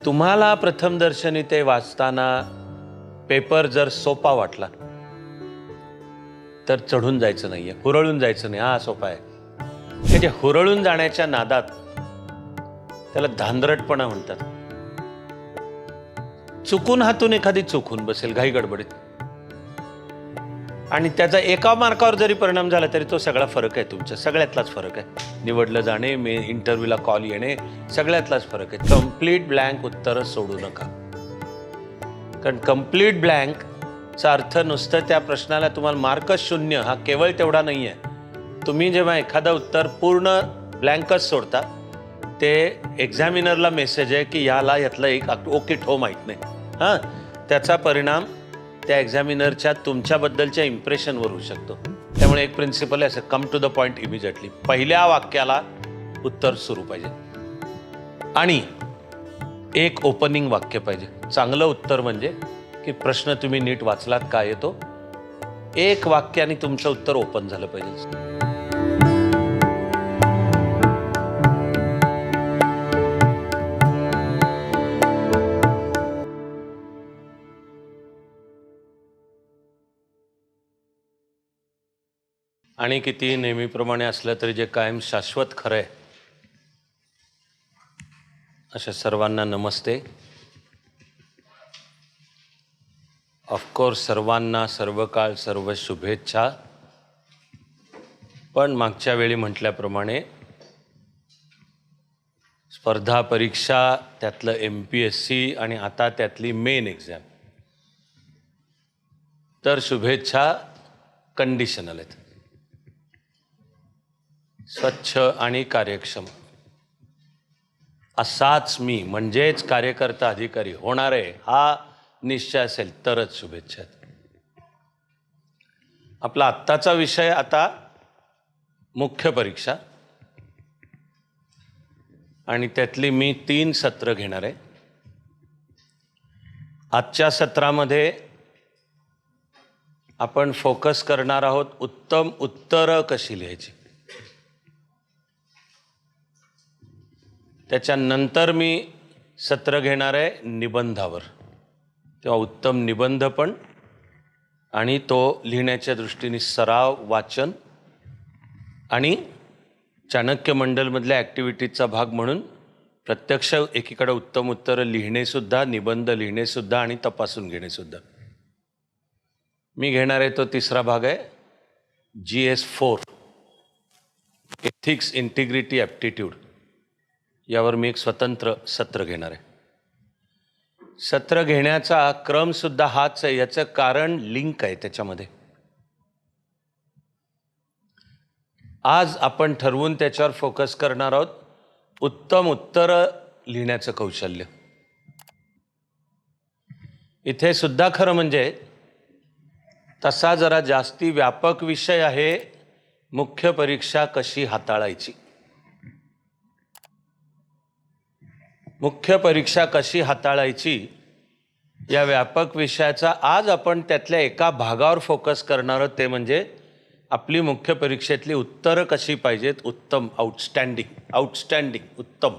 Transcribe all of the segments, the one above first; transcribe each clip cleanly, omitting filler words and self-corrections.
तुम्हाला प्रथमदर्शनी ते वाचताना पेपर जर सोपा वाटला तर चढून जायचं नाहीये, हुरळून जायचं नाही. हा सोपा आहे. हे जे हुरळून जाण्याच्या नादात त्याला धांदरटपणा म्हणतात. चुकून हातून एखादी चुकून बसेल घाई गडबडीत आणि त्याचा एका मार्कावर जरी परिणाम झाला तरी तो सगळा फरक आहे. तुमच्या सगळ्यातलाच फरक आहे. निवडलं जाणे, इंटरव्ह्यूला कॉल येणे, सगळ्यातलाच फरक आहे. कम्प्लीट ब्लँक उत्तरं सोडू नका. कारण कम्प्लीट ब्लँकचा अर्थ नुसतं त्या प्रश्नाला तुम्हाला मार्कच शून्य हा केवळ तेवढा नाही आहे. तुम्ही जेव्हा एखादं उत्तर पूर्ण ब्लँकच सोडता ते एक्झामिनरला मेसेज आहे की यातलं एक ओके ठो माहीत नाही. हां, त्याचा परिणाम त्या एक्झामिनरच्या तुमच्याबद्दलच्या इम्प्रेशनवर होऊ शकतो. त्यामुळे एक प्रिन्सिपल आहे असं, come to the point immediately. पहिल्या वाक्याला उत्तर सुरू पाहिजे आणि एक ओपनिंग वाक्य पाहिजे. चांगलं उत्तर म्हणजे की प्रश्न तुम्ही नीट वाचलात का येतो, एक वाक्याने तुमचं उत्तर ओपन झालं पाहिजे. आणि किती नेहमीप्रमाणे असलं तरी जे कायम शाश्वत खरं आहे अशा सर्वांना नमस्ते. ऑफकोर्स सर्वांना सर्व काळ सर्व शुभेच्छा. पण मागच्या वेळी म्हटल्याप्रमाणे स्पर्धा परीक्षा, त्यातलं MPSC आणि आता त्यातली मेन एक्झाम, तर शुभेच्छा कंडिशनल आहेत. स्वच्छ आणि कार्यक्षम असाच मी म्हणजेच कार्यकर्ता अधिकारी होणार आहे हा निश्चय असेल तरच शुभेच्छा. आपला आत्ताचा विषय आता मुख्य परीक्षा आणि त्यातली मी 3 सत्र घेणार आहे. आजच्या सत्रामध्ये आपण फोकस करणार आहोत उत्तम उत्तरं कशी लिहायची. त्याच्यानंतर मी सत्र घेणार आहे निबंधावर, तेव्हा उत्तम निबंध पण आणि तो लिहिण्याच्या दृष्टीने सराव, वाचन आणि चाणक्य मंडलमधल्या ॲक्टिव्हिटीजचा भाग म्हणून प्रत्यक्ष एकीकडे उत्तम उत्तरं लिहिणेसुद्धा, निबंध लिहिणेसुद्धा आणि तपासून घेणेसुद्धा. मी घेणार आहे तो तिसरा भाग आहे GS4 एथिक्स, इंटिग्रिटी, ॲप्टिट्यूड. यावर मी एक स्वतंत्र सत्र घेणार आहे. सत्र घेण्याचा क्रमसुद्धा हाच आहे. याचं कारण लिंक आहे त्याच्यामध्ये. आज आपण ठरवून त्याच्यावर फोकस करणार आहोत उत्तम उत्तरं लिहिण्याचं कौशल्य. इथे सुद्धा खरं म्हणजे तसा जरा जास्ती व्यापक विषय आहे मुख्य परीक्षा कशी हाताळायची. मुख्य परीक्षा कशी हाताळायची या व्यापक विषयाचा आज आपण त्यातल्या एका भागावर फोकस करणार आहोत. ते म्हणजे आपली मुख्य परीक्षेतली उत्तरं कशी पाहिजेत. उत्तम, आउटस्टँडिंग, उत्तम.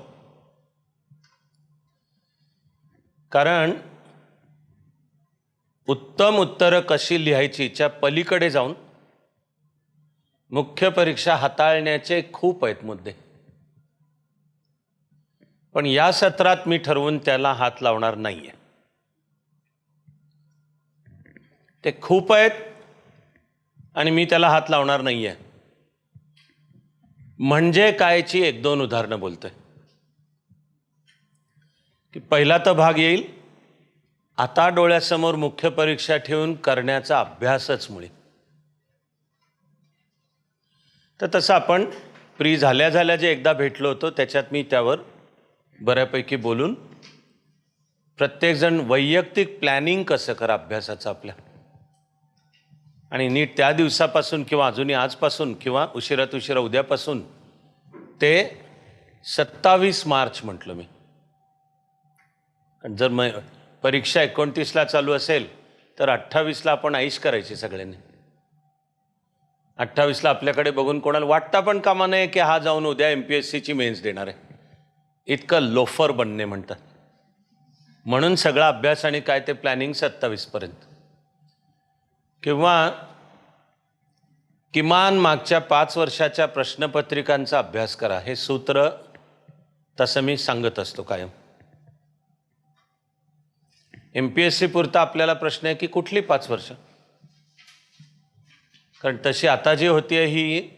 कारण उत्तम उत्तरं कशी लिहायचीच्या पलीकडे जाऊन मुख्य परीक्षा हाताळण्याचे खूप आहेत मुद्दे. पण या सत्रात मी ठरवून त्याला हात लावणार नाहीये. ते खूप आहेत आणि मी त्याला हात लावणार नाहीये. म्हणजे कायची 1-2 उदाहरणं बोलतोय की पहिला तर भाग येईल आता डोळ्यासमोर मुख्य परीक्षा ठेवून करण्याचा अभ्यासच मुळे. तर तसं आपण प्री झाल्या जे एकदा भेटलो होतो त्याच्यात मी त्यावर बऱ्यापैकी बोलून प्रत्येकजण वैयक्तिक प्लॅनिंग कसं करा अभ्यासाचं आपल्या, आणि नीट त्या दिवसापासून किंवा अजूनही आजपासून किंवा उशिरात उशिरा उद्यापासून ते 27 मार्च म्हटलं मी. जर परीक्षा 29ला चालू असेल तर 28ला आपण ऐश करायची सगळ्यांनी. 28ला आपल्याकडे बघून कोणाला वाटता पण कामा नये की हा जाऊन उद्या MPSCची मेन्स देणार आहे. इतकं लोफर बनणे म्हणतात. म्हणून सगळा अभ्यास आणि काय ते प्लॅनिंग 27पर्यंत, किंवा किमान मागच्या 5 वर्षाच्या प्रश्नपत्रिकांचा अभ्यास करा. हे सूत्र तसं मी सांगत असतो कायम. MPSC पुरता आपल्याला प्रश्न आहे की कुठली 5 वर्ष, कारण तशी आता जी होती ही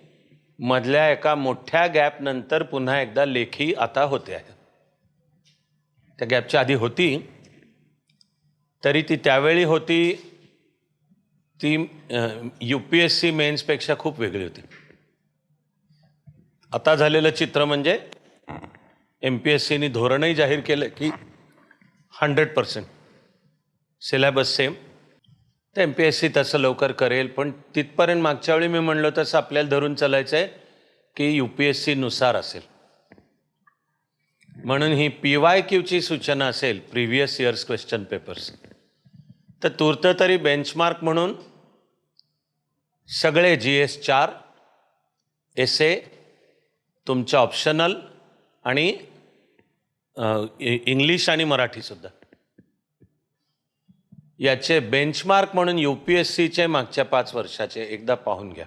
मधल्या एका मोठ्या गॅप नंतर पुन्हा एकदा लेखी आता होते आहे. त्या गॅपच्या आधी होती तरी ती त्यावेळी होती ती UPSC मेन्सपेक्षा खूप वेगळी होती. आता झालेलं चित्र म्हणजे MPSCनी धोरणही जाहीर केलं की 100% सिलेबस सेम. तर MPSC तसं लवकर करेल, पण तिथपर्यंत मागच्या वेळी मी म्हणलो तसं आपल्याला धरून चालायचं आहे की UPSC नुसार असेल. म्हणून ही PYQची सूचना असेल, प्रिव्हियस इयर्स क्वेश्चन पेपर्स, तर तूर्त तरी बेंचमार्क म्हणून सगळे GS 4, एसे, तुमच्या ऑप्शनल आणि इंग्लिश आणि मराठीसुद्धा, याचे बेंचमार्क म्हणून UPSCचे मागच्या 5 वर्षाचे एकदा पाहून घ्या.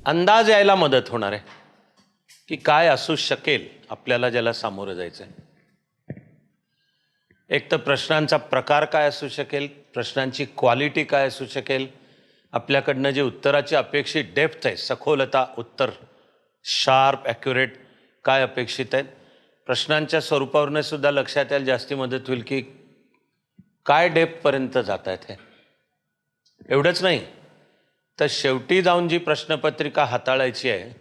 अंदाज यायला मदत होणार आहे की काय असू शकेल आपल्याला ज्याला सामोरं जायचं आहे. एक तर प्रश्नांचा प्रकार काय असू शकेल, प्रश्नांची क्वालिटी काय असू शकेल, आपल्याकडनं जे उत्तराची अपेक्षित डेप्थ आहे, सखोलता, उत्तर शार्प ॲक्युरेट काय अपेक्षित आहेत, प्रश्नांच्या स्वरूपावरनं सुद्धा लक्षात यायला जास्ती मदत होईल की काय डेप्थपर्यंत जात आहेत हे. एवढंच नाही तर शेवटी जाऊन जी प्रश्नपत्रिका हाताळायची आहे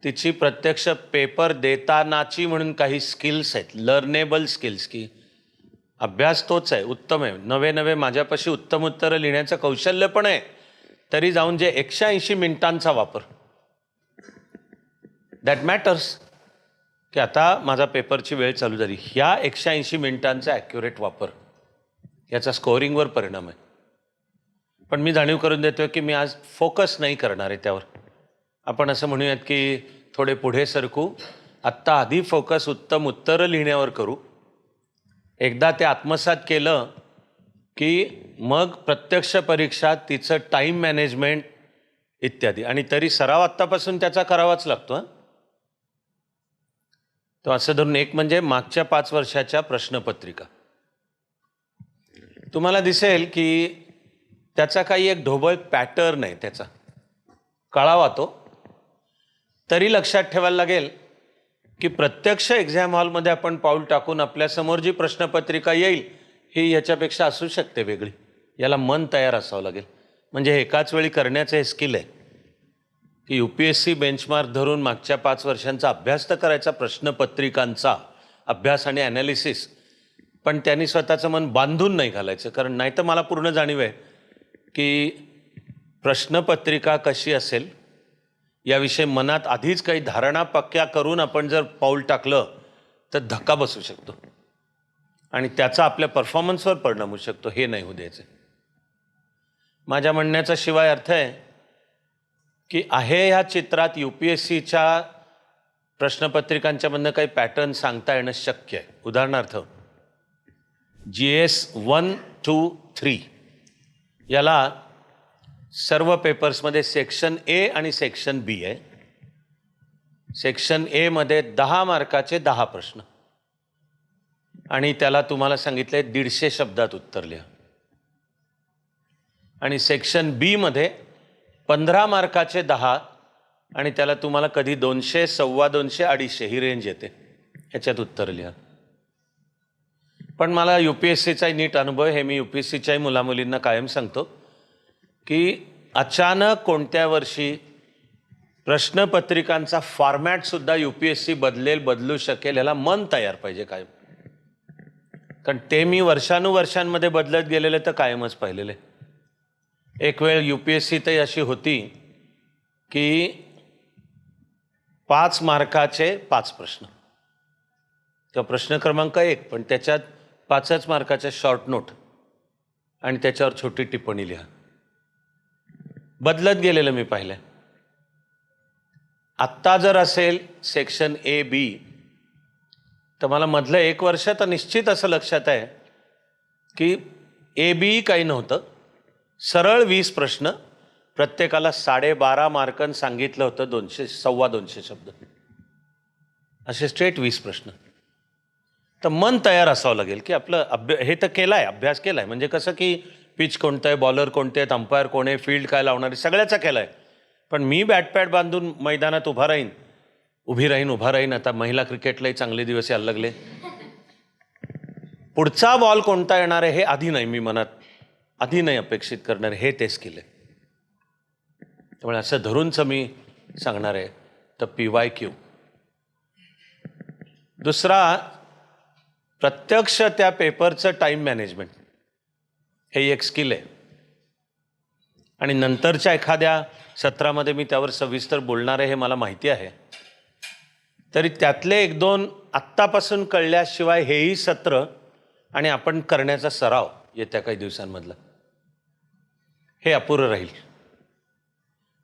तिची प्रत्यक्ष पेपर देतानाची म्हणून काही स्किल्स आहेत, लर्नेबल स्किल्स, की अभ्यास तोच आहे, उत्तम आहे, नवे माझ्यापाशी उत्तम उत्तरं लिहिण्याचं कौशल्य पण आहे, तरी जाऊन जे 180 मिनिटांचा वापर, दॅट मॅटर्स, की आता माझा पेपरची वेळ चालू झाली, ह्या 180 मिनिटांचा ॲक्युरेट वापर याचा स्कोअरिंगवर परिणाम आहे. पण मी जाणीव करून देतोय की मी आज फोकस नाही करणार आहे त्यावर. आपण असं म्हणूयात की थोडे पुढे सरकू, आत्ता आधी फोकस उत्तम उत्तरं लिहिण्यावर करू. एकदा ते आत्मसात केलं की मग प्रत्यक्ष परीक्षा, तिचं टाईम मॅनेजमेंट इत्यादी, आणि तरी सराव आत्तापासून त्याचा करावाच लागतो. तो असं धरून एक म्हणजे मागच्या 5 वर्षाच्या प्रश्नपत्रिका तुम्हाला दिसेल की त्याचा काही एक ढोबळ पॅटर्न आहे, त्याचा कळावा तो. तरी लक्षात ठेवायला लागेल की प्रत्यक्ष एक्झाम हॉलमध्ये आपण पाऊल टाकून आपल्यासमोर जी प्रश्नपत्रिका येईल ही ह्याच्यापेक्षा असू शकते वेगळी. याला मन तयार असावं लागेल. म्हणजे हे एकाच वेळी करण्याचं हे स्किल आहे की UPSC बेंचमार्क धरून मागच्या 5 वर्षांचा अभ्यास तर करायचा, प्रश्नपत्रिकांचा अभ्यास आणि ॲनालिसिस, पण त्यांनी स्वतःचं मन बांधून नाही घालायचं. कारण नाही तर मला पूर्ण जाणीव आहे की प्रश्नपत्रिका कशी असेल याविषयी मनात आधीच काही धारणा पक्क्या करून आपण जर पाऊल टाकलं तर धक्का बसू शकतो आणि त्याचा आपल्या परफॉर्मन्सवर परिणाम होऊ शकतो. हे नाही होऊ द्यायचं. माझ्या म्हणण्याचा शिवाय अर्थ आहे की आहे ह्या चित्रात UPSCच्या प्रश्नपत्रिकांच्यामधनं काही पॅटर्न सांगता येणं शक्य आहे. उदाहरणार्थ GS 1, 2, 3 याला सर्व पेपर्समध्ये सेक्शन A आणि सेक्शन B आहे. सेक्शन A मध्ये 10 मार्काचे 10 प्रश्न आणि त्याला तुम्हाला सांगितले 150 शब्दात उत्तर लिहा. आणि सेक्शन B मध्ये 15 मार्काचे 10 आणि त्याला तुम्हाला कधी 200, 250, 250 ही रेंज येते, ह्याच्यात उत्तर लिहा. पण मला UPSCचाही नीट अनुभव, हे मी UPSCच्याही मुलामुलींना कायम सांगतो की अचानक कोणत्या वर्षी प्रश्नपत्रिकांचा फॉर्मॅटसुद्धा UPSC बदलू शकेल, याला मन तयार पाहिजे कायम. कारण ते मी वर्षानुवर्षांमध्ये बदलत गेलेले तर कायमच पाहिलेले. एक वेळ UPSC तरी अशी होती की 5 मार्काचे 5 प्रश्न किंवा प्रश्न क्रमांक 1, पण त्याच्यात 5च मार्काच्या शॉर्ट नोट आणि त्याच्यावर छोटी टिप्पणी लिहा. बदलत गेलेलं मी पाहिलं. आत्ता जर असेल सेक्शन A, B तर मला मधलं 1 वर्ष तर निश्चित असं लक्षात आहे की A-B काही नव्हतं. सरळ 20 प्रश्न, प्रत्येकाला 12.5 मार्कांनी सांगितलं होतं 200 250 शब्द, असे स्ट्रेट 20 प्रश्न. तर मन तयार असावं लागेल की आपलं हे तर केलाय, अभ्यास केलाय. म्हणजे कसं की पिच कोणतं आहे, बॉलर कोणते आहेत, अंपायर कोण आहे, फील्ड काय लावणार आहे, सगळ्याचा केलाय. पण मी बॅटपॅड बांधून मैदानात उभा राहीन. आता महिला क्रिकेटलाही चांगले दिवस यायला लागले. पुढचा बॉल कोणता येणार आहे हे आधी नाही अपेक्षित करणार, हे टेस्ट केले. त्यामुळे असं धरूनच मी सांगणार आहे. तर PYQ. दुसरा, प्रत्यक्ष त्या पेपरचं टाईम मॅनेजमेंट हे एक स्किल आहे. आणि नंतरच्या एखाद्या सत्रामध्ये मी त्यावर सविस्तर बोलणार आहे, हे मला माहिती आहे. तरी त्यातले 1-2 आत्तापासून कळल्याशिवाय हेही सत्र आणि आपण करण्याचा सराव येत्या काही दिवसांमधला हे अपुरं राहील.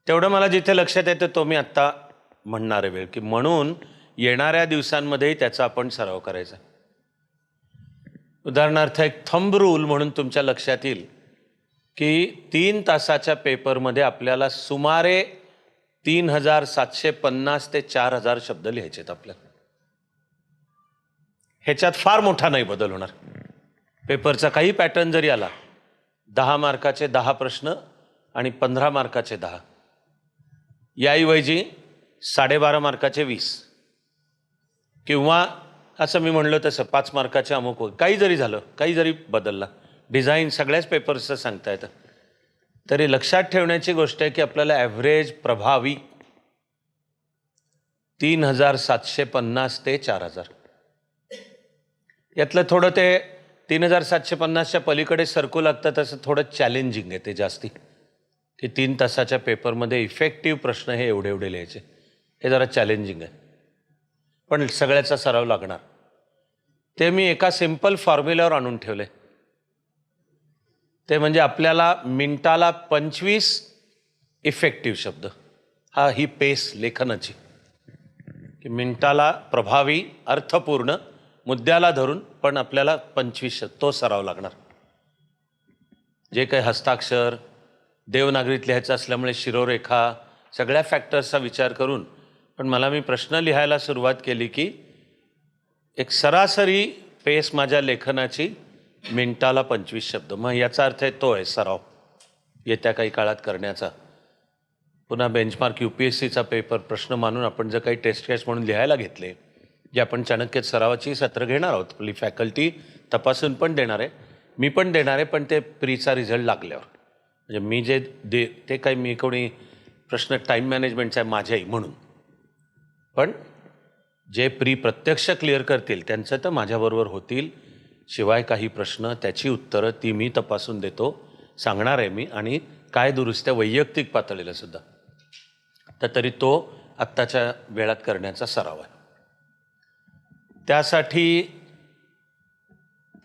तेवढं मला जिथे लक्षात येतं तो मी आत्ता म्हणणार आहे वेळ, की म्हणून येणाऱ्या दिवसांमध्येही त्याचा आपण सराव करायचा. उदाहरणार्थ एक थंब रूल म्हणून तुमच्या लक्षात येईल की 3 तासाच्या पेपरमध्ये आपल्याला सुमारे 3750 ते 4000 शब्द लिहायचे आहेत आपल्याला. ह्याच्यात फार मोठा नाही बदल होणार. पेपरचा काही पॅटर्न जरी आला, 10 मार्काचे 10 प्रश्न आणि 15 मार्काचे 10, याऐवजी 12.5 मार्काचे 20, किंवा असं मी म्हणलं तसं 5 मार्काचे अमुक, काही जरी झालं, काही जरी बदलला, डिझाईन सगळ्याच पेपर्सचं सांगता येतं. तरी लक्षात ठेवण्याची गोष्ट आहे की आपल्याला ॲव्हरेज प्रभावी 3750 ते 4000. यातलं थोडं ते 3750च्या पलीकडे सरकू लागतं, तसं थोडं चॅलेंजिंग आहे ते जास्ती, की 3 तासाच्या पेपरमध्ये इफेक्टिव्ह प्रश्न हे एवढे लिहायचे, हे जरा चॅलेंजिंग आहे. पण सगळ्याचा सराव लागणार. ते मी एका सिंपल फॉर्म्युल्यावर आणून ठेवले. ते म्हणजे आपल्याला मिनिटाला 25 इफेक्टिव्ह शब्द, ही पेस लेखनाची, की मिनिटाला प्रभावी, अर्थपूर्ण, मुद्द्याला धरून, पण आपल्याला 25 तो सराव लागणार. जे काही हस्ताक्षर, देवनागरीत लिहायचं असल्यामुळे शिरोरेखा, सगळ्या फॅक्टर्सचा विचार करून, पण मला मी प्रश्न लिहायला सुरुवात केली की एक सरासरी पेस माझ्या लेखनाची मिनिटाला 25 शब्द. मग याचा अर्थ आहे तो आहे सराव येत्या काही काळात करण्याचा. पुन्हा बेंचमार्क UPSCचा पेपर प्रश्न मानून आपण जर काही टेस्ट केस म्हणून लिहायला घेतले, जे आपण चाणक्य सरावाची सत्र घेणार आहोत, आपली फॅकल्टी तपासून पण देणार आहे, मी पण देणार आहे, पण ते प्रीचा रिझल्ट लागल्यावर. म्हणजे मी जे ते काही मी कोणी प्रश्न टाईम मॅनेजमेंटचा आहे माझ्याही म्हणून, पण जे प्रत्यक्ष क्लिअर करतील त्यांचं तर माझ्याबरोबर होतील. शिवाय काही प्रश्न त्याची उत्तरं ती मी तपासून देतो, सांगणार आहे मी, आणि काय दुरुस्त्या वैयक्तिक पातळीला सुद्धा. तर तरी तो आत्ताच्या वेळात करण्याचा सराव आहे. त्यासाठी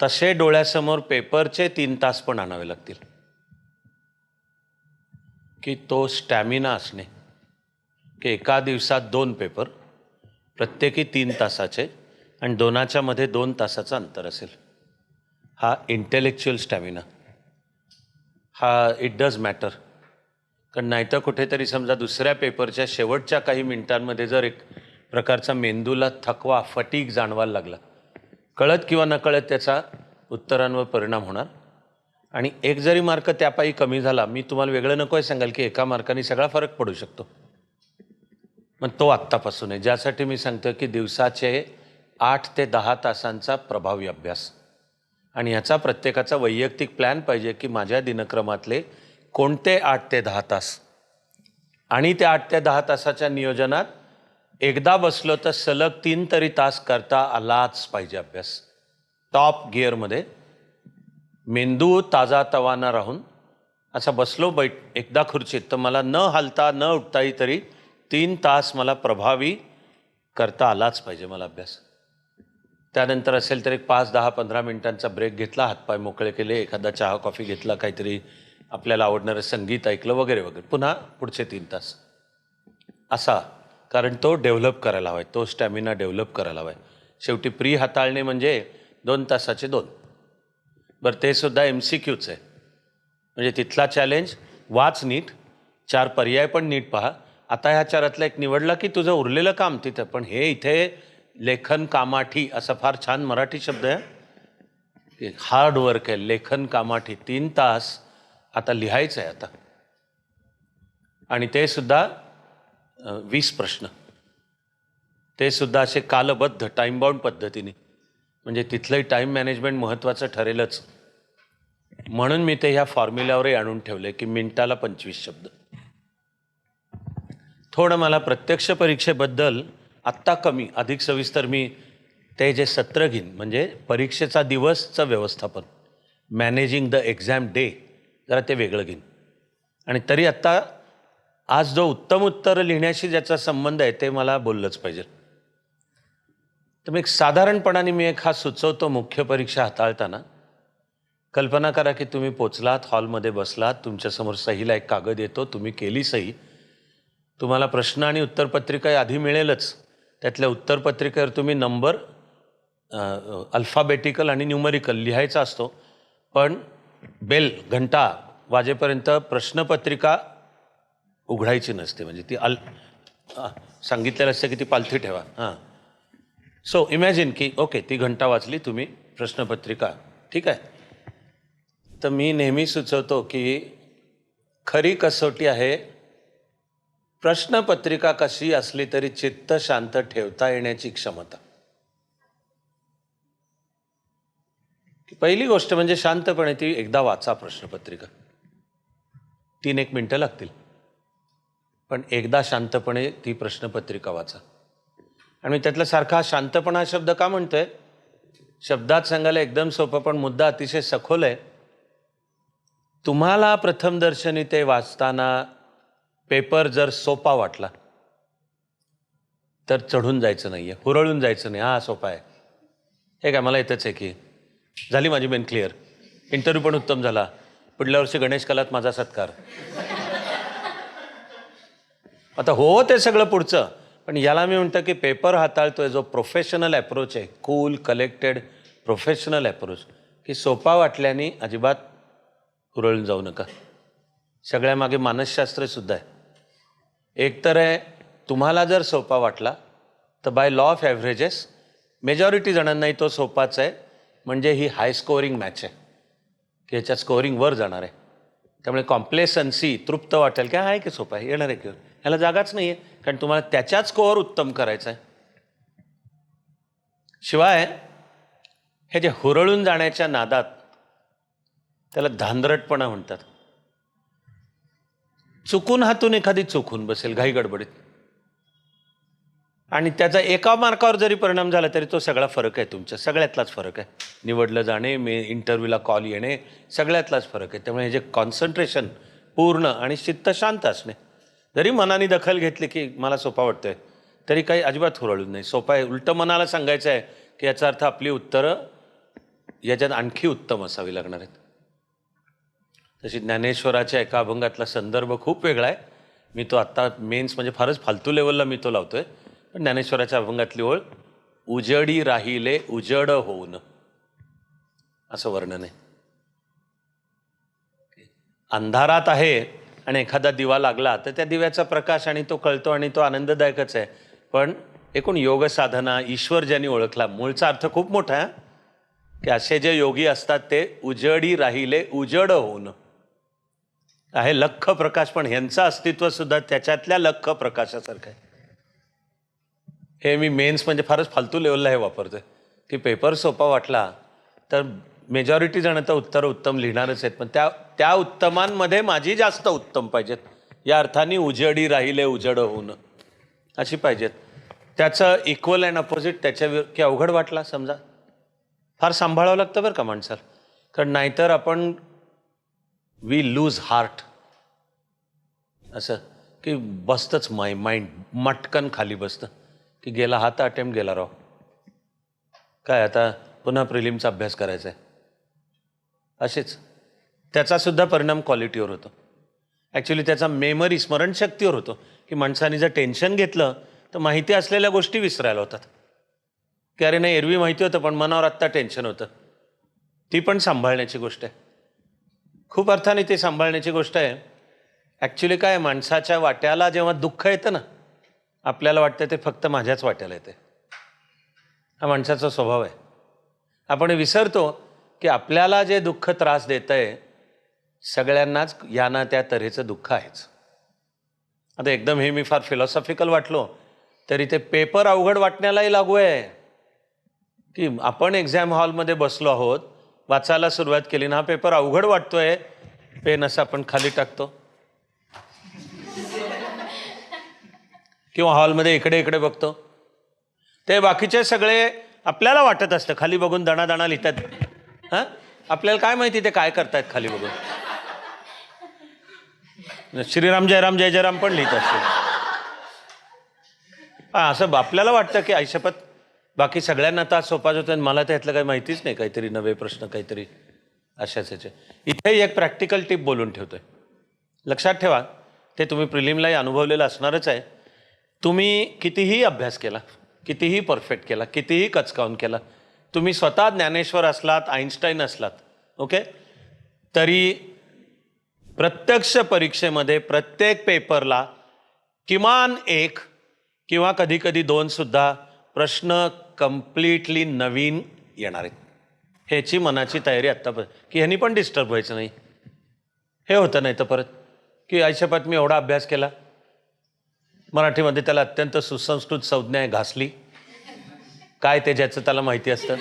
तसे डोळ्यासमोर पेपरचे 3 तास पण आणावे लागतील, की तो स्टॅमिना असणे, की एका दिवसात 2 पेपर, प्रत्येकी 3 तासाचे, आणि दोनाच्या मध्ये 2 तासाचं अंतर असेल. हा इंटेलेक्च्युअल स्टॅमिना, हा इट डज मॅटर. कारण नाहीतर कुठेतरी समजा दुसऱ्या पेपरच्या शेवटच्या काही मिनिटांमध्ये जर एक प्रकारचा मेंदूला थकवा, फटीग जाणवायला लागला, कळत किंवा नकळत त्याचा उत्तरांवर परिणाम होणार. आणि एक जरी मार्क त्यापायी कमी झाला, मी तुम्हाला वेगळं नको आहे सांगाल की एका मार्काने सगळा फरक पडू शकतो. मग तो आत्तापासून आहे, ज्यासाठी मी सांगतो की दिवसाचे 8 ते 10 तासांचा प्रभावी अभ्यास. आणि ह्याचा प्रत्येकाचा वैयक्तिक प्लॅन पाहिजे की माझ्या दिनक्रमातले कोणते 8 ते 10 तास, आणि त्या 8 ते 10 तासाच्या नियोजनात एकदा बसलो तर सलग 3 तरी तास करता आलाच पाहिजे अभ्यास. टॉप गिअरमध्ये मेंदू ताजा तवाना राहून असा बसलो एकदा खुर्चीत, तर मला न हलता न उठताही तरी 3 तास मला प्रभावी करता आलाच पाहिजे मला अभ्यास. त्यानंतर असेल तर एक 5, 10, 15 मिनिटांचा ब्रेक घेतला, हातपाय मोकळे केले, एखादा चहा कॉफी घेतला, काहीतरी आपल्याला आवडणारं संगीत ऐकलं वगैरे वगैरे, पुन्हा पुढचे 3 तास असा. कारण तो डेव्हलप करायला हवा आहे, तो स्टॅमिना डेव्हलप करायला हवा आहे. शेवटी प्री हाताळणे म्हणजे 2 तासाचे 2. बरं, ते सुद्धा MCQच आहे. म्हणजे तिथला चॅलेंज वाच नीट, 4 पर्याय पण नीट पहा. आता ह्या 4तला एक निवडला की तुझं उरलेलं काम तिथं. पण हे इथे लेखन कामाठी असा फार छान मराठी शब्द आहे. हार्ड वर्क आहे, लेखन कामाठी. 3 तास आता लिहायचं आहे आता. आणि ते सुद्धा 20 प्रश्न. ते सुद्धा असे कालबद्ध टाईम बाउंड पद्धतीने. म्हणजे तिथलंही टाईम मॅनेजमेंट महत्त्वाचं ठरेलच. म्हणून मी ते ह्या फॉर्म्युल्यावरही आणून ठेवले की मिनिटाला 25 शब्द. थोडं मला प्रत्यक्ष परीक्षेबद्दल आत्ता कमी, अधिक सविस्तर मी ते जे सत्र घेईन, म्हणजे परीक्षेचा दिवसचं व्यवस्थापन, मॅनेजिंग द एक्झाम डे, जरा ते वेगळं घेईन. आणि तरी आत्ता आज जो उत्तम उत्तर लिहिण्याशी ज्याचा संबंध आहे ते मला बोललंच पाहिजे. तर मग एक साधारणपणाने मी एक हा सुचवतो. मुख्य परीक्षा हाताळताना कल्पना करा की तुम्ही पोचलात, हॉलमध्ये बसलात, तुमच्यासमोर सहीला एक कागद येतो, तुम्ही केली सही. तुम्हाला प्रश्न आणि उत्तरपत्रिका आधी मिळेलच. त्यातल्या उत्तरपत्रिकेवर तुम्ही नंबर अल्फाबेटिकल आणि न्यूमरिकल लिहायचा असतो. पण बेल घंटा वाजेपर्यंत प्रश्नपत्रिका उघडायची नसते. म्हणजे ती सांगितलेलं असतं की ती पालथी ठेवा. सो इमॅजिन की ओके, ती घंटा वाजली, तुम्ही प्रश्नपत्रिका, ठीक आहे. तर मी नेहमी सुचवतो की खरी कसोटी आहे प्रश्नपत्रिका कशी असली तरी चित्त शांत ठेवता येण्याची क्षमता. पहिली गोष्ट म्हणजे शांतपणे ती एकदा वाचा प्रश्नपत्रिका. 3-1 मिनटं लागतील, पण एकदा शांतपणे ती प्रश्नपत्रिका वाचा. आणि त्यातला सारखा शांतपणा शब्द का म्हणतोय? शब्दात सांगायला एकदम सोपं, पण मुद्दा अतिशय सखोल आहे. तुम्हाला प्रथमदर्शनी ते वाचताना पेपर जर सोपा वाटला तर चढून जायचं नाही आहे, हुरळून जायचं नाही. हा सोपा आहे, हे काय मला येतच आहे की, झाली माझी मेन क्लिअर. इंटरव्ह्यू पण उत्तम झाला, पुढल्या वर्षी गणेश कलात माझा सत्कार. आता हो ते सगळं पुढचं, पण याला मी म्हणतो की पेपर हाताळतोय जो प्रोफेशनल अप्रोच आहे, कूल कलेक्टेड प्रोफेशनल अप्रोच, की सोपा वाटल्याने अजिबात हुरळून जाऊ नका. सगळ्यामागे मानसशास्त्रसुद्धा आहे. एक तर आहे, तुम्हाला जर सोपा वाटला तर बाय लॉ ऑफ ॲव्हरेजेस मेजॉरिटी जणांनाही तो सोपाच आहे. म्हणजे ही हाय स्कोअरिंग मॅच आहे की ह्याच्यात स्कोअरिंग वर जाणार आहे. त्यामुळे कॉम्प्लेसन्सी, तृप्त वाटेल की आहे की सोपा आहे, येणार आहे की ह्याला जागाच नाही आहे, कारण तुम्हाला त्याच्याच स्कोअर उत्तम करायचा आहे. शिवाय हे जे हुरळून जाण्याच्या नादात, त्याला धांदरटपणा म्हणतात. चुकून हातून एखादी चुकून बसेल घाई गडबडीत, आणि त्याचा एका मार्कावर जरी परिणाम झाला तरी तो सगळा फरक आहे, तुमच्या सगळ्यातलाच फरक आहे. निवडलं जाणे, इंटरव्ह्यूला कॉल येणे, सगळ्यातलाच फरक आहे. त्यामुळे हे जे कॉन्सन्ट्रेशन पूर्ण आणि चित्त शांत असणे, जरी मनाने दखल घेतली की मला सोपा वाटतंय, तरी काही अजिबात हुरळून नाही. सोपा आहे, उलटं मनाला सांगायचं आहे की याचा अर्थ आपली उत्तरं याच्यात आणखी उत्तम असावी लागणार आहेत. तशी ज्ञानेश्वराच्या एका अभंगातला संदर्भ खूप वेगळा आहे. मी तो आत्ता मेन्स म्हणजे फारच फालतू लेवलला मी तो लावतोय. पण ज्ञानेश्वराच्या अभंगातली ओळ, उजडी राहिले उजड होऊन, असं वर्णन आहे. अंधारात आहे आणि एखादा दिवा लागला तर त्या दिव्याचा प्रकाश आणि तो कळतो आणि तो आनंददायकच आहे. पण एकूण योग साधना, ईश्वर ज्यांनी ओळखला, मूळचा अर्थ खूप मोठा आहे की असे जे योगी असतात ते उजडी राहिले उजड होऊन आहे. लख्ख प्रकाश, पण ह्यांचं अस्तित्व सुद्धा त्याच्यातल्या लख्ख प्रकाशासारखं आहे. हे मी मेन्स म्हणजे फारच फालतू लेवलला हे वापरतोय की पेपर सोपा वाटला तर मेजॉरिटी जण तर उत्तर उत्तम लिहिणारच आहेत, पण त्या उत्तमांमध्ये माझी जास्त उत्तम पाहिजेत. या अर्थाने उजडी राहिले उजड होऊन अशी पाहिजेत. त्याचं इक्वल अँड अपोजिट त्याच्या की अवघड वाटला समजा, फार सांभाळावं लागतं बरं का माणसाला, कारण नाहीतर आपण वी लूज हार्ट, असं की बसतंच माइंड मटकन खाली बसतं की गेला हात अटेम्प्ट गेला राव, काय आता पुन्हा प्रिलिमचा अभ्यास करायचा आहे. असेच त्याचासुद्धा परिणाम क्वालिटीवर होतो. ॲक्च्युली त्याचा मेमरी, स्मरणशक्तीवर होतो की माणसाने जर टेन्शन घेतलं तर माहिती असलेल्या गोष्टी विसरायला होतात. की अरे नाही एरवी माहिती होतं पण मनावर आत्ता टेन्शन होतं. ती पण सांभाळण्याची गोष्ट आहे. खूप अर्थाने ती सांभाळण्याची गोष्ट आहे. ॲक्च्युली काय माणसाच्या वाट्याला जेव्हा दुःख येतं ना, आपल्याला वाटतं ते फक्त माझ्याच वाट्याला येते. हा माणसाचा स्वभाव आहे. आपण विसरतो की आपल्याला जे दुःख त्रास देतं आहे सगळ्यांनाच या ना त्या तऱ्हेचं दुःख आहेच. आता एकदम हे मी फार फिलॉसॉफिकल वाटलो तरी ते पेपर अवघड वाटण्यालाही लागू आहे. की आपण एक्झाम हॉलमध्ये बसलो आहोत, वाचायला सुरुवात केली ना, हा पेपर अवघड वाटतोय, पेन असं आपण खाली टाकतो किंवा हॉलमध्ये इकडे इकडे बघतो. ते बाकीचे सगळे आपल्याला वाटत असतं खाली बघून दणादणा लिहितात. हां, आपल्याला काय माहिती ते काय करतायत खाली बघून. श्रीराम जयराम जय जयराम पण लिहित असते. असं आपल्याला वाटतं की आयुष्यपत बाकी सगळ्यांना तास सोपाच होतं आणि मला त्यातलं काही माहितीच नाही, काहीतरी नवे प्रश्न काहीतरी अशाच ह्याचे. इथेही एक प्रॅक्टिकल टिप बोलून ठेवतोय. लक्षात ठेवा, ते तुम्ही प्रिलिमलाही अनुभवलेलं असणारच आहे. तुम्ही कितीही अभ्यास केला, कितीही परफेक्ट केला, कितीही कचकावून केला, तुम्ही स्वतः ज्ञानेश्वर असलात, आईन्स्टाईन असलात, ओके, तरी प्रत्यक्ष परीक्षेमध्ये प्रत्येक पेपरला किमान एक किंवा कधी कधी दोन सुद्धा प्रश्न कम्प्लिटली नवीन येणार आहेत. ह्याची मनाची तयारी आत्तापर्यंत की ह्यांनी पण डिस्टर्ब व्हायचं नाही. हे होतं नाही तर परत की आयुष्यात मी एवढा अभ्यास केला, मराठीमध्ये त्याला अत्यंत सुसंस्कृत संज्ञा आहे घासली, काय ते ज्याचं त्याला माहिती असतं.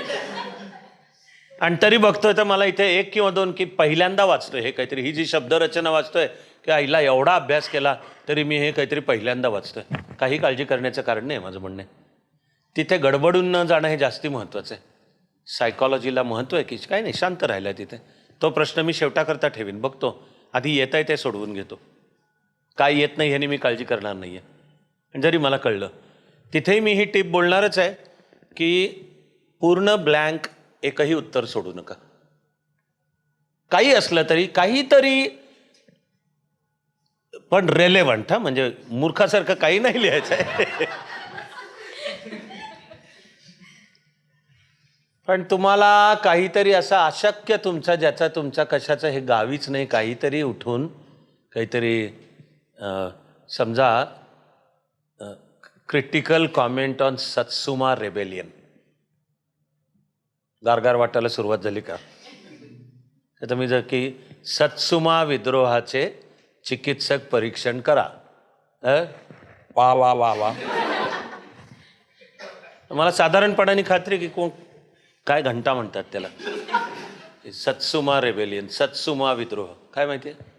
आणि तरी बघतोय तर मला इथे एक किंवा दोन की पहिल्यांदा वाचतोय हे काहीतरी, ही जी शब्दरचना वाचतोय की आईला एवढा अभ्यास केला तरी मी हे काहीतरी पहिल्यांदा वाचतोय. काही काळजी करण्याचं कारण नाही माझं म्हणणं आहे. तिथे गडबडून न जाणं हे जास्ती महत्त्वाचं आहे. सायकॉलॉजीला महत्त्व आहे की काय नाही, शांत राहिलं तिथे. तो प्रश्न मी शेवटाकरता ठेवीन, बघतो आधी येत आहे ते सोडवून घेतो, काय येत नाही ह्यानी मी काळजी करणार नाही आहे. जरी मला कळलं तिथेही मी ही टिप बोलणारच आहे की पूर्ण ब्लँक एकही उत्तर सोडू नका. काही असलं तरी काहीतरी पण रेलेव्हंट, हा म्हणजे मूर्खासारखं काही नाही लिहायचं आहे. पण तुम्हाला काहीतरी असं अशक्य तुमचा ज्याचा तुमचा कशाचं हे गावीच नाही, काहीतरी उठून काहीतरी समजा critical comment on satsuma rebellion, गारगार वाटायला सुरुवात झाली का? तर मी जर की सत्सुमा विद्रोहाचे चिकित्सक परीक्षण करा, वा वा वा वा. मला साधारणपणाने खात्री की कोण काय घंटा म्हणतात त्याला, सत्सुमा रेबेलियन, सत्सुमा विद्रोह, काय माहिती आहे?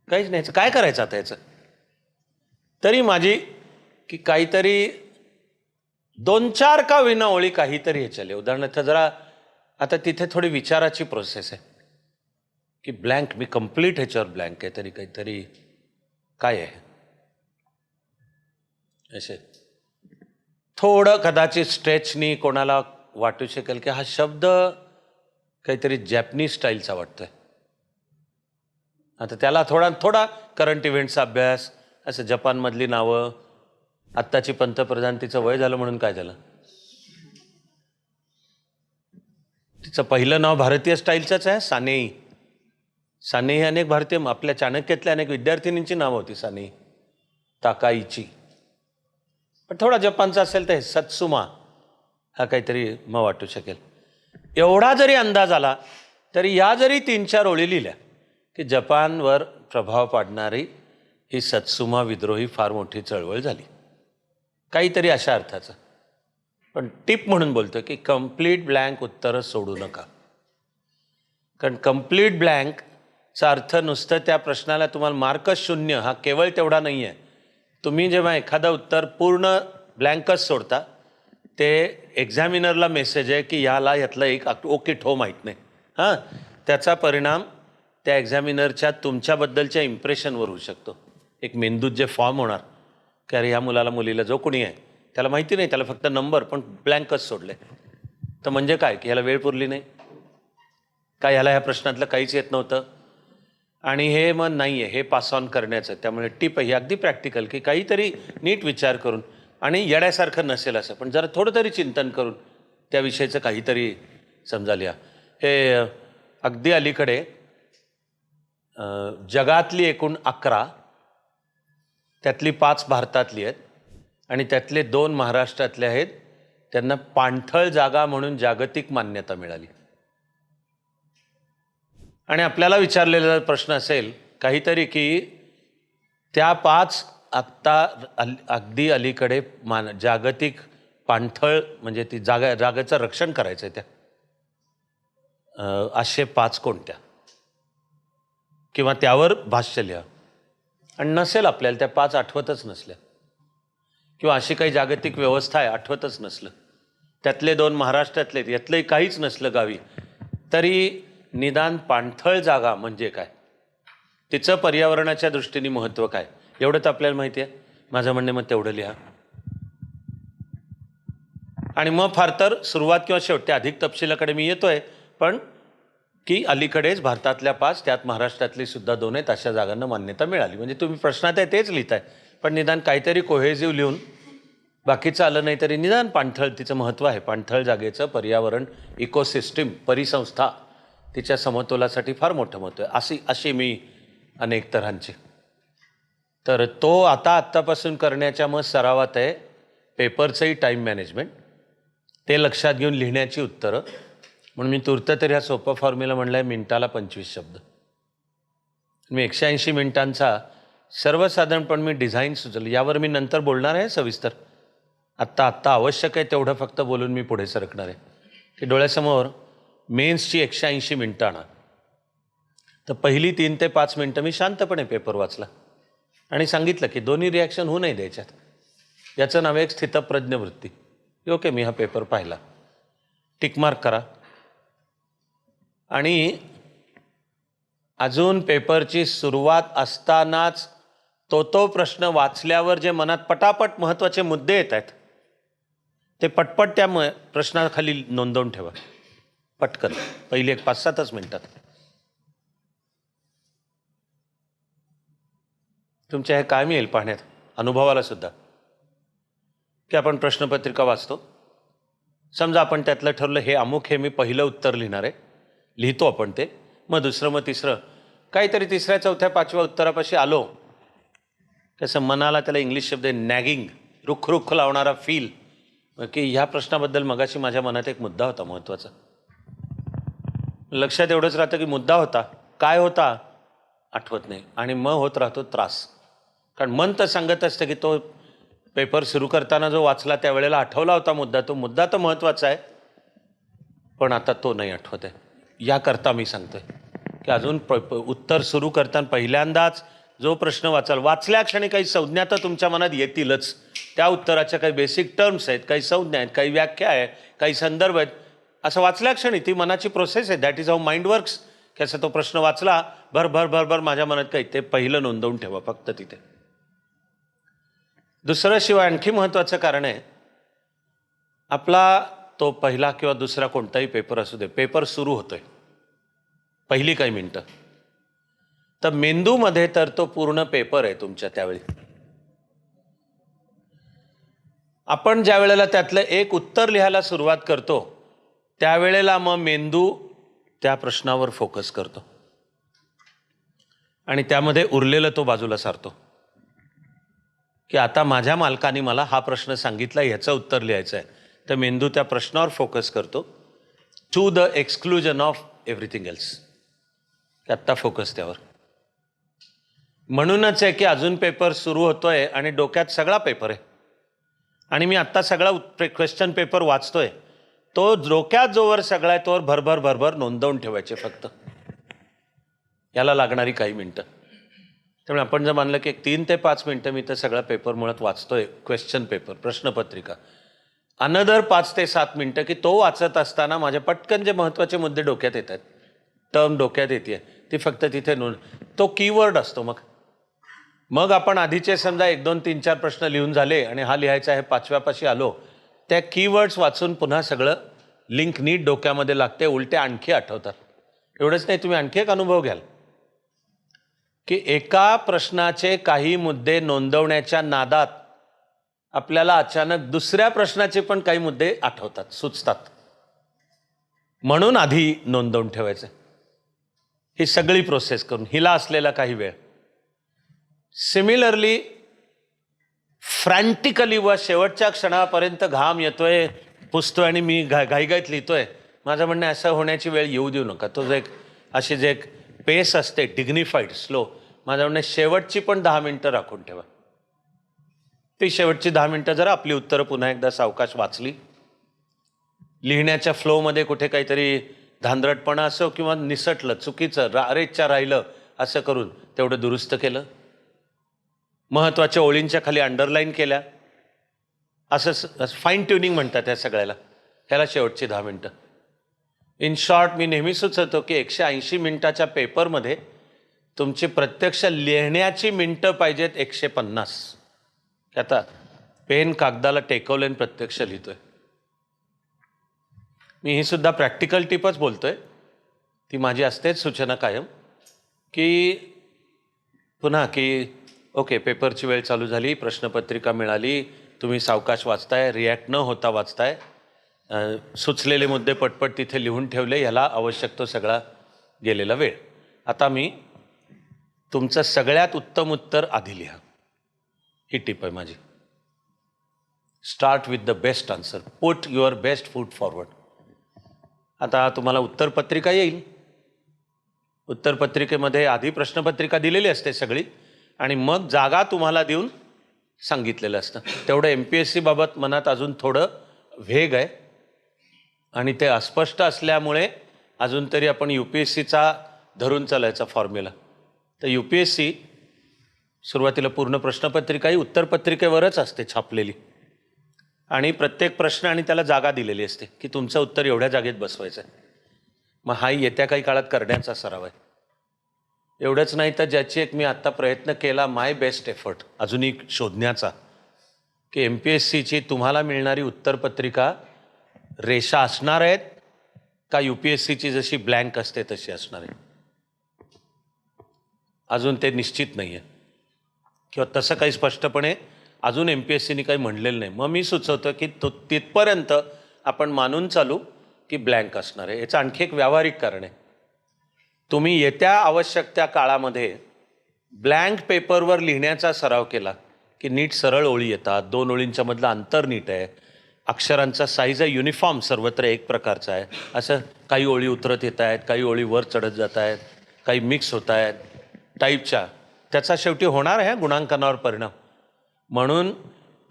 काहीच नाही. काय करायचं आता याचं? तरी माझी की काहीतरी दोन चार का विना ओळी काहीतरी ह्याच्याले. उदाहरणार्थ जरा आता तिथे थोडी विचाराची प्रोसेस आहे की ब्लँक, मी कम्प्लीट ह्याच्यावर ब्लँक आहे, तरी काहीतरी काय आहे असे थोडं कदाचित स्ट्रेचनी कोणाला वाटू शकेल की हा शब्द काहीतरी जॅपनीज स्टाईलचा वाटतोय. आता त्याला थोडा करंट इव्हेंट्सचा अभ्यास, असं जपानमधली नावं, आत्ताची पंतप्रधान तिचं वय झालं म्हणून काय झालं, तिचं पहिलं नाव भारतीय स्टाईलचंच आहे, सानेई. सानेई अनेक भारतीय आपल्या चाणक्यातल्या अनेक विद्यार्थिनींची नावं होती, सानेई ताकाईची. पण थोडा जपानचा असेल तर सत्सुमा हा काहीतरी मग वाटू शकेल. एवढा जरी अंदाज आला तरी या जरी 3-4 ओळी लिहिल्या की जपानवर प्रभाव पाडणारी ही सत्सुमा विद्रोही फार मोठी चळवळ झाली, काहीतरी अशा अर्थाचं. पण टिप म्हणून बोलतो की कम्प्लीट ब्लँक उत्तरं सोडू नका. कारण कम्प्लीट ब्लँकचा अर्थ नुसतं त्या प्रश्नाला तुम्हाला मार्कच 0 हा केवळ तेवढा नाही आहे. तुम्ही जेव्हा एखादं उत्तर पूर्ण ब्लँकच सोडता ते एक्झामिनरला मेसेज आहे की यातलं एक ओके ठो माहीत नाही. हां, त्याचा परिणाम त्या एक्झामिनरच्या तुमच्याबद्दलच्या इम्प्रेशनवर होऊ शकतो. एक मेंदूत जे फॉर्म होणार की अरे ह्या मुलाला मुलीला जो कोणी आहे त्याला माहिती नाही, त्याला फक्त नंबर पण ब्लँकच सोडले, तर म्हणजे काय की ह्याला वेळ पुरली नाही काय, ह्याला ह्या प्रश्नातलं काहीच येत नव्हतं आणि हे मग नाही आहे हे पास ऑन करण्याचं. त्यामुळे टिप ही अगदी प्रॅक्टिकल की काहीतरी नीट विचार करून आणि येड्यासारखं नसेल असं, पण जरा थोडं तरी चिंतन करून त्या विषयीचं काहीतरी समजा लिहा. हे अगदी अलीकडे जगातली एकूण 11, त्यातली 5 भारतातली आहेत आणि त्यातले 2 महाराष्ट्रातले आहेत. त्यांना पाणथळ जागा म्हणून जागतिक मान्यता मिळाली. आणि आपल्याला विचारलेला प्रश्न असेल काहीतरी की त्या 5 आत्ता अगदी अलीकडे जागतिक पाणथळ म्हणजे ती जागेचं रक्षण करायचं आहे त्या असे 5 कोणत्या, किंवा त्यावर भाष्य लिहा. आणि नसेल आपल्याला त्या 5 आठवतच नसल्या, किंवा अशी काही जागतिक व्यवस्था आहे आठवतच नसलं, त्यातले 2 महाराष्ट्रातले यातलंही काहीच नसलं गावी, तरी निदान पाणथळ जागा म्हणजे काय, तिचं पर्यावरणाच्या दृष्टीने महत्त्व काय, एवढं तर आपल्याला माहिती आहे. माझं म्हणणे मग तेवढं लिहा. आणि मग फार तर सुरुवात किंवा शेवट अधिक तपशिलाकडे मी येतोय, पण की अलीकडेच भारतातल्या 5 त्यात महाराष्ट्रातली सुद्धा 2 आहेत अशा जागांना मान्यता मिळाली. म्हणजे तुम्ही प्रश्नात आहे तेच लिहिताय, पण निदान काहीतरी कोहेजिव्ह लिहून बाकीचं आलं नाही तरी निदान पाणथळ तिचं महत्त्व आहे, पाणथळ जागेचं पर्यावरण, इकोसिस्टीम, परिसंस्था, तिच्या समतोलासाठी फार मोठं महत्त्व आहे. अशी मी अनेक तऱ्हांची. तर तो आत्तापासून करण्याच्या मग सरावात आहे पेपरचंही टाईम मॅनेजमेंट, ते लक्षात घेऊन लिहिण्याची उत्तरं. म्हणून मी तूर्त तरी हा सोपा फॉर्म्युला म्हणला आहे, मिनिटाला 25 शब्द. मी 180 मिनिटांचा सर्वसाधारणपणे मी डिझाईन सुचवलं, यावर मी नंतर बोलणार आहे सविस्तर. आत्ता आवश्यक आहे तेवढं फक्त बोलून मी पुढे सरकणार आहे की डोळ्यासमोर मेन्सची 180 मिनिटं आणा. तर पहिली 3 ते 5 मिनिटं मी शांतपणे पेपर वाचला आणि सांगितलं की दोन्ही रिॲक्शन होऊ नाही द्यायच्यात. याचं नाव एक स्थितप्रज्ञ वृत्ती. ओके, मी हा पेपर पाहिला, टिकमार्क करा. आणि अजून पेपरची सुरुवात असतानाच तो प्रश्न वाचल्यावर जे मनात पटापट महत्त्वाचे मुद्दे येत आहेत ते पटपट त्या प्रश्नाखाली नोंदवून ठेवा, पटकन, पहिली 5-7 मिनिटात. तुमच्या हे काय मिळेल पाहण्यात, अनुभवाला सुद्धा, की आपण प्रश्नपत्रिका वाचतो. समजा आपण त्यातलं ठरलं हे अमुक हे मी पहिलं उत्तर लिहिणार आहे, लिहितो आपण ते, मग दुसरं, मग तिसरं, काहीतरी 3ऱ्या 4थ्या 5व्या उत्तरापाशी आलो कसं मनाला त्याला इंग्लिश शब्द आहे नॅगिंग, रुख लावणारा फील, की ह्या प्रश्नाबद्दल मगाशी माझ्या मनात एक मुद्दा होता महत्त्वाचा. लक्षात एवढंच राहतं की मुद्दा होता, काय होता आठवत नाही, आणि मग होत राहतो त्रास. कारण मन तर सांगत असतं की तो पेपर सुरू करताना जो वाचला त्यावेळेला आठवला होता मुद्दा, तो मुद्दा तर महत्त्वाचा आहे, पण आता तो नाही आठवत आहे. याकरता मी सांगतोय की अजून उत्तर सुरू करताना पहिल्यांदाच जो प्रश्न वाचल्या क्षणी काही संज्ञा तर तुमच्या मनात येतीलच. त्या उत्तराच्या काही बेसिक टर्म्स आहेत, काही संज्ञा आहेत, काही व्याख्या आहे, काही संदर्भ आहेत. असं वाचल्या क्षणी ती मनाची प्रोसेस आहे. That is how mind works. की असं तो प्रश्न वाचला, भर माझ्या मनात काही, ते पहिलं नोंदवून ठेवा फक्त तिथे. दुसरं शिवाय आणखी महत्त्वाचं कारण आहे, आपला तो पहिला किंवा दुसरा कोणताही पेपर असू दे, पेपर सुरू होतोय पहिली काही मिनटं, तर मेंदूमध्ये तर तो पूर्ण पेपर आहे तुमच्या. त्यावेळी आपण ज्या वेळेला त्यातलं एक उत्तर लिहायला सुरुवात करतो त्यावेळेला मग मेंदू त्या प्रश्नावर फोकस करतो आणि त्यामध्ये उरलेलं तो बाजूला सारतो की आता माझ्या मालकाने मला हा प्रश्न सांगितला, ह्याचं उत्तर लिहायचं आहे. तर मेंदू त्या प्रश्नावर फोकस करतो to the exclusion of everything else. आत्ता फोकस त्यावर. म्हणूनच आहे की अजून पेपर सुरू होतोय आणि डोक्यात सगळा पेपर आहे आणि मी आत्ता सगळा क्वेश्चन पेपर वाचतोय, तो डोक्यात जोवर सगळा आहे तोवर भरभर नोंदवून ठेवायचे फक्त. याला लागणारी काही मिनटं. त्यामुळे आपण जर मानलं की 3 ते 5 मिनटं मी तर सगळा पेपर मुळात वाचतोय, क्वेश्चन पेपर, प्रश्नपत्रिका, अनदर 5 ते 7 मिनटं की तो वाचत असताना माझ्या पटकन जे महत्त्वाचे मुद्दे डोक्यात येतात, टर्म डोक्यात येते, ती फक्त तिथे नोंद, तो कीवर्ड असतो. मग आपण आधीचे समजा 1, 2, 3, 4 प्रश्न लिहून झाले आणि हा लिहायचा आहे 5व्यापाशी आलो, त्या कीवर्ड्स वाचून पुन्हा सगळं लिंक नीट डोक्यामध्ये लागते, उलटे आणखी आठवतात. एवढंच नाही, तुम्ही आणखी एक अनुभव घ्याल की एका प्रश्नाचे काही मुद्दे नोंदवण्याच्या नादात आपल्याला अचानक दुसऱ्या प्रश्नाचे पण काही मुद्दे आठवतात, सुचतात. म्हणून आधी नोंदवून ठेवायचं. ही सगळी प्रोसेस करून हिला असलेला काही वेळ. सिमिलरली फ्रँटिकली व शेवटच्या क्षणापर्यंत घाम येतोय, पुसतोय आणि मी घाईघाईत लिहितोय, माझं म्हणणं असं होण्याची वेळ येऊ देऊ नका. तो जो एक अशी जे एक पेस असते डिग्निफाईड स्लो, माझं म्हणणं शेवटची पण 10 मिनिटं राखून ठेवा. ती शेवटची 10 मिनिटं जरा आपली उत्तरं पुन्हा एकदा सावकाश वाचली, लिहिण्याच्या फ्लोमध्ये कुठे काहीतरी धांदरटपणा असो किंवा निसटलं, चुकीचं, अरेच्या राहिलं, असं करून तेवढं दुरुस्त केलं, महत्त्वाच्या ओळींच्या खाली अंडरलाईन केल्या, असं फाईन ट्युनिंग म्हणतात या सगळ्याला. ह्याला शेवटची 10 मिनिटं. इन शॉर्ट मी नेहमी सुचवतो की 180 मिनिटाच्या पेपरमध्ये तुमची प्रत्यक्ष लिहिण्याची मिनटं पाहिजेत 150. आता पेन कागदाला टेकवले आणि प्रत्यक्ष लिहितोय. मी ही सुद्धा प्रॅक्टिकल टिपच बोलतोय, ती माझी असतेच सूचना कायम, की पुन्हा की ओके पेपरची वेळ चालू झाली, प्रश्नपत्रिका मिळाली, तुम्ही सावकाश वाचताय, रिॲक्ट न होता वाचताय, सुचलेले मुद्दे पटपट तिथे लिहून ठेवले, ह्याला आवश्यक तो सगळा गेलेला वेळ. आता मी तुमचं सगळ्यात उत्तम उत्तर आधी लिहा. ही टिप आहे माझी. Start with the best answer, put your best foot forward. आता तुम्हाला उत्तरपत्रिका येईल. उत्तरपत्रिकेमध्ये आधी प्रश्नपत्रिका दिलेली असते सगळी आणि मग जागा तुम्हाला देऊन सांगितलेलं असतं. तेवढं MPSC बाबत मनात अजून थोडं वेग आहे आणि ते अस्पष्ट असल्यामुळे अजून तरी आपण UPSCचा धरून चालायचा फॉर्म्युला. तर UPSC सुरुवातीला पूर्ण प्रश्नपत्रिका ही उत्तरपत्रिकेवरच असते छापलेली आणि प्रत्येक प्रश्न आणि त्याला जागा दिलेली असते की तुमचं उत्तर एवढ्या जागेत बसवायचं आहे. मग हा येत्या काही काळात करण्याचा सराव आहे. एवढंच नाही तर ज्याची एक मी आत्ता प्रयत्न केला, माय बेस्ट एफर्ट अजूनही शोधण्याचा, की MPSCची तुम्हाला मिळणारी उत्तरपत्रिका रेषा असणार आहेत का UPSCची जशी ब्लँक असते तशी असणार आहे. अजून ते निश्चित नाही आहे किंवा तसं काही स्पष्टपणे अजून MPSCने काही म्हणलेलं नाही. मग मी सुचवतो की तिथपर्यंत आपण मानून चालू की ब्लँक असणार आहे. याचं आणखी एक व्यावहारिक कारण आहे. तुम्ही येत्या आवश्यक त्या काळामध्ये ब्लँक पेपरवर लिहिण्याचा सराव केला की नीट सरळ ओळी येतात, 2 ओळींच्या मधलं अंतर नीट आहे, अक्षरांचा साईज आहे युनिफॉर्म सर्वत्र एक प्रकारचा आहे. असं काही ओळी उतरत येत आहेत, काही ओळी वर चढत जात आहेत, काही मिक्स होत आहेत टाईपच्या, त्याचा शेवटी होणार आहे गुणांकनावर परिणाम. म्हणून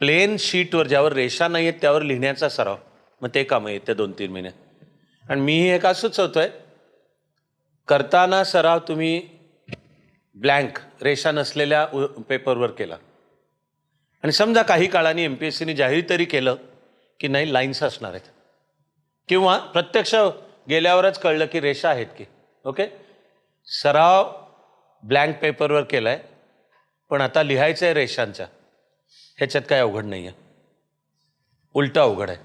प्लेन शीटवर ज्यावर रेषा नाही आहेत त्यावर लिहिण्याचा सराव, मग ते कामं येते 2-3 महिन्यात. आणि मीही एक असं सुचवतोय, करताना सराव तुम्ही ब्लँक रेषा नसलेल्या पेपरवर केला आणि समजा काही काळाने MPSCने जाहीर तरी केलं की नाही लाईन्स असणार आहेत किंवा प्रत्यक्ष गेल्यावरच कळलं की रेषा आहेत की ओके, सराव ब्लँक पेपरवर केला आहे पण आता लिहायचं आहे रेषांच्या, ह्याच्यात काय अवघड नाही आहे. उलटं अवघड आहे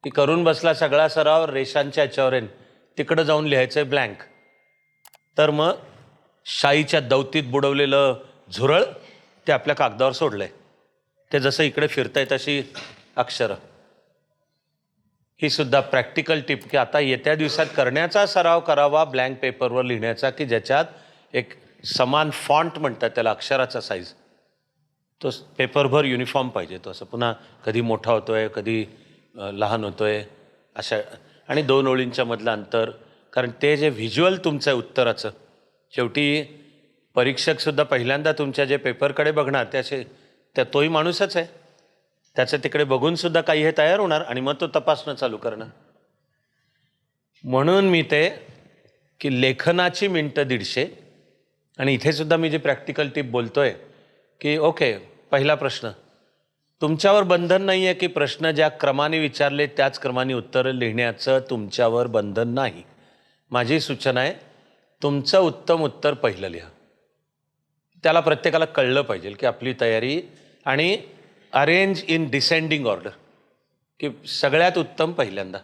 की करून बसला सगळा सराव रेषांच्या ह्याच्यावर आहे, तिकडं जाऊन लिहायचं आहे ब्लँक. तर मग शाईच्या दौतीत बुडवलेलं झुरळ ते आपल्या कागदावर सोडलं आहे, ते जसं इकडे फिरतंय तशी अक्षरं. ही सुद्धा प्रॅक्टिकल टिप की आता येत्या दिवसात करण्याचा सराव करावा ब्लँक पेपरवर लिहिण्याचा, की ज्याच्यात एक समान फॉन्ट म्हणतात त्याला, अक्षराचा साईज तो पेपरभर युनिफॉर्म पाहिजे. तो असं पुन्हा कधी मोठा होतोय कधी लहान होतोय अशा, आणि 2 ओळींच्या मधलं अंतर. कारण ते जे व्हिज्युअल तुमचं आहे उत्तराचं, शेवटी परीक्षकसुद्धा पहिल्यांदा तुमच्या जे पेपरकडे बघणार त्या तोही माणूसच आहे, त्याचं तिकडे बघूनसुद्धा काही हे तयार होणार आणि मग तो तपासणं चालू करणार. म्हणून मी ते की लेखनाची मिनटं 150. आणि इथे सुद्धा मी जी प्रॅक्टिकल टिप बोलतोय की ओके, पहिला प्रश्न तुमच्यावर बंधन नाही आहे की प्रश्न ज्या क्रमाने विचारले त्याच क्रमाने उत्तरं लिहिण्याचं तुमच्यावर बंधन नाही. माझी सूचना आहे, तुमचं उत्तम उत्तर पहिलं लिहा. त्याला प्रत्येकाला कळलं पाहिजे की आपली तयारी, आणि अरेंज इन डिसेंडिंग ऑर्डर, की सगळ्यात उत्तम पहिल्यांदा,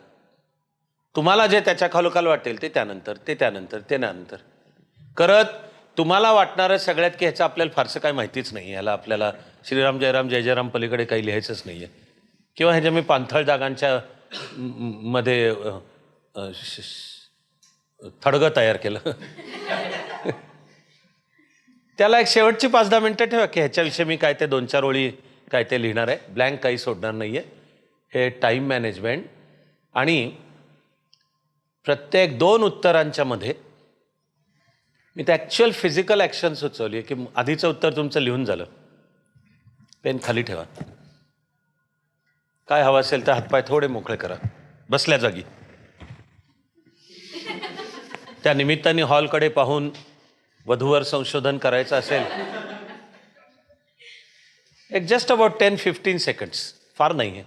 तुम्हाला जे त्याच्या खालोखाल वाटेल ते त्यानंतर, ते त्यानंतर, ते त्यानंतर करत तुम्हाला वाटणारं सगळ्यात की ह्याचं आपल्याला फारसं काय माहितीच नाही, ह्याला आपल्याला श्रीराम जयराम जय जयराम पलीकडे काही लिहायचंच नाही आहे. किंवा ह्याच्या मी पाणथळ जागांच्या मध्ये थडगं तयार केलं. त्याला एक शेवटची 5-10 मिनटं ठेवा की ह्याच्याविषयी मी काय ते 2-4 ओळी काय ते लिहिणार आहे. ब्लँक काही सोडणार नाही आहे. हे टाईम मॅनेजमेंट आणि प्रत्येक 2 उत्तरांच्या मध्ये मी ते ॲक्च्युअल फिजिकल ॲक्शन सुचवली आहे की आधीचं उत्तर तुमचं लिहून झालं, पेन खाली ठेवा, काय हवं असेल तर हातपाय थोडे मोकळे करा बसल्या जागी. त्या निमित्ताने हॉलकडे पाहून वधूवर संशोधन करायचं असेल एक जस्ट अबाउट 10-15 सेकंड्स, फार नाही आहे.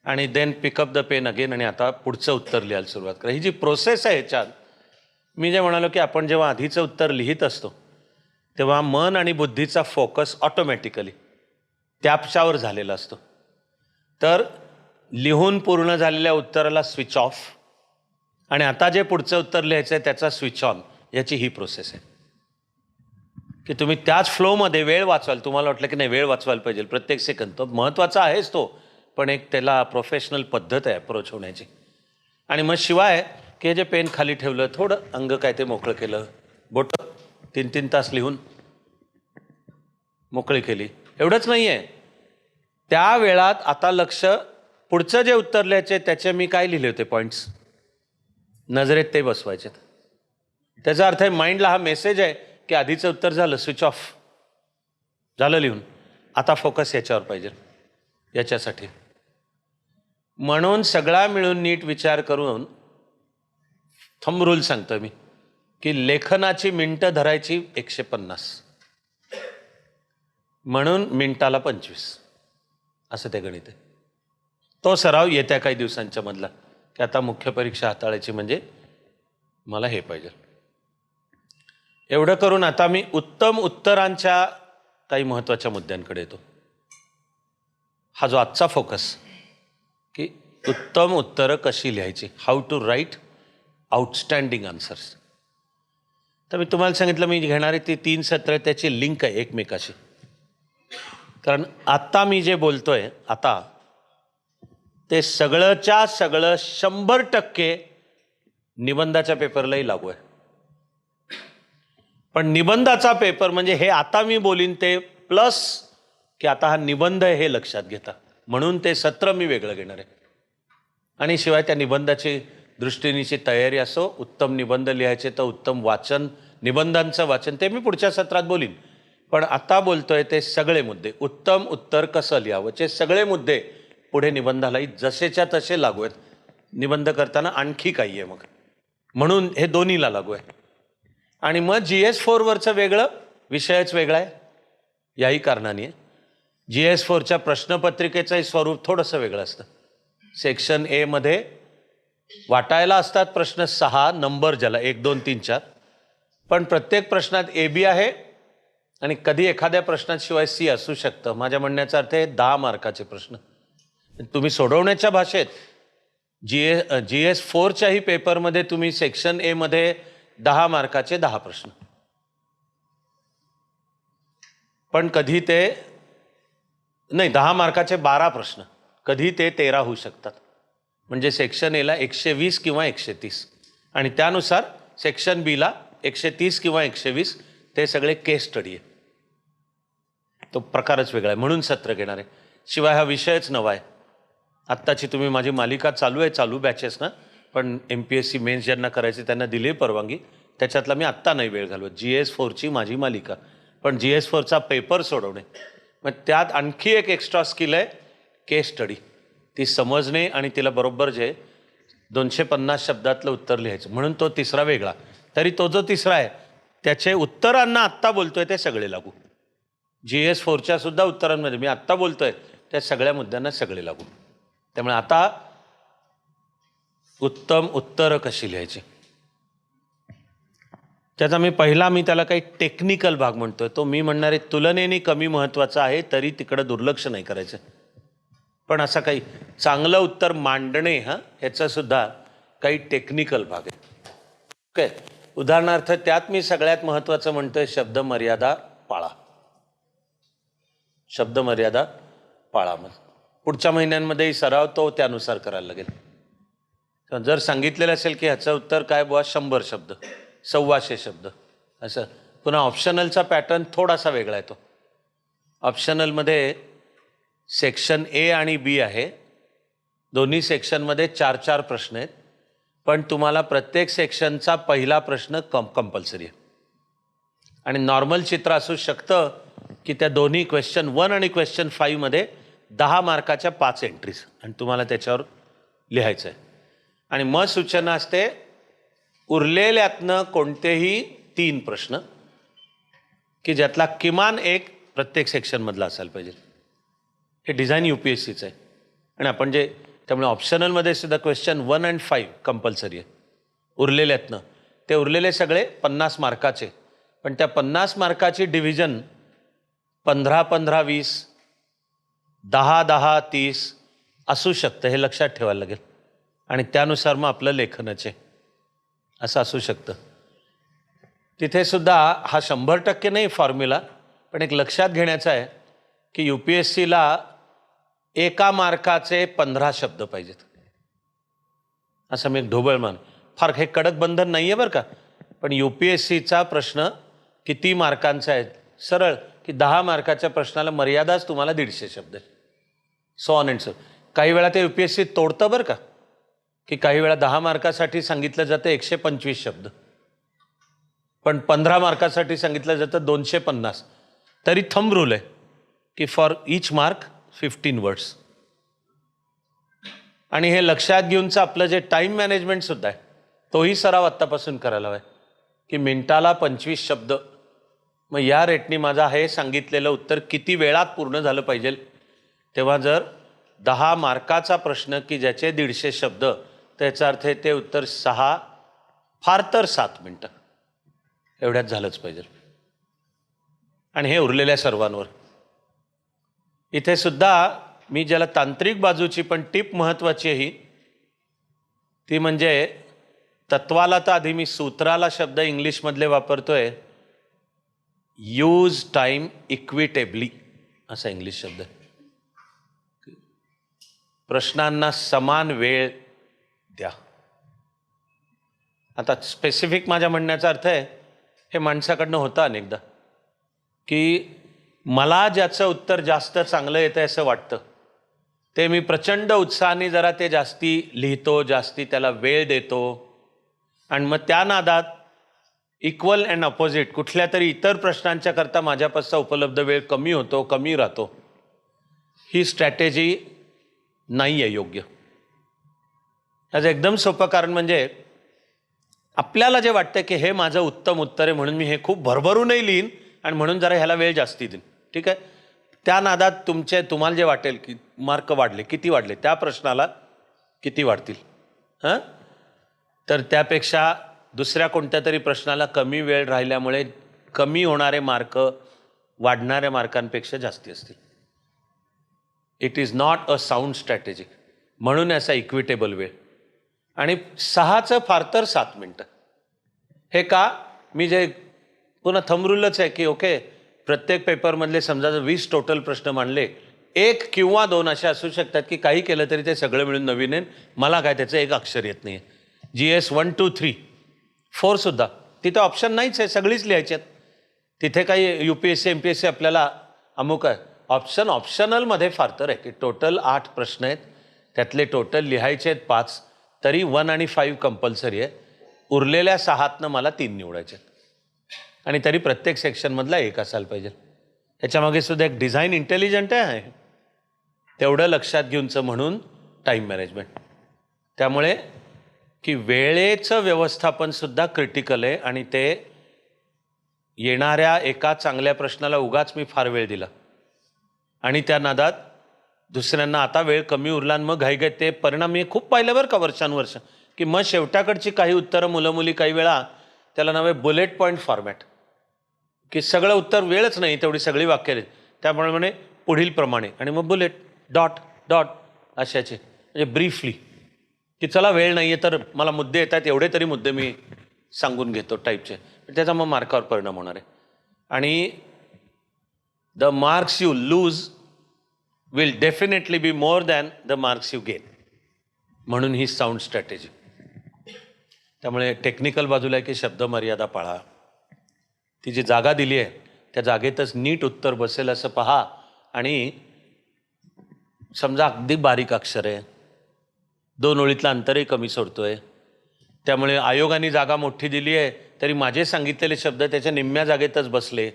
आणि then pick up the pen again आणि आता पुढचं उत्तर लिहायला सुरुवात करा. ही जी प्रोसेस आहे ह्याच्यात, मी जे म्हणालो की आपण जेव्हा आधीचं उत्तर लिहित असतो तेव्हा मन आणि बुद्धीचा फोकस ऑटोमॅटिकली त्याच्यावर झालेला असतो. तर लिहून पूर्ण झालेल्या उत्तराला स्विच ऑफ आणि आता जे पुढचं उत्तर लिहायचं आहे त्याचा स्विच ऑन, याची ही प्रोसेस आहे की तुम्ही त्याच फ्लोमध्ये वेळ वाचवाल. तुम्हाला वाटलं की नाही वेळ वाचवायला पाहिजे प्रत्येक सेकंद, तो महत्त्वाचा आहेच तो, पण एक त्याला प्रोफेशनल पद्धत आहे अप्रोच होण्याची. आणि मग शिवाय की जे पेन खाली ठेवलं, थोडं अंग काय ते मोकळं केलं, बोटं 3-3 तास लिहून मोकळी केली, एवढंच नाही आहे. त्या वेळात आता लक्ष पुढचं जे उत्तर लिहायचे त्याचे मी काय लिहिले होते पॉईंट्स नजरेत ते बसवायचे. त्याचा अर्थ आहे माइंडला हा मेसेज आहे की आधीचं उत्तर झालं, स्विच ऑफ झालं लिहून, आता फोकस याच्यावर पाहिजे याच्यासाठी. म्हणून सगळा मिळून नीट विचार करून थंब रूल सांगतो मी की लेखनाची मिनटं धरायची 150, म्हणून मिनिटाला 25 असं ते गणित आहे. तो सराव येत्या काही दिवसांच्या मधला की आता मुख्य परीक्षा हाताळायची म्हणजे मला हे पाहिजे. एवढं करून आता मी उत्तम उत्तरांच्या काही महत्त्वाच्या मुद्द्यांकडे येतो. हा जो आजचा फोकस की उत्तम उत्तरं कशी लिहायची, how to write outstanding answers. तर मी तुम्हाला सांगितलं मी घेणारे ती 3 सत्र त्याची लिंक आहे एकमेकाशी. कारण आता मी जे बोलतोय आता ते सगळंच्या सगळं 100% निबंधाच्या पेपरलाही लागू आहे. पण निबंधाचा पेपर म्हणजे हे आता मी बोलीन ते प्लस की आता हा निबंध आहे हे लक्षात घेता, म्हणून ते सत्र मी वेगळं घेणार आहे. आणि शिवाय त्या निबंधाची दृष्टीनीची तयारी असो, उत्तम निबंध लिहायचे तर उत्तम वाचन, निबंधांचं वाचन ते मी पुढच्या सत्रात बोलीन. पण आता बोलतोय ते सगळे मुद्दे, उत्तम उत्तर कसं लिहावं चे सगळे मुद्दे पुढे निबंधालाही जसेच्या तसे लागू आहेत. निबंध करताना आणखी काही आहे मग, म्हणून हे दोन्हीला लागू आहे. आणि मग GS4 वरचं वेगळं, विषयच वेगळा आहे याही कारणाने. GS4च्या प्रश्नपत्रिकेचंही स्वरूप थोडंसं वेगळं असतं. सेक्शन ए मध्ये वाटायला असतात प्रश्न 6 नंबर, ज्याला 1, 2, 3, 4, पण प्रत्येक प्रश्नात AB आहे आणि कधी एखाद्या प्रश्नाशिवाय C असू शकतं. माझ्या म्हणण्याचा अर्थ आहे 10 मार्काचे प्रश्न तुम्ही सोडवण्याच्या भाषेत GS4च्याही पेपरमध्ये तुम्ही सेक्शन ए मध्ये 10 मार्काचे 10 प्रश्न, पण कधी ते नाही 10 मार्काचे 12 प्रश्न, कधी ते 13 होऊ शकतात. म्हणजे सेक्शन एला 120 किंवा 130 आणि त्यानुसार सेक्शन बीला 130 किंवा 120. ते सगळे केस स्टडी आहे, तो प्रकारच वेगळा आहे, म्हणून सत्र घेणार आहे. शिवाय हा विषयच नवा आहे. आत्ताची तुम्ही माझी मालिका चालू आहे, चालू बॅचेस ना, पण MPSC मेन्स ज्यांना करायचे त्यांना दिली परवानगी, त्याच्यातला मी आत्ता नाही वेळ घालवत. GS4ची माझी मालिका, पण GS4चा पेपर सोडवणे, मग त्यात आणखी एक एक्स्ट्रा स्किल आहे केस स्टडी. ती समजणे आणि तिला बरोबर जे 250 शब्दातलं उत्तर लिहायचं, म्हणून तो तिसरा वेगळा. तरी तो जो तिसरा आहे त्याचे उत्तरांना आत्ता बोलतोय ते सगळे लागू. GS4च्या सुद्धा उत्तरांमध्ये मी आत्ता बोलतोय त्या सगळ्या मुद्द्यांना सगळे लागू. त्यामुळे आता उत्तम उत्तरं कशी लिहायची त्याचा मी त्याला काही टेक्निकल भाग म्हणतोय. तो मी म्हणणारे तुलनेने कमी महत्त्वाचा आहे, तरी तिकडं दुर्लक्ष नाही करायचं. पण असा काही चांगलं उत्तर मांडणे ह्याचा सुद्धा काही टेक्निकल भाग आहे. ओके, उदाहरणार्थ त्यात मी सगळ्यात महत्त्वाचं म्हणतोय शब्द मर्यादा पाळा. शब्द मर्यादा पाळा. मग पुढच्या महिन्यांमध्येही सराव तो त्यानुसार करायला लागेल. जर सांगितलेलं असेल की ह्याचं उत्तर काय बुवा 100 शब्द 125 शब्द असं. पुन्हा ऑप्शनलचा पॅटर्न थोडासा वेगळा आहे. तो ऑप्शनलमध्ये सेक्शन ए आणि बी आहे. दोन्ही सेक्शनमध्ये 4-4 प्रश्न आहेत. पण तुम्हाला प्रत्येक सेक्शनचा पहिला प्रश्न कंपल्सरी आहे. आणि नॉर्मल चित्र असू शकतं की त्या दोन्ही क्वेश्चन 1 आणि क्वेश्चन 5 मध्ये 10 मार्काच्या 5 एंट्रीज आणि तुम्हाला त्याच्यावर लिहायचं आहे. आणि मग सूचना असते उरलेल्यातनं कोणतेही 3 प्रश्न की ज्यातला किमान एक प्रत्येक सेक्शनमधला असायला पाहिजे. हे डिझाईन UPSCचं आहे. आणि आपण जे त्यामुळे ऑप्शनलमध्ये सुद्धा क्वेश्चन 1 आणि 5 कंपल्सरी आहे. उरलेल्यातनं ते उरलेले सगळे 50 मार्काचे. पण त्या 50 मार्काची डिव्हिजन 15-15, 20, 10-10, 30 असू शकतं. हे लक्षात ठेवायला लागेल. आणि त्यानुसार मग आपलं लेखनच आहे असं असू शकतं. तिथे सुद्धा हा 100% नाही फॉर्म्युला, पण एक लक्षात घेण्याचा आहे की UPSCला 1 मार्काचे 15 शब्द पाहिजेत. असं मी एक ढोबळ मान फार हे कडक बंधन नाही आहे बरं का. पण UPSCचा प्रश्न किती मार्कांचा आहे? सरळ की 10 मार्काच्या प्रश्नाला मर्यादाच तुम्हाला 150 शब्द आहे. So on and so. काही वेळा ते UPSC तोडतं बरं का, की काही वेळा 10 मार्कासाठी सांगितलं जातं 125 शब्द, पण 15 मार्कासाठी सांगितलं जातं 250. तरी थंब रूल आहे की फॉर ईच मार्क 15 वर्ड्स. आणि हे लक्षात घेऊनचं आपलं जे टाईम मॅनेजमेंट सुद्धा आहे तोही सराव आत्तापासून करायला हवा आहे की मिनिटाला 25 शब्द. मग या रेटनी माझा हे सांगितलेलं उत्तर किती वेळात पूर्ण झालं पाहिजे. तेव्हा जर 10 मार्काचा प्रश्न की ज्याचे 150 शब्द, त्याचा अर्थ आहे ते उत्तर 6 फार तर 7 मिनटं एवढ्यात झालंच पाहिजे. आणि हे उरलेल्या सर्वांवर. इथे सुद्धा मी ज्याला तांत्रिक बाजूची पण टीप महत्त्वाची आहे ही, ती म्हणजे तत्वाला तर आधी मी सूत्राला शब्द इंग्लिशमधले वापरतोय. यूज टाईम इक्विटेबली असा इंग्लिश शब्द आहे. प्रश्नांना समान वेळ द्या. आता स्पेसिफिक माझ्या म्हणण्याचा अर्थ आहे हे माणसाकडनं होतं अनेकदा की मला ज्याचं उत्तर जास्त चांगलं येतं असं वाटतं ते मी प्रचंड उत्साहाने जरा ते जास्ती लिहितो, जास्ती त्याला वेळ देतो. आणि मग त्या नादात इक्वल अँड अपोजिट कुठल्या तरी इतर प्रश्नांच्या करता माझ्यापासून उपलब्ध वेळ कमी होतो, कमी राहतो. ही स्ट्रॅटेजी नाही आहे योग्य. याचं एकदम सोपं कारण म्हणजे आपल्याला जे वाटतं की हे माझं उत्तम उत्तर आहे म्हणून मी हे खूप भरभरूनही लिहीन आणि म्हणून जरा ह्याला वेळ जास्ती देईन. ठीक आहे. त्या नादात तुम्हाला जे वाटेल की मार्क वाढले, किती वाढले, त्या प्रश्नाला किती वाढतील हां, तर त्यापेक्षा दुसऱ्या कोणत्या तरी प्रश्नाला कमी वेळ राहिल्यामुळे कमी होणारे मार्क वाढणाऱ्या मार्कांपेक्षा जास्ती असतील. It is not a sound strategy. म्हणून असा इक्विटेबल वेळ. आणि 6चं फार तर 7 मिनटं. हे का मी जे पुन्हा थंबरूलच आहे की ओके प्रत्येक पेपरमधले समजा जर 20 टोटल प्रश्न मांडले, 1 किंवा 2 असे असू शकतात की काही केलं तरी ते सगळं मिळून नवीन आहे. मला काय त्याचं एक अक्षर येत नाही आहे. GS 1, 2, 3, 4 सुद्धा तिथे ऑप्शन नाहीच आहे, सगळीच लिहायची आहेत. तिथे काही UPSC MPSC आपल्याला अमुक आहे. ऑप्शनलमध्ये फार तर आहे की टोटल 8 प्रश्न आहेत, त्यातले टोटल लिहायचे आहेत 5, तरी 1 आणि 5 कंपल्सरी आहे. उरलेल्या 6तनं मला 3 निवडायचे आहेत. आणि तरी प्रत्येक सेक्शनमधला 1 असायला पाहिजे. याच्यामागे सुद्धा एक डिझाईन इंटेलिजंट आहे. तेवढं लक्षात घेऊनचं म्हणून टाईम मॅनेजमेंट. त्यामुळे की वेळेचं व्यवस्थापन सुद्धा क्रिटिकल आहे. आणि ते येणाऱ्या एका चांगल्या प्रश्नाला उगाच मी फार वेळ दिला आणि त्या नादात दुसऱ्यांना आता वेळ कमी उरला आणि मग घाईघाईत ते परिणाम मी खूप पाहिलं बरं का वर्षानुवर्ष की मग शेवटाकडची काही उत्तरं मुलं मुली काही वेळा त्याला नव्हे बुलेट पॉईंट फॉर्मॅट की सगळं उत्तर वेळच नाही तेवढी सगळी वाक्य आहेत. त्यामुळे म्हणे पुढील प्रमाणे आणि मग बुलेट डॉट डॉट अशाचे म्हणजे ब्रीफली की चला वेळ नाही आहे तर मला मुद्दे येतात एवढे तरी मुद्दे मी सांगून घेतो टाईपचे. त्याचा मग मार्कावर परिणाम होणार आहे. आणि the marks you lose will definitely be more than the marks you gain. म्हणून ही साऊंड स्ट्रॅटेजी. त्यामुळे टेक्निकल बाजूला आहे की शब्द मर्यादा पाळा. ती जी जागा दिली आहे त्या जागेतच नीट उत्तर बसेल असं पहा. आणि समजा अगदी बारीक अक्षर आहे, 2 ओळीतलं अंतरही कमी सोडतोय, त्यामुळे आयोगाने जागा मोठी दिली आहे तरी माझे सांगितलेले शब्द त्याच्या निम्म्या जागेतच बसले,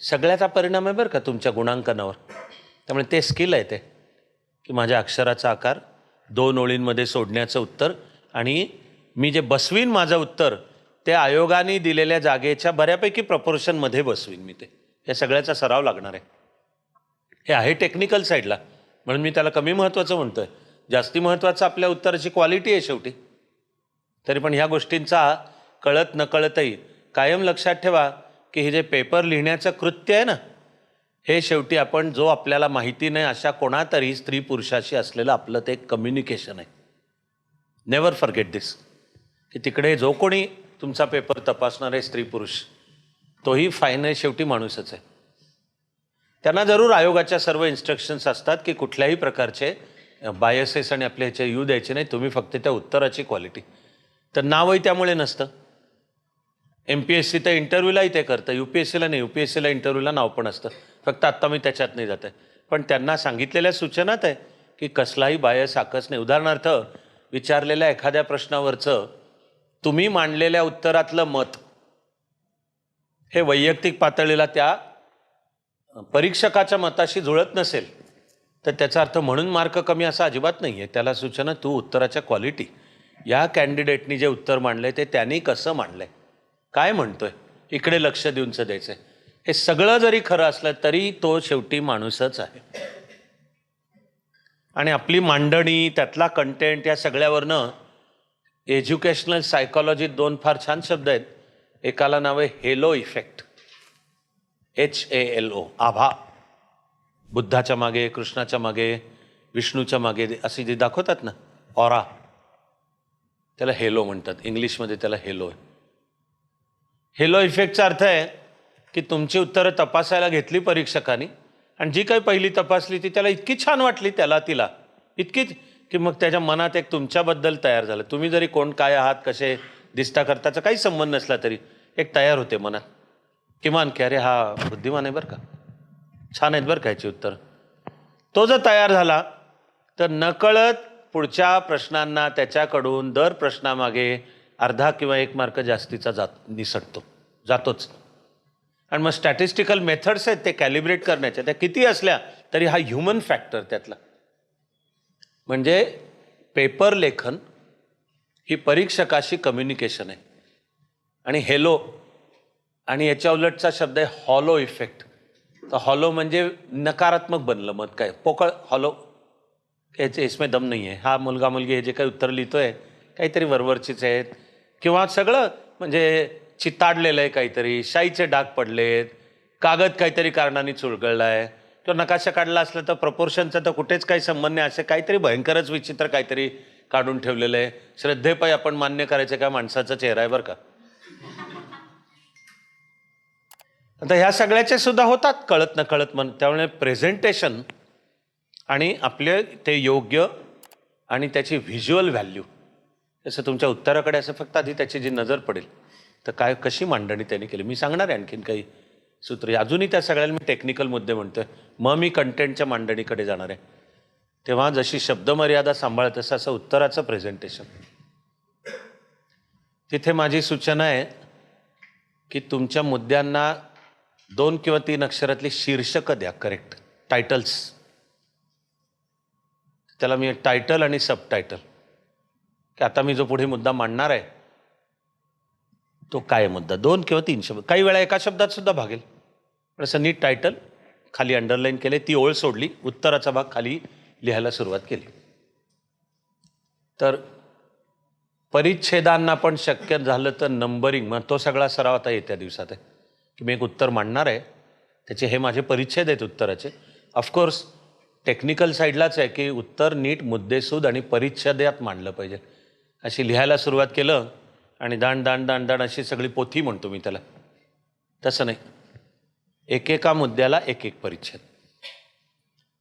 सगळ्याचा परिणाम आहे बरं का तुमच्या गुणांकनावर. त्यामुळे ते स्किल आहे ते की माझ्या अक्षराचा आकार 2 ओळींमध्ये सोडण्याचं उत्तर, आणि मी जे बसवीन माझं उत्तर ते आयोगाने दिलेल्या जागेच्या बऱ्यापैकी प्रपोर्शनमध्ये बसवीन मी ते. या सगळ्याचा सराव लागणार आहे. हे आहे टेक्निकल साईडला, म्हणून मी त्याला कमी महत्त्वाचं म्हणतोय. जास्ती महत्त्वाचं आपल्या उत्तराची क्वालिटी आहे शेवटी. तरी पण ह्या गोष्टींचा कळत नकळतही कायम लक्षात ठेवा की हे जे पेपर लिहिण्याचं कृत्य आहे ना, हे शेवटी आपण जो आपल्याला माहिती नाही अशा कोणातरी स्त्री पुरुषाशी असलेलं आपलं ते कम्युनिकेशन आहे. नेवर फॉरगेट दिस, की तिकडे जो कोणी तुमचा पेपर तपासणार आहे स्त्री पुरुष, तोही फायनल शेवटी माणूसच आहे. त्यांना जरूर आयोगाच्या सर्व इन्स्ट्रक्शन्स असतात की कुठल्याही प्रकारचे बायसेस आणि आपल्या ह्याचे येऊ द्यायचे नाही. तुम्ही फक्त त्या उत्तराची क्वालिटी. तर नावही त्यामुळे नसतं. MPSC तर इंटरव्ह्यूलाही ते करतं, UPSCला नाही. UPSCला इंटरव्ह्यूला नाव पण असतं. फक्त आत्ता मी त्याच्यात नाही जात आहे. पण त्यांना सांगितलेल्या सूचनात आहे की कसलाही बायस आकस नाही. उदाहरणार्थ विचारलेल्या एखाद्या प्रश्नावरचं तुम्ही मांडलेल्या उत्तरातलं मत हे वैयक्तिक पातळीला त्या परीक्षकाच्या मताशी जुळत नसेल तर त्याचा अर्थ म्हणून मार्क कमी असा अजिबात नाही आहे. त्याला सूचना तू उत्तराच्या क्वालिटी, या कॅन्डिडेटनी जे उत्तर मांडलंय ते त्यांनी कसं मांडलंय, काय म्हणतोय, इकडे लक्ष देऊनच द्यायचं आहे. हे सगळं जरी खरं असलं तरी तो शेवटी माणूसच आहे. आणि आपली मांडणी, त्यातला कंटेंट, या सगळ्यावरनं एज्युकेशनल सायकॉलॉजीत 2 फार छान शब्द आहेत. एकाला नाव आहे हेलो इफेक्ट, HALO, आभा. बुद्धाच्या मागे, कृष्णाच्या मागे, विष्णूच्या मागे अशी जी दाखवतात ना ऑरा, त्याला हेलो म्हणतात. इंग्लिशमध्ये त्याला हेलो आहे. हेलो इफेक्टचा अर्थ आहे की तुमची उत्तरं तपासायला घेतली परीक्षकांनी आणि जी काही पहिली तपासली ती त्याला इतकी छान वाटली, त्याला तिला इतकीच की मग त्याच्या मनात एक तुमच्याबद्दल तयार झालं. तुम्ही जरी कोण काय आहात, कसे दिसता करताचा काही संबंध नसला तरी एक तयार होते मनात किमान की अरे हा बुद्धिमान आहे बरं का, छान आहेत बरं का याची उत्तर. तो जर तयार झाला तर नकळत पुढच्या प्रश्नांना त्याच्याकडून दर प्रश्नामागे अर्धा किंवा 1 मार्क जास्तीचा निसटतो, जातोच. आणि मग स्टॅटिस्टिकल मेथड्स आहेत ते कॅलिब्रेट करण्याच्या, त्या किती असल्या तरी हा ह्युमन फॅक्टर त्यातला. म्हणजे पेपर लेखन ही परीक्षकाशी कम्युनिकेशन आहे. आणि हेलो आणि याच्या उलटचा शब्द आहे हॉलो इफेक्ट. तर हॉलो म्हणजे नकारात्मक बनलं मत, काय पोकळ, हॉलो, याचे इसमें दम नाही आहे. हा मुलगा मुलगी हे जे काही उत्तर लिहितोय काहीतरी वरवरचीच आहेत, किंवा सगळं म्हणजे चिताडलेलं आहे, काहीतरी शाईचे डाग पडलेत, कागद काहीतरी कारणाने चुळगळला आहे, किंवा नकाशा काढला असला तर प्रपोर्शनचा तर कुठेच काही संबंध नाही, असे काहीतरी भयंकरच विचित्र काहीतरी काढून ठेवलेलं आहे. श्रद्धेपायी आपण मान्य करायचं का माणसाचा चेहरा आहे बरं का. आता ह्या सगळ्याचे सुद्धा होतात कळत नकळत मन. त्यामुळे प्रेझेंटेशन आणि आपले ते योग्य आणि त्याची व्हिज्युअल व्हॅल्यू, जसं तुमच्या उत्तराकडे असं फक्त आधी त्याची जी नजर पडेल तर काय कशी मांडणी त्यांनी केली. मी सांगणार आहे आणखीन काही सूत्र, अजूनही त्या सगळ्याला मी टेक्निकल मुद्दे म्हणतोय. मग मी कंटेंटच्या मांडणीकडे जाणार आहे. तेव्हा जशी शब्दमर्यादा सांभाळत असं उत्तराचं प्रेझेंटेशन, तिथे माझी सूचना आहे की तुमच्या मुद्द्यांना 2 किंवा 3 अक्षरातली शीर्षकं द्या, करेक्ट टायटल्स. त्याला मी टायटल आणि सबटायटल, की आता मी जो पुढे मुद्दा मांडणार आहे तो काय मुद्दा, 2 किंवा 3 शब्द, काही वेळा एका शब्दात सुद्धा भागेल. पण असं नीट टायटल खाली अंडरलाईन केले, ती ओळ सोडली, उत्तराचा भाग खाली लिहायला सुरुवात केली. तर परिच्छेदांना पण शक्य झालं तर नंबरिंग, मग तो सगळा सराव आता येत्या दिवसात आहे की मी एक उत्तर मांडणार आहे, त्याचे हे माझे परिच्छेद आहेत उत्तराचे. ऑफकोर्स टेक्निकल साईडलाच आहे की उत्तर नीट मुद्देसूद आणि परिच्छेदात मांडलं पाहिजे. अशी लिहायला सुरुवात केलं आणि दांड दांड दांड दांड अशी सगळी पोथी म्हणतो मी त्याला, तसं नाही. एकेका मुद्द्याला एक एक परिच्छेद.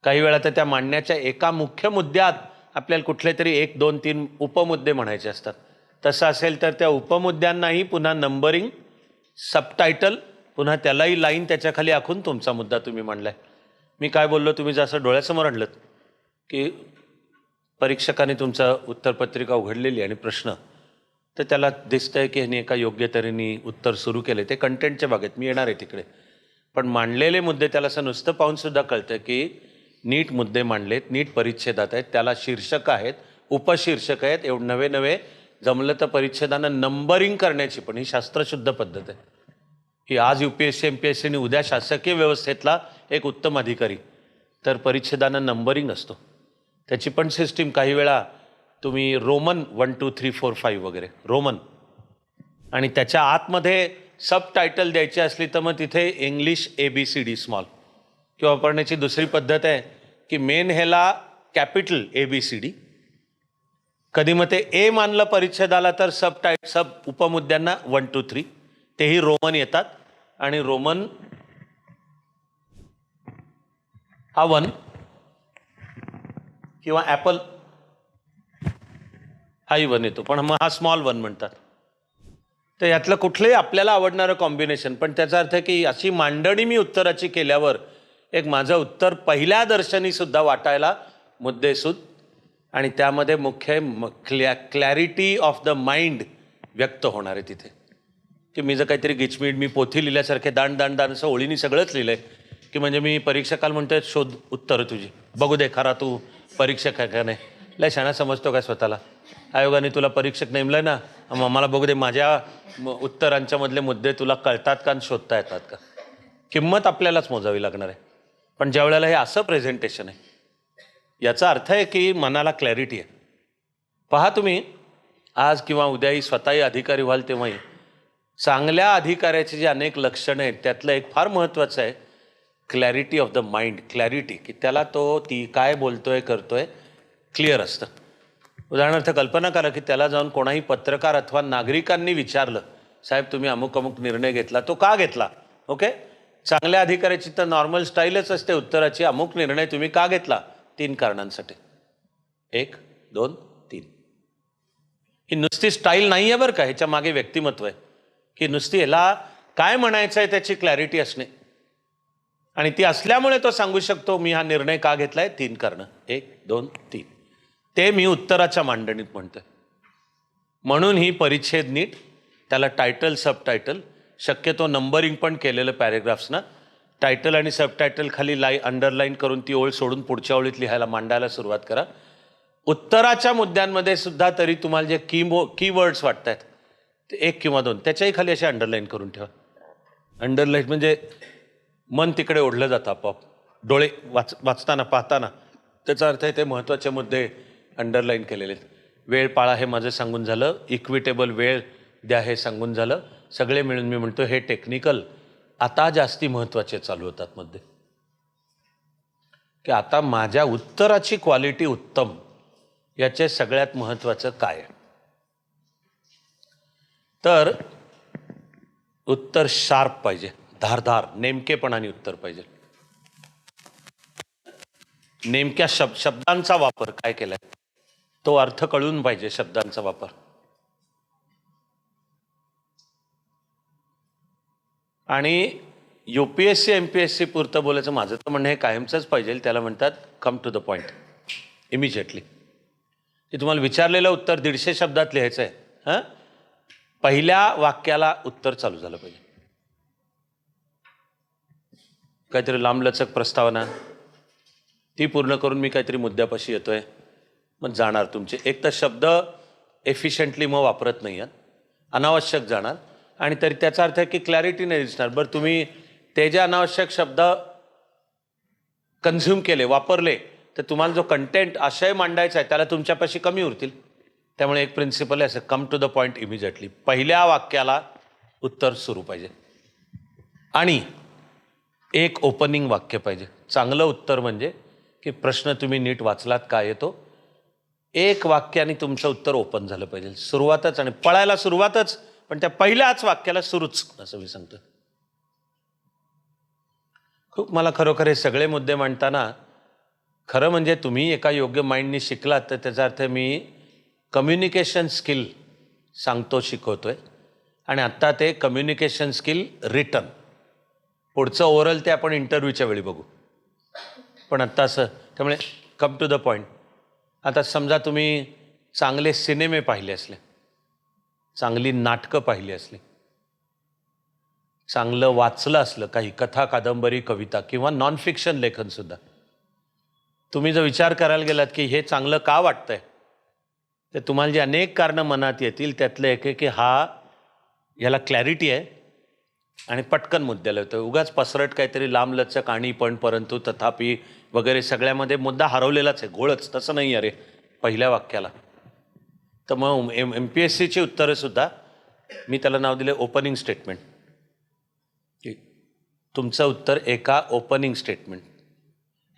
काही वेळा तर त्या मांडण्याच्या एका मुख्य मुद्द्यात आपल्याला कुठले तरी 1, 2, 3 उपमुद्दे म्हणायचे असतात. तसं असेल तर त्या उपमुद्द्यांनाही पुन्हा नंबरिंग, सबटायटल, पुन्हा त्यालाही लाईन त्याच्याखाली आखून तुमचा मुद्दा तुम्ही मांडलाय. मी काय बोललो तुम्ही जसं डोळ्यासमोर आणलं की परीक्षकाने तुमचा उत्तरपत्रिका उघडलेली आणि प्रश्न, तर त्याला दिसतंय की ह्याने एका योग्य तऱ्हेने उत्तर सुरू केले. ते कंटेंटच्या बागेत मी येणार आहे तिकडे. पण मांडलेले मुद्दे त्याला असं नुसतं पाहून सुद्धा कळतं की नीट मुद्दे मांडलेत, नीट परिच्छेदात आहेत, त्याला शीर्षक आहेत, उपशीर्षक आहेत. नवे नवे जमलं तर परिच्छेदांना नंबरिंग करण्याची पण ही शास्त्रशुद्ध पद्धत आहे. की आज UPSC MPSC आणि उद्या शासकीय व्यवस्थेतला एक उत्तम अधिकारी, तर परिच्छेदांना नंबरिंग असतो. त्याची पण सिस्टीम काही वेळा तुम्ही रोमन 1 2 3 4 5 वगैरे रोमन, आणि त्याच्या आतमध्ये सब टायटल द्यायची असली तर मग तिथे इंग्लिश ABCD स्मॉल. किंवा वापरण्याची दुसरी पद्धत आहे की मेन ह्याला कॅपिटल ABCD. कधी मग ते ए मानलं परिच्छेदाला तर सब उपमुद्द्यांना 1 2 3 तेही रोमन येतात. आणि रोमन हा 1 किंवा ॲपल हाही 1 येतो, पण मग हा स्मॉल 1 म्हणतात. तर यातलं कुठलंही आपल्याला आवडणारं कॉम्बिनेशन. पण त्याचा अर्थ की अशी मांडणी मी उत्तराची केल्यावर एक माझं उत्तर पहिल्या दर्शनी सुद्धा वाटायला मुद्देसूद, आणि त्यामध्ये मुख्य क्लॅरिटी ऑफ द माइंड व्यक्त होणार आहे तिथे. की मी जर काहीतरी गिचमीड मी पोथी लिहिल्यासारखे दांड दांड दांड असं ओळीने सगळंच लिहिलंय की म्हणजे मी परीक्षकाला म्हणतोय शोध उत्तर तुझी, बघू दे खरा तू परीक्षक आहे का नाही. लय शाणा समजतो काय स्वतःला? आयोगाने तुला परीक्षक नेमलंय ना, मला बघू दे माझ्या उत्तरांच्या मधले मुद्दे तुला कळतात का आणि शोधता येतात का. किंमत आपल्यालाच मोजावी लागणार आहे. पण ज्या वेळेला हे असं प्रेझेंटेशन आहे याचा अर्थ आहे की मनाला क्लॅरिटी आहे. पहा तुम्ही आज किंवा उद्याही स्वतःही अधिकारी व्हाल तेव्हाही चांगल्या अधिकाऱ्याची जी अनेक लक्षणं आहेत त्यातलं एक फार महत्त्वाचं आहे clarity of the mind. Clarity की त्याला ती काय बोलतोय करतोय क्लिअर असतं. उदाहरणार्थ कल्पना करा की त्याला जाऊन कोणाही पत्रकार अथवा नागरिकांनी विचारलं, साहेब तुम्ही अमुक अमुक निर्णय घेतला, तो का घेतला? ओके, चांगल्या अधिकाऱ्याची तर नॉर्मल स्टाईलच असते उत्तराची, अमुक निर्णय तुम्ही का घेतला? 3 कारणांसाठी. 1 2 3. ही नुसती स्टाईल नाही आहे बरं का, ह्याच्या मागे व्यक्तिमत्व आहे. की नुसती ह्याला काय म्हणायचं आहे त्याची क्लॅरिटी असणे, आणि ती असल्यामुळे तो सांगू शकतो मी हा निर्णय का घेतलाय. 3 कारणं 1 2 3. ते मी उत्तराच्या मांडणीत म्हणतोय. म्हणून ही परिच्छेद नीट, त्याला टायटल सबटायटल, शक्यतो नंबरिंग पण केलेलं पॅरेग्राफ्सना. टायटल आणि सबटायटल खाली अंडरलाईन करून ती ओळ सोडून पुढच्या ओळीत लिहायला मांडायला सुरुवात करा. उत्तराच्या मुद्द्यांमध्ये सुद्धा तरी तुम्हाला जे कीवर्ड्स वाटत आहेत ते 1 किंवा 2 त्याच्याही खाली असे अंडरलाईन करून ठेवा. अंडरलाईन म्हणजे मन तिकडे ओढलं जातं आपोआप, डोळे वाचताना पाहताना. त्याचा अर्थ आहे ते महत्त्वाचे मुद्दे अंडरलाईन केलेले आहेत. वेळ पाळा हे माझं सांगून झालं, इक्विटेबल वेळ द्या हे सांगून झालं. सगळे मिळून मी म्हणतो हे टेक्निकल आता जास्ती महत्त्वाचे चालू होतात मुद्दे. की आता माझ्या उत्तराची क्वालिटी उत्तम, याचे सगळ्यात महत्त्वाचं काय आहे? तर उत्तर शार्प पाहिजे, धारधार नेमकेपणाने उत्तर पाहिजे. नेमक्या शब्दांचा वापर काय केलाय तो अर्थ कळून पाहिजे. शब्दांचा वापर आणि UPSC MPSC पुरतं बोलायचं माझं तर म्हणणं हे कायमचंच पाहिजे. त्याला म्हणतात come to the point immediately. की तुम्हाला विचारलेलं उत्तर 150 शब्दात लिहायचं आहे. हां, पहिल्या वाक्याला उत्तर चालू झालं पाहिजे. काहीतरी लांबलचक प्रस्तावना ती पूर्ण करून मी काहीतरी मुद्द्यापाशी येतोय, मग जाणार तुमचे एक तर शब्द एफिशियंटली मग वापरत नाही आहात, अनावश्यक जाणार, आणि तरी त्याचा अर्थ आहे की क्लॅरिटी नाही दिसणार. बरं तुम्ही ते जे अनावश्यक शब्द कन्झ्युम केले, वापरले, तर तुम्हाला जो कंटेंट आशय मांडायचा आहे त्याला तुमच्यापाशी कमी उरतील. त्यामुळे एक प्रिन्सिपल आहे असं come to the point immediately. पहिल्या वाक्याला उत्तर सुरू पाहिजे आणि एक ओपनिंग वाक्य पाहिजे. चांगलं उत्तर म्हणजे की प्रश्न तुम्ही नीट वाचलात का येतो, एक वाक्याने तुमचं उत्तर ओपन झालं पाहिजे. सुरुवातच आणि पळायला सुरुवातच, पण त्या पहिल्याच वाक्याला सुरूच असं मी सांगतो. खूप मला खरोखर हे सगळे मुद्दे मांडताना खरं म्हणजे तुम्ही एका योग्य माइंडनी शिकलात तर त्याचा अर्थ मी कम्युनिकेशन स्किल सांगतो शिकवतोय आणि आत्ता ते कम्युनिकेशन स्किल रिटन पुढचं ओरल ते आपण इंटरव्ह्यूच्या वेळी बघू. पण आत्ता असं त्यामुळे कम टू द पॉईंट. आता समजा तुम्ही चांगले सिनेमे पाहिले असले, चांगली नाटकं पाहिली असली, चांगलं वाचलं असलं काही कथा कादंबरी कविता किंवा नॉन फिक्शन लेखनसुद्धा, तुम्ही जर विचार करायला गेलात की हे चांगलं का वाटतंय तर तुम्हाला जी अनेक कारणं मनात येतील त्यातलं एक आहे की याला क्लॅरिटी आहे आणि पटकन मुद्द्याला येतो. उगाच पसरट काहीतरी लांबलचक आणि पण परंतु तथापि वगैरे सगळ्यामध्ये मुद्दा हरवलेलाच आहे, घोळच तसं नाही अरे पहिल्या वाक्याला. तर मग MPSCची उत्तरंसुद्धा मी त्याला नाव दिले ओपनिंग स्टेटमेंट. तुमचं उत्तर एका ओपनिंग स्टेटमेंट.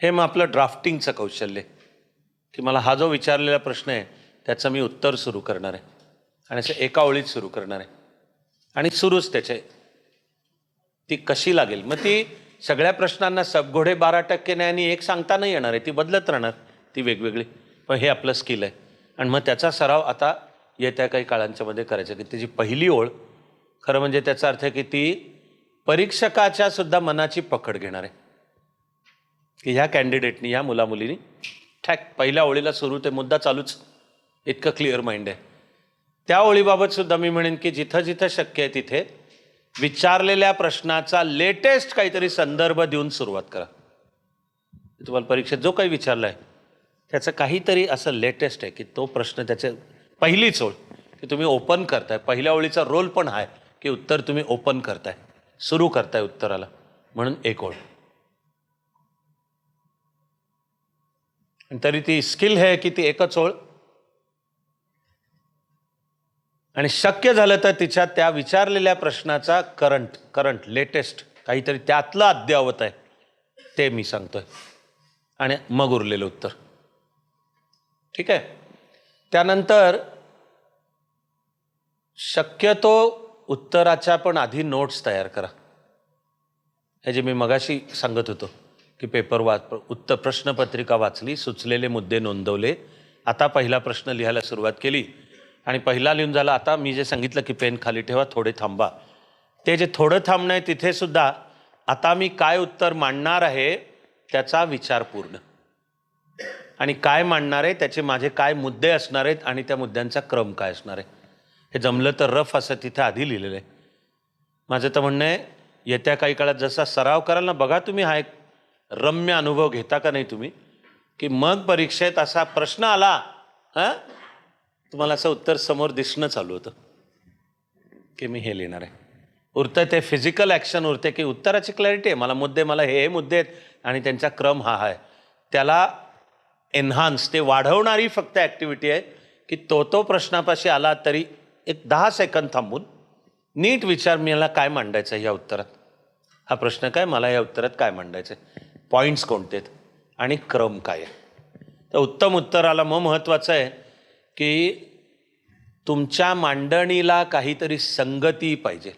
हे मग आपलं ड्राफ्टिंगचं कौशल्य की मला हा जो विचारलेला प्रश्न आहे त्याचं मी उत्तर सुरू करणार आहे आणि असं एका ओळीत सुरू करणार आहे आणि सुरूच त्याचे ती कशी लागेल. मग ती सगळ्या प्रश्नांना सबघोडे 12% आणि एक सांगता नाही येणार आहे, ती बदलत राहणार ती वेगवेगळी. पण हे आपलं स्किल आहे आणि मग त्याचा सराव आता येत्या काही काळांच्या मध्ये करायचा की त्याची पहिली ओळ खरं म्हणजे त्याचा अर्थ आहे की ती परीक्षकाच्या सुद्धा मनाची पकड घेणार आहे की ह्या कॅन्डिडेटनी या मुलामुलीनी ठॅक पहिल्या ओळीला सुरू ते मुद्दा चालूच इतकं क्लिअर माइंड आहे. त्या ओळीबाबत सुद्धा मी म्हणेन की जिथं जिथं शक्य आहे तिथे विचारलेल्या प्रश्नाचा लेटेस्ट काहीतरी संदर्भ देऊन सुरुवात करा. तुम्हाला परीक्षेत जो काही विचारला आहे त्याचं काहीतरी असं लेटेस्ट आहे की तो प्रश्न त्याचे पहिलीच ओळ की तुम्ही ओपन करताय. पहिल्या ओळीचा रोल पण आहे की उत्तर तुम्ही ओपन करताय, सुरू करताय उत्तराला, म्हणून एक ओळ. तरी ती स्किल आहे की ती एकच ओळ आणि शक्य झालं तर तिच्या त्या विचारलेल्या प्रश्नाचा करंट लेटेस्ट काहीतरी त्यातलं अद्ययावत आहे ते मी सांगतोय आणि मग उरलेलं उत्तर. ठीक आहे. त्यानंतर शक्यतो उत्तराच्या पण आधी नोट्स तयार करा. हे जे मी मगाशी सांगत होतो की पेपर उत्तर प्रश्नपत्रिका वाचली, सुचलेले मुद्दे नोंदवले, आता पहिला प्रश्न लिहायला सुरुवात केली आणि पहिला लिहून झाला. आता मी जे सांगितलं की पेन खाली ठेवा, थोडे थांबा, ते जे थोडं थांबणं आहे तिथे सुद्धा आता मी काय उत्तर मांडणार आहे त्याचा विचार पूर्ण आणि काय मांडणार आहे त्याचे माझे काय मुद्दे असणार आहेत आणि त्या मुद्द्यांचा क्रम काय असणार आहे हे जमलं तर रफ असं तिथे आधी लिहिलेलं आहे. माझं तर म्हणणं आहे येत्या काही काळात जसा सराव कराल ना, बघा तुम्ही हा एक रम्य अनुभव घेता का नाही तुम्ही की मग परीक्षेत असा प्रश्न आला हां तुम्हाला असं उत्तर समोर दिसणं चालू होतं की मी हे लिहिणार आहे. उरतं ते फिजिकल ॲक्शन उरते की उत्तराची क्लॅरिटी आहे, मला मुद्दे, मला हे मुद्दे आहेत आणि त्यांचा क्रम हा आहे. त्याला एन्हान्स ते वाढवणारी फक्त ॲक्टिव्हिटी आहे की तो प्रश्नापाशी आला तरी एक 10 सेकंद थांबून नीट विचार मला काय मांडायचं आहे या उत्तरात, हा प्रश्न काय, मला या उत्तरात काय मांडायचं आहे, पॉईंट्स कोणते आहेत आणि क्रम काय आहे. तर उत्तम उत्तराला मग महत्त्वाचं आहे की तुमच्या मांडणीला काहीतरी संगती पाहिजे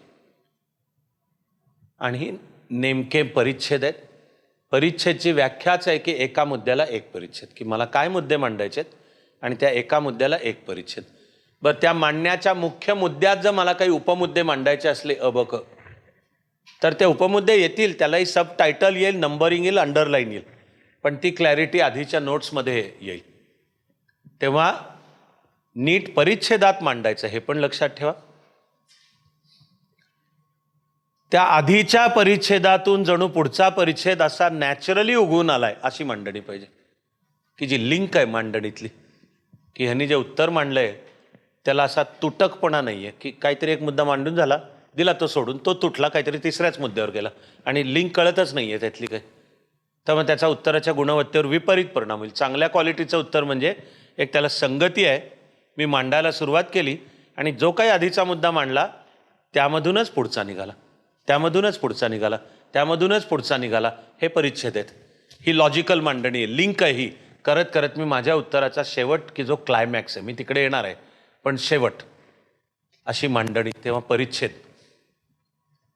आणि नेमके परिच्छेद आहेत. परिच्छेदची व्याख्याच आहे की एका मुद्द्याला एक परिच्छेद, की मला काय मुद्दे मांडायचे आहेत आणि त्या एका मुद्द्याला एक परिच्छेद. बरं, त्या मांडण्याच्या मुख्य मुद्द्यात जर मला काही उपमुद्दे मांडायचे असले अबक तर ते उपमुद्दे येतील, त्यालाही सब टायटल येईल, नंबरिंग येईल, अंडरलाईन येईल, पण ती क्लॅरिटी आधीच्या नोट्समध्ये येईल. तेव्हा नीट परिच्छेदात मांडायचं हे पण लक्षात ठेवा. त्या आधीच्या परिच्छेदातून जणू पुढचा परिच्छेद असा नॅचरली उगवून आलाय अशी मांडणी पाहिजे की जी लिंक आहे मांडणीतली, की ह्यांनी जे उत्तर मांडलंय त्याला असा तुटकपणा नाही आहे की काहीतरी एक मुद्दा मांडून झाला, दिला तो सोडून, तो तुटला, काहीतरी तिसऱ्याच मुद्द्यावर गेला आणि लिंक कळतच नाही आहे त्यातली काही. त्यामुळे त्याचा उत्तराच्या गुणवत्तेवर विपरीत परिणाम होईल. चांगल्या क्वालिटीचं उत्तर म्हणजे एक त्याला संगती आहे, मी मांडायला सुरुवात केली आणि जो काही आधीचा मुद्दा मांडला त्यामधूनच पुढचा निघाला, त्यामधूनच पुढचा निघाला, त्यामधूनच पुढचा निघाला, हे परिच्छेद आहेत. ही लॉजिकल मांडणी आहे, लिंक आहे. ही करत करत मी माझ्या उत्तराचा शेवट की जो क्लायमॅक्स आहे, मी तिकडे येणार आहे, पण शेवट अशी मांडणी. तेव्हा परिच्छेद,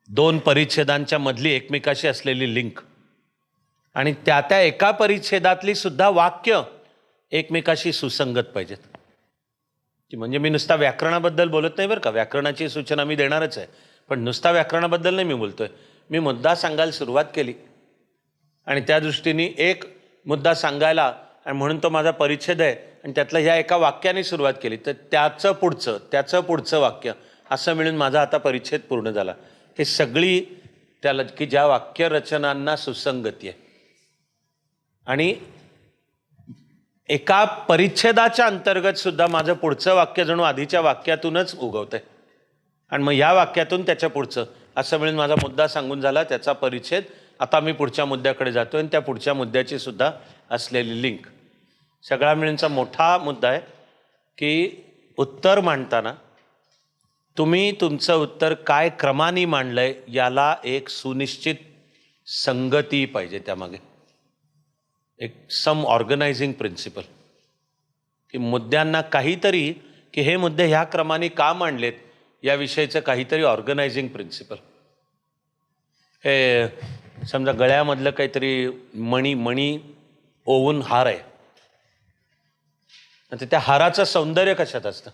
दोन परिच्छेदांच्या मधली एकमेकाशी असलेली लिंक आणि त्या त्या एका परिच्छेदातली सुद्धा वाक्य एकमेकाशी सुसंगत पाहिजेत. की म्हणजे मी नुसता व्याकरणाबद्दल बोलत नाही बरं का, व्याकरणाची सूचना मी देणारच आहे, पण नुसता व्याकरणाबद्दल नाही मी बोलतोय. मी मुद्दा सांगायला सुरुवात केली आणि त्या दृष्टीने एक मुद्दा सांगायला आणि म्हणून तो माझा परिच्छेद आहे आणि त्यातलं ह्या एका वाक्याने सुरुवात केली तर त्याचं पुढचं वाक्य असं मिळून माझा आता परिच्छेद पूर्ण झाला. हे सगळी त्याला की ज्या वाक्यरचनांना सुसंगती आहे आणि एका परिच्छेदाच्या अंतर्गत सुद्धा माझं पुढचं वाक्य जणू आधीच्या वाक्यातूनच उगवतंय आणि मग या वाक्यातून त्याच्या पुढचं असं मिळून माझा मुद्दा सांगून झाला, त्याचा परिच्छेद. आता मी पुढच्या मुद्द्याकडे जातोय आणि त्या पुढच्या मुद्द्याची सुद्धा असलेली लिंक. सगळा मिळूनचा मोठा मुद्दा आहे की उत्तर मांडताना तुम्ही तुमचं उत्तर काय क्रमाने मांडलंय याला एक सुनिश्चित संगती पाहिजे, त्यामागे एक सम ऑर्गनायझिंग प्रिन्सिपल की मुद्द्यांना काहीतरी की हे मुद्दे ह्या क्रमाने का मांडलेत याविषयीचं काहीतरी ऑर्गनायझिंग प्रिन्सिपल. हे समजा गळ्यामधलं काहीतरी मणी ओवून हार आहे, आता त्या हाराचं सौंदर्य कशात असतं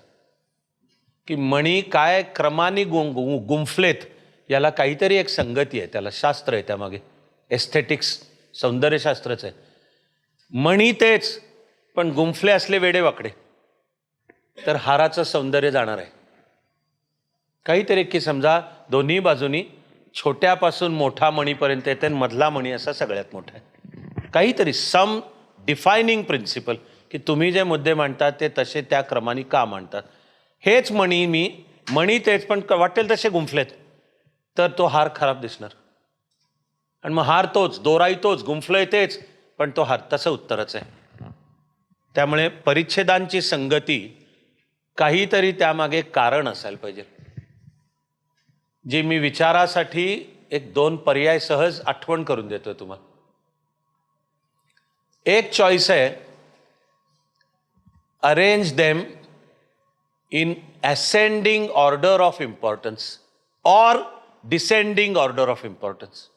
की मणी काय क्रमाने गुंफलेत याला काहीतरी एक संगती आहे, त्याला शास्त्र आहे त्यामागे, एस्थेटिक्स सौंदर्यशास्त्रच आहे. मणी तेच पण गुंफले असले वेडे वाकडे तर हाराचं सौंदर्य जाणार आहे. काहीतरी की समजा दोन्ही बाजूनी छोट्यापासून मोठा मणीपर्यंत येते आणि मधला मणी असा सगळ्यात मोठा आहे. काहीतरी सम डिफायनिंग प्रिन्सिपल की तुम्ही जे मुद्दे मांडतात ते तसे त्या क्रमाने का मांडतात. हेच मणी तेच पण वाटेल तसे गुंफलेत तर तो हार खराब दिसणार आणि मग हार तोच, दोराई तोच, गुंफलंय तेच पण तो हार, तसं उत्तरच आहे. त्यामुळे परिच्छेदांची संगती काहीतरी त्यामागे कारण असायला पाहिजे. जी मी विचारासाठी एक दोन पर्याय सहज आठवण करून देतोय तुम्हाला. एक चॉईस आहे arrange them in ascending order of importance or descending order of importance.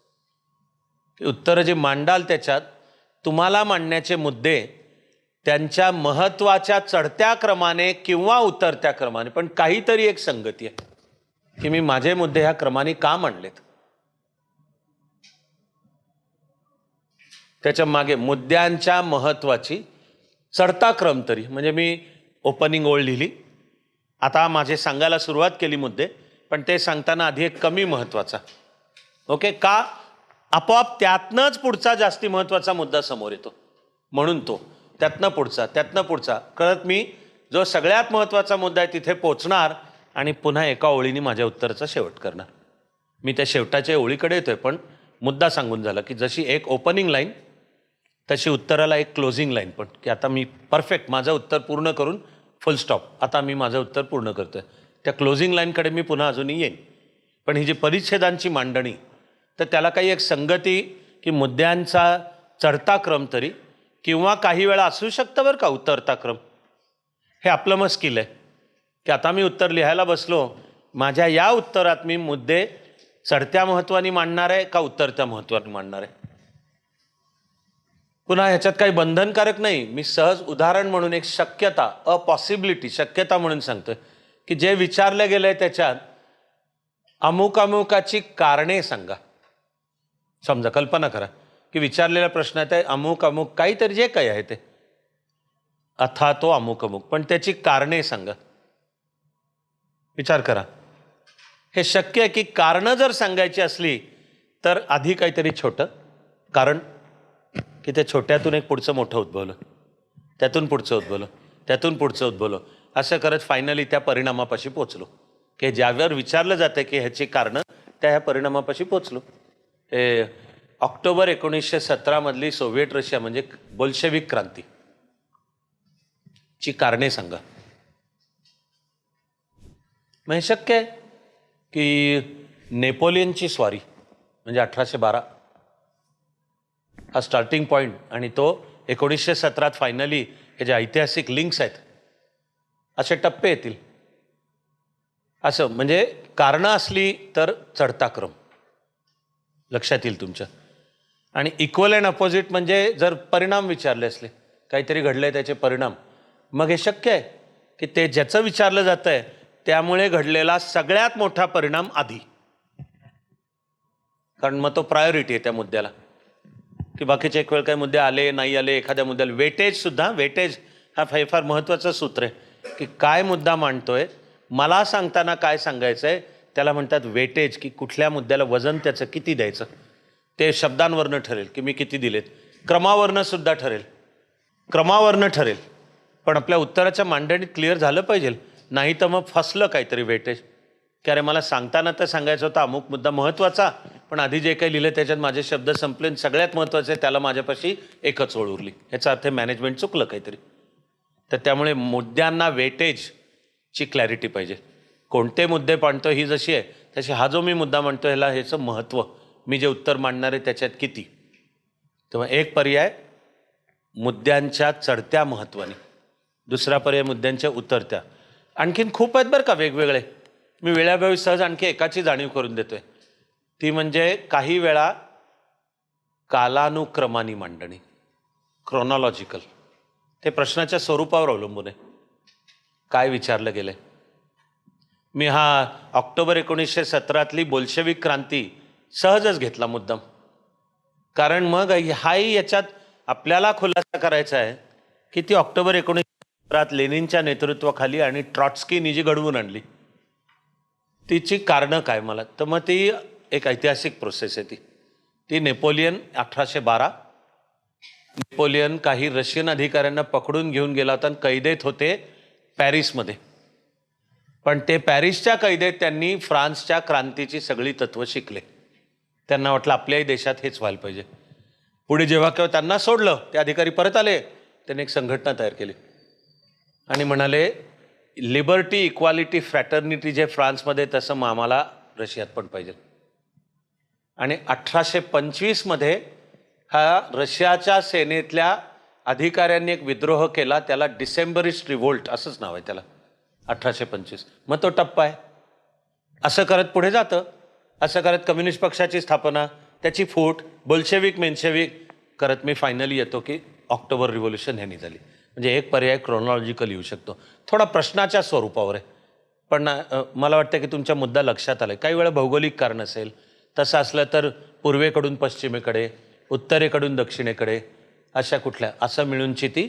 उत्तरं जे मांडाल त्याच्यात तुम्हाला मांडण्याचे मुद्दे त्यांच्या महत्वाच्या चढत्या क्रमाने किंवा उतरत्या क्रमाने, पण काहीतरी एक संगती आहे की मी माझे मुद्दे ह्या क्रमाने का मांडलेत. त्याच्या मागे मुद्द्यांच्या महत्वाची चढता क्रम तरी, म्हणजे मी ओपनिंग ओळ लिहिली, आता माझे सांगायला सुरुवात केली मुद्दे, पण ते सांगताना आधी एक कमी महत्वाचा, ओके, का आपोआप त्यातनंच पुढचा जास्ती महत्वाचा मुद्दा समोर येतो म्हणून तो त्यातनं पुढचा कळत मी जो सगळ्यात महत्वाचा मुद्दा आहे तिथे पोचणार आणि पुन्हा एका ओळीने माझ्या उत्तराचा शेवट करणार. मी त्या शेवटाच्या ओळीकडे येतोय पण मुद्दा सांगून झाला की जशी एक ओपनिंग लाईन तशी उत्तराला एक क्लोजिंग लाईन पण, की आता मी परफेक्ट माझं उत्तर पूर्ण करून फुल स्टॉप, आता मी माझं उत्तर पूर्ण करतोय. त्या क्लोजिंग लाईनकडे मी पुन्हा अजूनही येईन. पण ही जी परिच्छेदांची मांडणी तर त्याला काही एक संगती की मुद्द्यांचा चढता क्रम तरी किंवा काही वेळा असू शकतं बरं का उतरता क्रम. हे आपलं मग स्किल आहे की आता मी उत्तर लिहायला बसलो, माझ्या या उत्तरात मी मुद्दे चढत्या महत्त्वाने मांडणार आहे का उतरत्या महत्त्वाने मांडणार आहे. पुन्हा ह्याच्यात काही बंधनकारक नाही, मी सहज उदाहरण म्हणून एक शक्यता, पॉसिबिलिटी, शक्यता म्हणून सांगतोय की जे विचारलं गेलंय त्याच्यात अमुकाची कारणे सांगा. समजा कल्पना करा की विचारलेल्या प्रश्नात आहे अमुक काहीतरी जे काही आहे ते अथा तो अमुक पण त्याची कारणे सांगा. विचार करा, हे शक्य आहे की कारणं जर सांगायची असली तर आधी काहीतरी छोटं कारण की त्या छोट्यातून एक पुढचं मोठं उद्भवलं, त्यातून पुढचं उद्भवलं, त्यातून पुढचं उद्भवलं, असं करत फायनली त्या परिणामापाशी पोचलो की ज्यावर विचारलं जातं की ह्याची कारणं त्या ह्या परिणामापाशी पोचलो. हे ऑक्टोबर 1917 मधली सोव्हिएट रशिया म्हणजे बोल्शेविक क्रांती ची कारणे सांगा. मग हे शक्य आहे की नेपोलियनची स्वारी म्हणजे 1812 हा स्टार्टिंग पॉईंट आणि तो 1917 फायनली हे जे ऐतिहासिक लिंक्स आहेत असे टप्पे येतील. असं म्हणजे कारणं असली तर चढता क्रम लक्षात येईल तुमच्या. आणि इक्वल अँड अपोजिट म्हणजे जर परिणाम विचारले असले, काहीतरी घडलंय त्याचे परिणाम, मग हे शक्य आहे की ते ज्याचं विचारलं जातं आहे त्यामुळे घडलेला सगळ्यात मोठा परिणाम आधी, कारण मग तो प्रायोरिटी आहे त्या मुद्द्याला. की बाकीचे एक वेळ काही मुद्दे आले नाही आले, एखाद्या मुद्द्याला वेटेज सुद्धा, वेटेज हा फार महत्त्वाचं सूत्र आहे की काय मुद्दा मांडतोय, मला सांगताना काय सांगायचं आहे त्याला म्हणतात वेटेज, की कुठल्या मुद्द्याला वजन त्याचं किती द्यायचं. ते शब्दांवरनं ठरेल की मी किती दिलेत, क्रमावरनं सुद्धा ठरेल, क्रमावरनं ठरेल. पण आपल्या उत्तराच्या मांडणीत क्लिअर झालं पाहिजे, नाही तर मग फसलं काहीतरी वेटेज, की अरे मला सांगताना तर सांगायचं होतं अमुक मुद्दा महत्त्वाचा, पण आधी जे काही लिहिलं त्याच्यात माझे शब्द संपले, सगळ्यात महत्त्वाचे त्याला माझ्यापाशी एकच ओळ उरली. याचा अर्थ मॅनेजमेंट चुकलं काहीतरी. तर त्यामुळे मुद्द्यांना वेटेजची क्लॅरिटी पाहिजे. कोणते मुद्दे मांडतो ही जशी आहे तशी हा जो मी मुद्दा मांडतो ह्याला ह्याचं महत्त्व, मी जे उत्तर मांडणार आहे त्याच्यात किती. तेव्हा एक पर्याय मुद्द्यांच्या चढत्या महत्त्वाने, दुसरा पर्याय मुद्द्यांच्या उतरत्या. आणखीन खूप आहेत बरं का वेगवेगळे. मी वेळावेळी सहज आणखी एकाची जाणीव करून देतोय, ती म्हणजे काही वेळा कालानुक्रमाने मांडणी, क्रोनॉलॉजिकल. ते प्रश्नाच्या स्वरूपावर अवलंबून आहे काय विचारलं गेलं आहे. मी हा ऑक्टोबर 1917तली बोल्शेविक क्रांती सहजच घेतला मुद्दाम, कारण मग हाही याच्यात आपल्याला खुलासा करायचा आहे की ती ऑक्टोबर 1917 लेनिनच्या नेतृत्वाखाली आणि ट्रॉट्स्कीनी जी घडवून आणली तिची कारणं काय. मला तर मग ती एक ऐतिहासिक प्रोसेस आहे. ती नेपोलियन 1812, नेपोलियन काही रशियन अधिकाऱ्यांना पकडून घेऊन गेला होता आणि कैदेत होते पॅरिसमध्ये. पण ते पॅरिसच्या कैदेत त्यांनी फ्रान्सच्या क्रांतीची सगळी तत्त्व शिकले. त्यांना वाटलं आपल्याही देशात हेच व्हायला पाहिजे. पुढे जेव्हा केव्हा त्यांना सोडलं, ते अधिकारी परत आले, त्यांनी एक संघटना तयार केली आणि म्हणाले लिबर्टी, इक्वालिटी, फ्रॅटर्निटी जे फ्रान्समध्ये तसं मग आम्हाला रशियात पण पाहिजे. आणि 1825मध्ये हा रशियाच्या सेनेतल्या अधिकाऱ्यांनी एक विद्रोह केला, त्याला डिसेंबरिस्ट रिव्होल्ट असंच नाव आहे त्याला, 1825. मग तो टप्पा आहे. असं करत पुढे जातं, असं करत कम्युनिस्ट पक्षाची स्थापना, त्याची फूट, बोल्शेविक मेन्शेविक करत मी फायनली येतो की ऑक्टोबर रिव्होल्यूशन ह्यानी झाली. म्हणजे एक पर्याय क्रोनॉलॉजिकल येऊ शकतो, थोडा प्रश्नाच्या स्वरूपावर आहे. पण मला वाटतं की तुमचा मुद्दा लक्षात आला. काही वेळा भौगोलिक कारण असेल, तसं असलं तर पूर्वेकडून पश्चिमेकडे, उत्तरेकडून दक्षिणेकडे, अशा कुठल्या असं मिळूनची ती.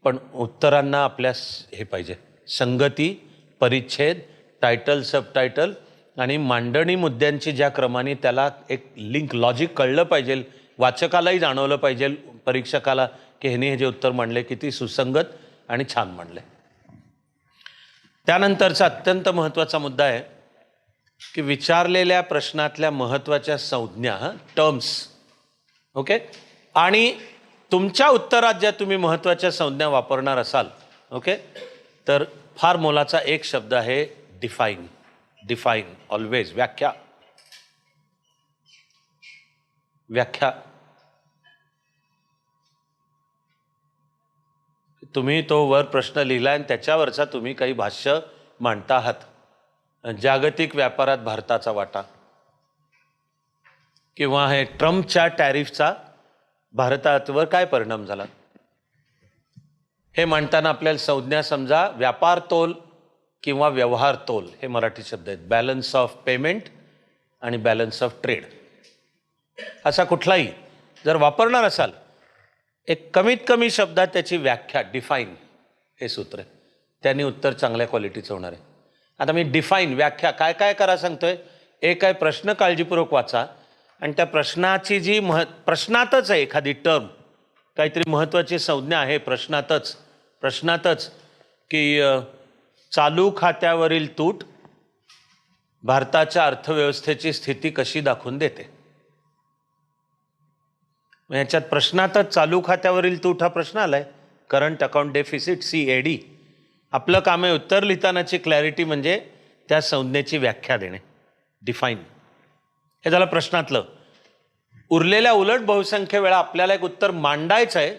पण उत्तरांना आपल्या हे पाहिजे संगती, परिच्छेद, टायटल, सबटायटल आणि मांडणी मुद्द्यांची ज्या क्रमाने त्याला एक लिंक, लॉजिक कळलं पाहिजे, वाचकालाही जाणवलं पाहिजे, परीक्षकाला, की ह्याने हे जे उत्तर मांडले किती सुसंगत आणि छान मांडले. त्यानंतरचा अत्यंत महत्त्वाचा मुद्दा आहे की विचारलेल्या प्रश्नातल्या महत्त्वाच्या संज्ञा, टर्म्स. ओके. आणि तुमच्या उत्तरात ज्या तुम्ही महत्त्वाच्या संज्ञा वापरणार असाल, ओके, तर फार मोलाचा एक शब्द आहे डिफाईन. डिफाईन ऑलवेज, व्याख्या. व्याख्या. तुम्ही तो वर प्रश्न लिहिला आणि त्याच्यावरचा तुम्ही काही भाष्य मांडता आहात. जागतिक व्यापारात भारताचा वाटा, किंवा हे ट्रम्पच्या टॅरिफचा भारतावर काय परिणाम झाला, हे मांडताना आपल्याला संज्ञा समजा व्यापार तोल किंवा व्यवहार तोल, हे मराठी शब्द आहेत. बॅलन्स ऑफ पेमेंट आणि बॅलन्स ऑफ ट्रेड, असा कुठलाही जर वापरणार असाल, एक कमीत कमी शब्दात त्याची व्याख्या, डिफाईन हे सूत्र आहे, त्यांनी उत्तर चांगल्या क्वालिटीचं होणार आहे. आता मी डिफाईन, व्याख्या काय काय करा सांगतोय. एक आहे प्रश्न काळजीपूर्वक वाचा आणि त्या प्रश्नाची जी प्रश्नातच आहे एखादी टर्म, काहीतरी महत्त्वाची संज्ञा आहे प्रश्नातच की चालू खात्यावरील तूट भारताच्या अर्थव्यवस्थेची स्थिती कशी दाखवून देते. याच्यात प्रश्नातच चालू खात्यावरील तूट हा प्रश्न आलाय. Current account deficit, CAD. आपलं काम आहे उत्तर लिहितानाची क्लॅरिटी म्हणजे त्या संज्ञेची व्याख्या देणे, डिफाईन. हे झालं प्रश्नातलं. उरलेल्या उलट बहुसंख्य वेळा आपल्याला एक उत्तर मांडायचं आहे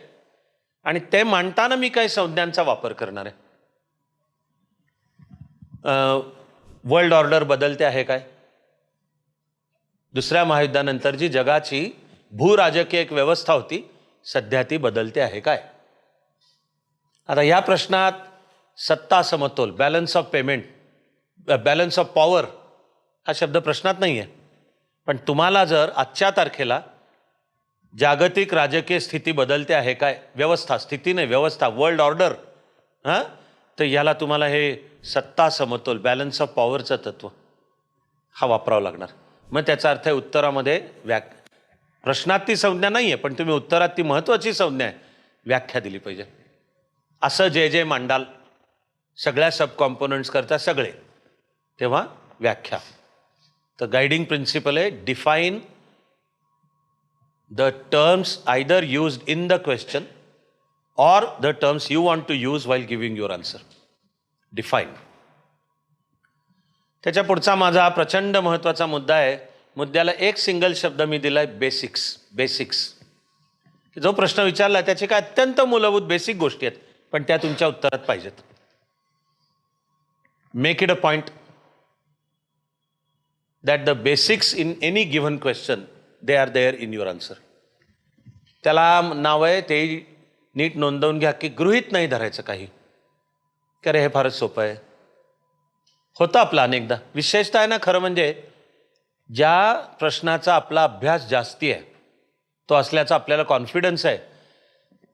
आणि ते मांडताना मी काही संज्ञांचा वापर करणार आहे. वर्ल्ड ऑर्डर बदलते आहे काय, दुसऱ्या महायुद्धानंतर जी जगाची भूराजकीय एक व्यवस्था होती, सध्या ती बदलते आहे काय? आता या प्रश्नात सत्ता समतोल, balance of payment, balance of power हा शब्द प्रश्नात नाही आहे. पण तुम्हाला जर आजच्या तारखेला जागतिक राजकीय स्थिती बदलते आहे काय, व्यवस्था, स्थिती नाही व्यवस्था, वर्ल्ड ऑर्डर, हां, तर याला तुम्हाला हे सत्ता समतोल, बॅलन्स ऑफ पॉवरचं तत्व हा वापरावं लागणार. मग त्याचा अर्थ आहे उत्तरामध्ये प्रश्नात ती संज्ञा नाही आहे, पण तुम्ही उत्तरात ती महत्त्वाची संज्ञा आहे, व्याख्या दिली पाहिजे. असं जे मांडाल सगळ्या सब कॉम्पोनंट्स करता सगळे, तेव्हा व्याख्या. तर गायडिंग प्रिन्सिपल आहे define the terms either used in the question or the terms you want to use while giving your answer. Define. त्याच्या पुढचा माझा प्रचंड महत्त्वाचा मुद्दा आहे. मुद्द्याला एक सिंगल शब्द मी दिलाय, बेसिक्स. बेसिक्स जो प्रश्न विचारला त्याचे काय अत्यंत मूलभूत बेसिक गोष्टी आहेत, पण त्या तुमच्या उत्तरात पाहिजेत. Make it a point that the basics in any given question they are there in your answer. त्याला नाव आहे, ते नीट नोंदवून घ्या की गृहीत नाही धरायचं काही, की अरे हे फारच सोपं आहे. होतं आपला अनेकदा, विशेषतः आहे ना, खरं म्हणजे ज्या प्रश्नाचा आपला अभ्यास जास्ती आहे, तो असल्याचा आपल्याला कॉन्फिडन्स आहे,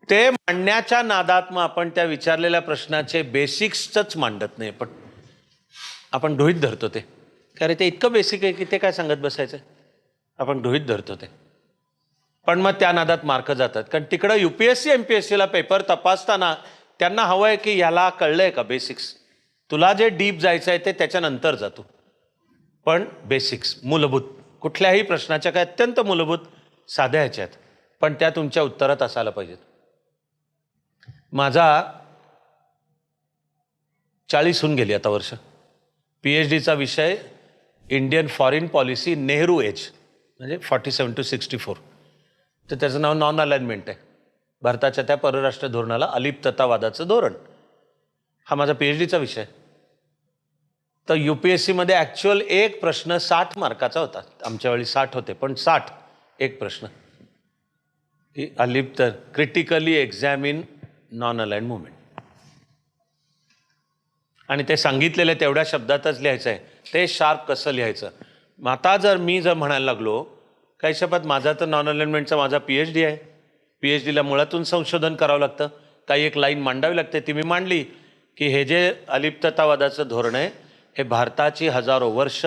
ते मांडण्याच्या नादात मग आपण त्या विचारलेल्या प्रश्नाचे बेसिक्सच मांडत नाही, पण आपण गृहीत धरतो ते, की अरे ते इतकं बेसिक आहे की ते काय सांगत बसायचं, आपण गृहीत धरतो ते. पण मग त्या नादात मार्क जातात, कारण तिकडं UPSC MPSCला पेपर तपासताना त्यांना हवं आहे की ह्याला कळलंय का बेसिक्स, तुला जे डीप जायचं आहे ते त्याच्यानंतर जातो, पण बेसिक्स मूलभूत कुठल्याही प्रश्नाच्या काय अत्यंत मूलभूत साध्या ह्याच्या आहेत, पण त्या तुमच्या उत्तरात असायला पाहिजेत. माझा 40 होऊन गेली आता वर्ष. PhDचा विषय Indian foreign policy, Nehru age, म्हणजे 47 to 64. तर त्याचं नाव नॉन अलाइनमेंट आहे, भारताच्या त्या परराष्ट्र धोरणाला अलिप्ततावादाचं धोरण. हा माझा PhDचा विषय. तर UPSCमध्ये ॲक्च्युअल एक प्रश्न 60 मार्काचा होता, आमच्या वेळी 60 होते, पण 60 एक प्रश्न की अलिप्त, क्रिटिकली एक्झॅमिन नॉन अलाइन्ड मुवमेंट, आणि ते सांगितलेले तेवढ्या शब्दातच लिहायचं आहे. ते शार्प कसं लिहायचं. मग आता जर मी म्हणायला लागलो, काही शपथ माझा तर नॉन अलाइनमेंटचा माझा PhD आहे, PhDला मुळातून संशोधन करावं लागतं, काही एक लाईन मांडावी लागते, ती मी मांडली की हे जे अलिप्ततावादाचं धोरण आहे हे भारताची हजारो वर्ष,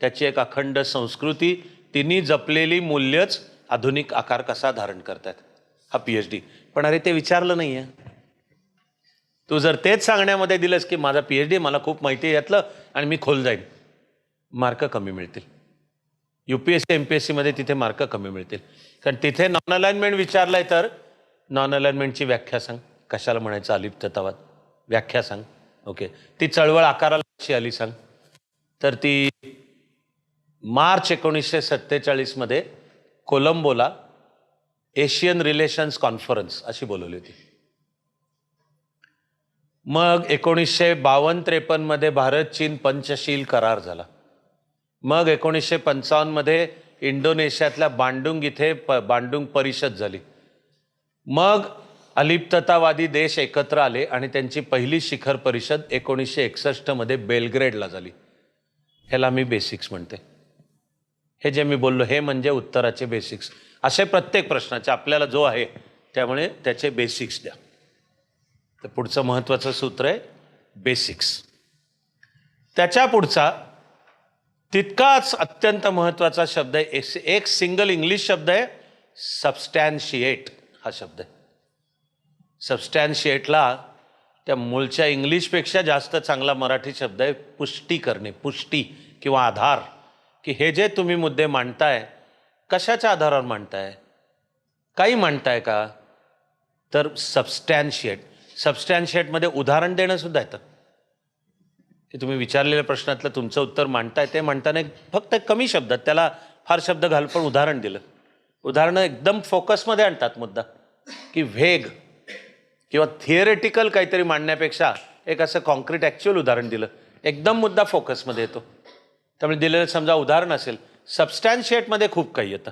त्याची एक अखंड संस्कृती, तिन्ही जपलेली मूल्यच आधुनिक आकार कसा धारण करतात, हा PhD. पण अरे ते विचारलं नाही आहे. तू जर तेच सांगण्यामध्ये दिलंस की माझा PhD, मला खूप माहिती आहे यातलं आणि मी खोल जाईन, मार्क कमी मिळतील. UPSC MPSCमध्ये तिथे मार्क कमी मिळतील, कारण तिथे नॉन अलाइनमेंट विचारलाय तर नॉन अलाइनमेंटची व्याख्या सांग, कशाला म्हणायचं अलिप्ततावाद, व्याख्या सांग. ओके, ती चळवळ आकाराला कशी आली सांग. तर ती मार्च 1947 कोलंबोला एशियन रिलेशन्स कॉन्फरन्स अशी बोलवली होती. मग 1952-53 भारत चीन पंचशील करार झाला. मग 1955 इंडोनेशियातल्या बांडुंग इथे बांडुंग परिषद झाली. मग अलिप्ततावादी देश एकत्र आले आणि त्यांची पहिली शिखर परिषद 1961 बेलग्रेडला झाली. ह्याला मी बेसिक्स म्हणते. हे जे मी बोललो हे म्हणजे उत्तराचे बेसिक्स. असे प्रत्येक प्रश्नाचे आपल्याला जो आहे त्यामुळे त्याचे बेसिक्स द्या. तर पुढचं महत्त्वाचं सूत्र आहे बेसिक्स. त्याच्या पुढचा तितकाच अत्यंत महत्त्वाचा शब्द आहे, एक सिंगल इंग्लिश शब्द आहे, सबस्टॅन्शिएट हा शब्द आहे. सबस्टॅन्शिएटला त्या मूळच्या इंग्लिशपेक्षा जास्त चांगला मराठी शब्द आहे पुष्टी करणे, पुष्टी किंवा आधार, की हे जे तुम्ही मुद्दे मांडताय कशाच्या आधारावर मांडताय, काही मांडताय का, तर सबस्टॅन्शिएट. सबस्टॅन्शिएटमध्ये उदाहरण देणं सुद्धा येतं, की तुम्ही विचारलेल्या प्रश्नातलं तुमचं उत्तर मांडताय ते मांडताना फक्त कमी शब्दात, त्याला फार शब्द घाल पण उदाहरण दिलं. उदाहरणं एकदम फोकसमध्ये आणतात मुद्दा, की व्हेग किंवा थिअरेटिकल काहीतरी मांडण्यापेक्षा एक असं कॉन्क्रीट ॲक्च्युअल उदाहरण दिलं, एकदम मुद्दा फोकसमध्ये येतो. त्यामुळे दिलेलं समजा उदाहरण असेल, सबस्टॅन्शिएटमध्ये खूप काही येतं.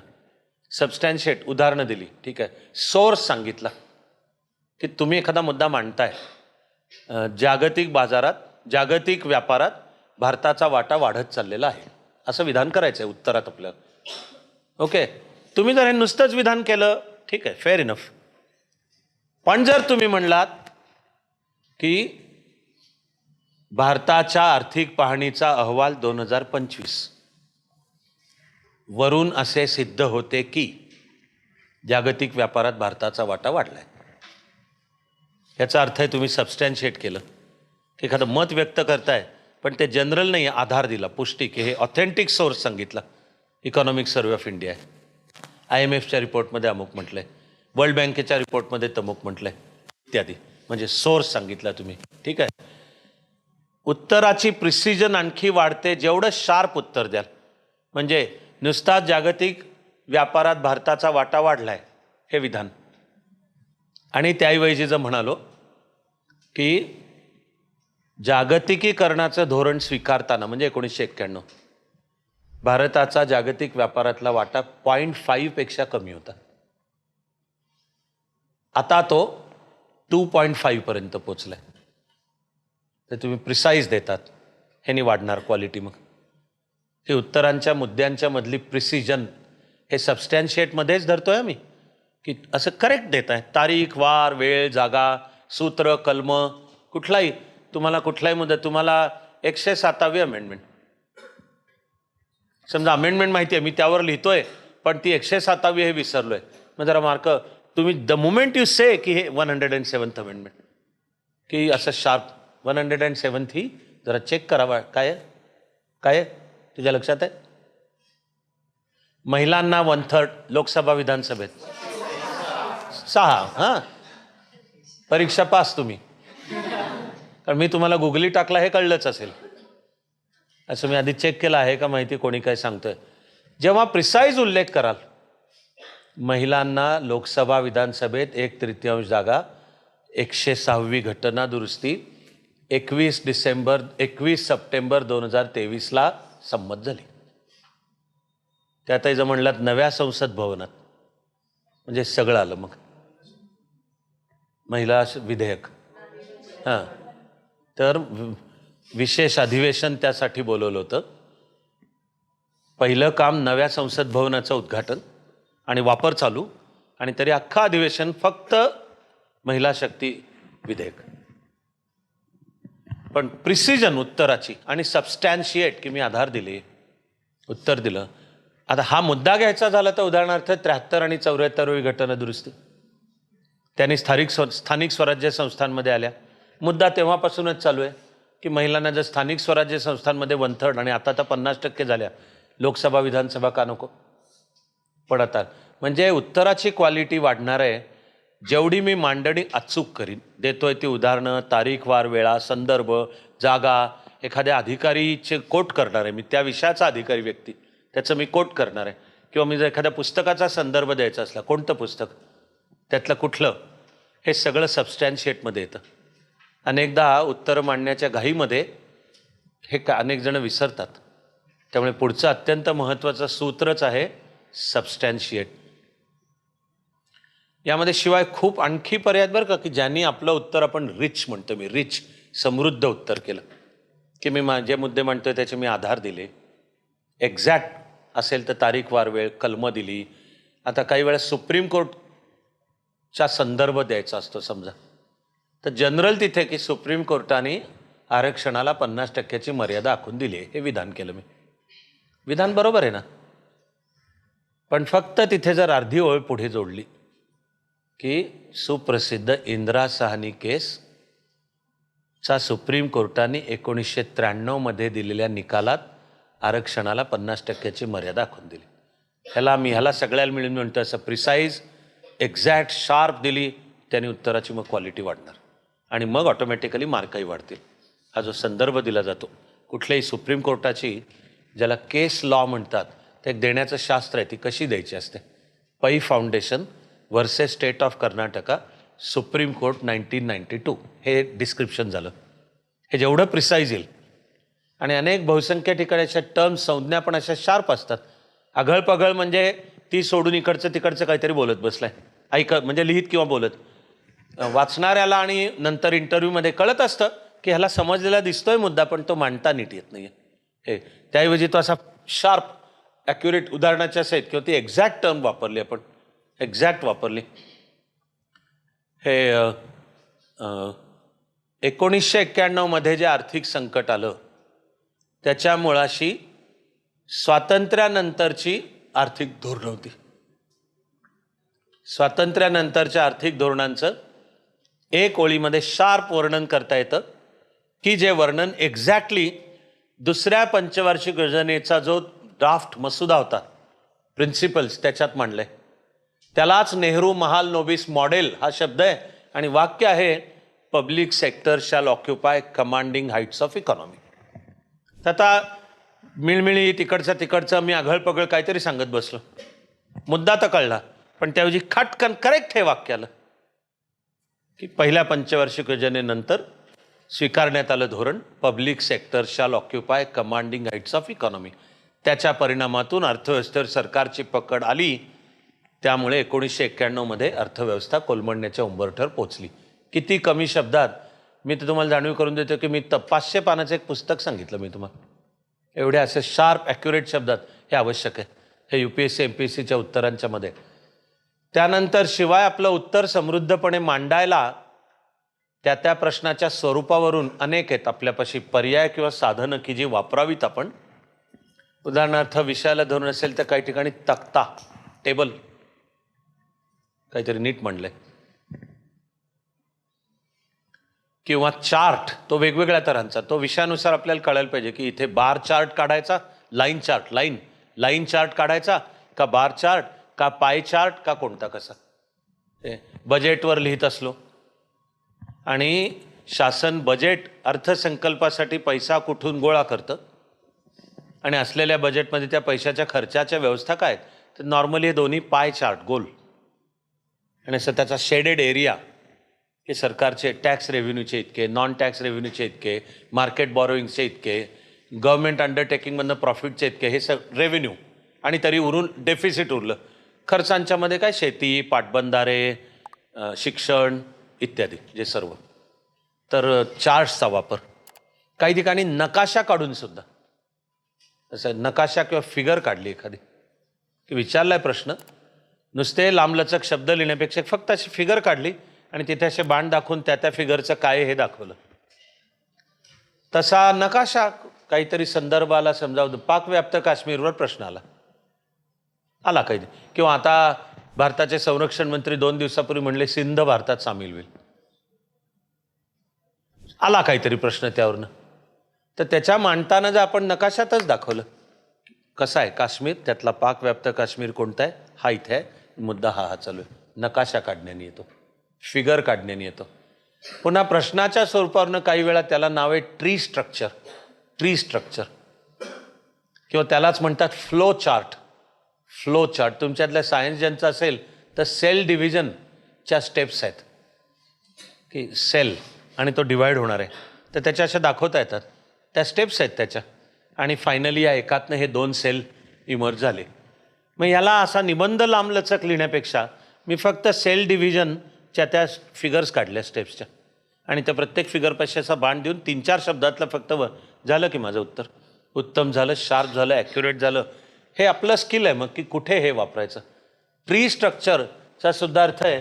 सबस्टॅन्शिएट उदाहरणं दिली, ठीक आहे, सोर्स सांगितला की तुम्ही एखादा मुद्दा मांडताय, जागतिक बाजारात, जागतिक व्यापारात भारताचा वाटा वाढत चाललेला आहे, असं विधान करायचं आहे उत्तरात आपल्याला. ओके, तुम्ही जर हे नुसतंच विधान केलं, ठीक आहे, फेअर इनफ. पण जर तुम्ही म्हणलात की भारताच्या आर्थिक पाहणीचा अहवाल 2025 वरून असे सिद्ध होते की जागतिक व्यापारात भारताचा वाटा वाढलाय, याचा अर्थ आहे तुम्ही सबस्टॅन्शिएट केलं. एखादं मत व्यक्त करताय पण ते जनरल नाही, आधार दिला, पुष्टी की हे ऑथेंटिक सोर्स सांगितला. इकॉनॉमिक सर्व्हे ऑफ इंडिया आहे, IMFच्या रिपोर्टमध्ये अमुक म्हटलंय, वर्ल्ड बँकेच्या रिपोर्टमध्ये तमुक म्हटलंय, इत्यादी. म्हणजे सोर्स सांगितला तुम्ही, ठीक आहे. उत्तराची प्रिसिजन आणखी वाढते जेवढं शार्प उत्तर द्याल. म्हणजे नुसता जागतिक व्यापारात भारताचा वाटा वाढलाय हे विधान, आणि त्याऐवजी जर म्हणालो की जागतिकीकरणाचं धोरण स्वीकारताना, म्हणजे 1991 भारताचा जागतिक व्यापारातला वाटा 0.5 पेक्षा कमी होता, आता तो 2.5 पर्यंत पोचलाय. तर तुम्ही प्रिसाईज देतात, ह्यानी वाढणार क्वालिटी. मग हे उत्तरांच्या मुद्द्यांच्या मधली प्रिसिजन हे सबस्टॅन्शिएटमध्येच धरतोय आम्ही, की असं करेक्ट देत आहे, तारीख, वार, वेळ, जागा, सूत्र, कलम, कुठलाही तुम्हाला, कुठलाही मुद्दा, तुम्हाला 107वी अमेंडमेंट समजा, अमेंडमेंट माहिती आहे, मी त्यावर लिहितोय, पण ती 107वी हे विसरलोय, मग जरा मार्क तुम्ही द मोमेंट यू से की हे 107th अमेंडमेंट, की असं शार्प 107th ही जरा चेक करावा. काय आहे, काय आहे तुझ्या लक्षात आहे? महिलांना 1/3 लोकसभा विधानसभेत 6. हां, परीक्षा पास तुम्ही, कारण मी तुम्हाला गुगली टाकला हे कळलंच असेल, असं मी आधी चेक केलं आहे का माहिती, कोणी काय सांगतोय. जेव्हा प्रिसाईज उल्लेख कराल, महिलांना लोकसभा विधानसभेत 1/3 जागा, 106वी घटना दुरुस्ती 21 सप्टेंबर 2023ला संमत झाली. त्यातही जर म्हणलात नव्या संसद भवनात, म्हणजे सगळं आलं. मग महिला विधेयक, हां, तर विशेष अधिवेशन त्यासाठी बोलवलं होतं. पहिलं काम नव्या संसद भवनाचं उद्घाटन आणि वापर चालू, आणि तरी अख्खं अधिवेशन फक्त महिला शक्ती विधेयक. पण प्रिसिजन उत्तराची आणि सबस्टॅन्शिएट की मी आधार दिले, उत्तर दिलं. आता हा मुद्दा घ्यायचा झाला तर उदाहरणार्थ 73 आणि 74वी घटना दुरुस्ती, त्यांनी स्थानिक स्वराज्य संस्थांमध्ये आल्या. मुद्दा तेव्हापासूनच चालू आहे की महिलांना जर स्थानिक स्वराज्य संस्थांमध्ये 1/3 आणि आता तर 50% झाल्या, लोकसभा विधानसभा का नको? पण आता म्हणजे उत्तराची क्वालिटी वाढणार आहे जेवढी मी मांडणी अचूक करीन, देतोय ती उदाहरणं, तारीख, वार, वेळा, संदर्भ, जागा, एखाद्या अधिकारीचे कोट करणार आहे मी, त्या विषयाचा अधिकारी व्यक्ती, त्याचं मी कोट करणार आहे. किंवा मी जर एखाद्या पुस्तकाचा संदर्भ द्यायचा असला, कोणतं पुस्तक, त्यातलं कुठलं, हे सगळं सबस्टॅन्शिएटमध्ये येतं. अनेकदा उत्तरं मांडण्याच्या घाईमध्ये हे अनेक जण विसरतात. त्यामुळे पुढचं अत्यंत महत्त्वाचं सूत्रच आहे सबस्टॅन्शिएट. यामध्ये शिवाय खूप आणखी पर्याय बरं का, की ज्यांनी आपलं उत्तर, आपण रिच म्हणतो, मी रिच, समृद्ध उत्तर केलं, की मी जे मुद्दे म्हणतोय त्याचे मी आधार दिले, एक्झॅक्ट असेल तर तारीख, वार, वेळ, कलम दिली. आता काही वेळा सुप्रीम कोर्टचा संदर्भ द्यायचा असतो समजा, तर जनरल तिथे की सुप्रीम कोर्टाने आरक्षणाला 50%ची मर्यादा आखून दिली आहे, हे विधान केलं मी. विधान बरोबर आहे ना? पण फक्त तिथे जर अर्धी ओळ पुढे जोडली की सुप्रसिद्ध इंदिरा साहनी केसचा सुप्रीम कोर्टाने 1993 मध्ये दिलेल्या निकालात आरक्षणाला 50%ची मर्यादा आखून दिली. ह्याला सगळ्याला मिळून म्हणतो असं प्रिसाईज, एक्झॅक्ट, शार्प दिली, त्याने उत्तराची मग क्वालिटी वाढणार आणि मग ऑटोमॅटिकली मार्कही वाढतील. हा जो संदर्भ दिला जातो कुठल्याही सुप्रीम कोर्टाची, ज्याला केस लॉ म्हणतात, ते एक देण्याचं शास्त्र आहे, ती कशी द्यायची असते. पै foundation versus state of Karnataka, supreme court 1992, हे डिस्क्रिप्शन झालं. हे जेवढं प्रिसाईज येईल, आणि अनेक बहुसंख्य ठिकाणी अशा टर्म्स, संज्ञा पण अशा शार्प असतात. आघळपघळ म्हणजे ती सोडून इकडचं तिकडचं काहीतरी बोलत बसलाय. म्हणजे लिहित किंवा बोलत. वाचणाऱ्याला आणि नंतर इंटरव्ह्यूमध्ये कळत असतं की ह्याला समजलेला दिसतोय मुद्दा, पण तो मांडता नीट येत नाहीये. हे त्याऐवजी तो असा शार्प ॲक्युरेट उदाहरणाच्या सहित किंवा ती एक्झॅक्ट टर्म वापरली, आपण एक्झॅक्ट वापरली. हे 1991 मध्ये जे आर्थिक संकट आलं त्याच्या मुळाशी स्वातंत्र्यानंतरची आर्थिक धोरणं होती. स्वातंत्र्यानंतरच्या आर्थिक धोरणांचं एक ओळीमध्ये शार्प वर्णन करता येतं की जे वर्णन एक्झॅक्टली दुसऱ्या पंचवार्षिक योजनेचा जो ड्राफ्ट मसुदा होता, प्रिन्सिपल्स त्याच्यात मांडलंय. त्यालाच नेहरू महालनोबिस मॉडेल हा शब्द आहे आणि वाक्य आहे public sector shall occupy commanding heights of economy. आता मिळमिळी तिकडचं मी आघळपगळ काहीतरी सांगत बसलो. मुद्दा तर कळला, पण त्याऐवजी खटकन करेक्ट हे वाक्य आलं की पहिल्या पंचवार्षिक योजनेनंतर स्वीकारण्यात आलं धोरण public sector shall occupy commanding heights of economy. त्याच्या परिणामातून अर्थव्यवस्थेवर सरकारची पकड आली. त्यामुळे 1991 मध्ये अर्थव्यवस्था कोलमडण्याच्या उंबरठ्यावर पोचली. किती कमी शब्दात मी तर तुम्हाला जाणीव करून देतो की मी 500 पानाचं एक पुस्तक सांगितलं मी तुम्हाला. एवढे असे शार्प ॲक्युरेट शब्दात हे आवश्यक आहे हे UPSC MPSCच्या उत्तरांच्या मध्ये. त्यानंतर शिवाय आपलं उत्तर समृद्धपणे मांडायला त्या प्रश्नाच्या स्वरूपावरून अनेक आहेत आपल्यापाशी पर्याय किंवा साधनं की जी वापरावीत आपण. उदाहरणार्थ विषयाला धरून असेल तर काही ठिकाणी तक्ता टेबल काहीतरी नीट म्हणलंय किंवा चार्ट, तो वेगवेगळ्या तऱ्हांचा, तो विषयानुसार आपल्याला कळायला पाहिजे की इथे बार चार्ट काढायचा, लाईन चार्ट, लाईन चार्ट काढायचा का बार चार्ट का पाय चार्ट का कोणता कसा. बजेटवर लिहित असलो आणि शासन बजेट अर्थसंकल्पासाठी पैसा कुठून गोळा करतं आणि असलेल्या बजेटमध्ये त्या पैशाच्या खर्चाच्या व्यवस्था काय, तर नॉर्मली हे दोन्ही पाय चार्ट गोल आणि असं त्याचा शेडेड एरिया की सरकारचे टॅक्स रेव्हेन्यूचे इतके, नॉन टॅक्स रेव्हेन्यूचे इतके, मार्केट बॉरोईंगचे इतके, गव्हर्नमेंट अंडरटेकिंगमधनं प्रॉफिटचे इतके, हे रेव्हेन्यू. आणि तरी उरून डेफिसिट उरलं. खर्चांच्यामध्ये काय शेती, पाटबंधारे, शिक्षण इत्यादी जे सर्व. तर चार्ट्सचा वापर, काही ठिकाणी नकाशा काढून सुद्धा, असं नकाशा किंवा फिगर काढली एखादी की विचारलाय प्रश्न, नुसते लांबलचक शब्द लिहिण्यापेक्षा फक्त अशी फिगर काढली आणि तिथे असे बाण दाखवून त्या फिगरचं काय हे दाखवलं. तसा नकाशा काहीतरी संदर्भाला समजावून पाकव्याप्त काश्मीरवर प्रश्न आला काही, किंवा आता भारताचे संरक्षण मंत्री 2 दिवसापूर्वी म्हणले सिंध भारतात सामील होईल, आला काहीतरी प्रश्न त्यावरनं. तर त्याच्या मांडताना जर आपण नकाशातच दाखवलं कसं आहे काश्मीर, त्यातला पाकव्याप्त काश्मीर कोणता आहे, हा इथे आहे, मुद्दा हा चालू आहे, नकाशा काढण्याने येतो, फिगर काढण्याने येतो. पुन्हा प्रश्नाच्या स्वरूपावरनं काही वेळा त्याला नाव आहे ट्री स्ट्रक्चर किंवा त्यालाच म्हणतात फ्लो चार्ट. तुमच्यातल्या सायन्स ज्यांचं असेल तर सेल डिव्हिजनच्या स्टेप्स आहेत की सेल आणि तो डिवाइड होणार आहे, तर त्याच्या अशा दाखवता येतात, त्या स्टेप्स आहेत त्याच्या, आणि फायनली या एकातनं हे 2 सेल इमर्ज झाले. मग याला असा निबंध लांबलचक लिहिण्यापेक्षा मी फक्त सेल डिव्हिजनच्या त्या फिगर्स काढल्या स्टेप्सच्या आणि त्या प्रत्येक फिगरपाशी असा बाण देऊन 3-4 शब्दातलं फक्त झालं की माझं उत्तर उत्तम झालं, शार्प झालं, ॲक्युरेट झालं. हे आपलं स्किल आहे मग की कुठे हे वापरायचं. ट्री स्ट्रक्चरचा सुद्धा अर्थ आहे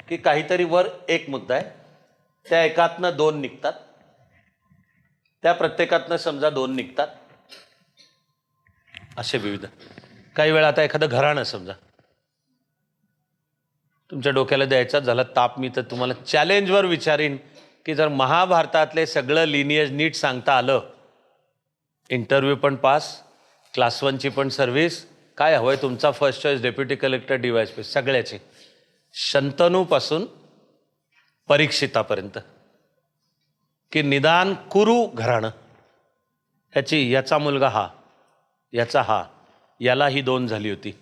की काहीतरी वर एक मुद्दा आहे, त्या एकातनं 2 निघतात, त्या प्रत्येकातनं समजा 2 निघतात, असे विविध. काही वेळा आता एखादं घराणं समजा तुमच्या डोक्याला द्यायचा झाला ताप, मी तर तुम्हाला चॅलेंजवर विचारीन की जर महाभारतातले सगळं लिनियज नीट सांगता आलं, इंटरव्ह्यू पण पास, क्लास 1ची पण सर्व्हिस, काय हवंय तुमचा first choice deputy collector DYSP सगळ्याचे, शंतनूपासून परीक्षितापर्यंत, की निदान कुरु घराणं याचा मुलगा हा, याचा हा, याला ही 2 झाली होती,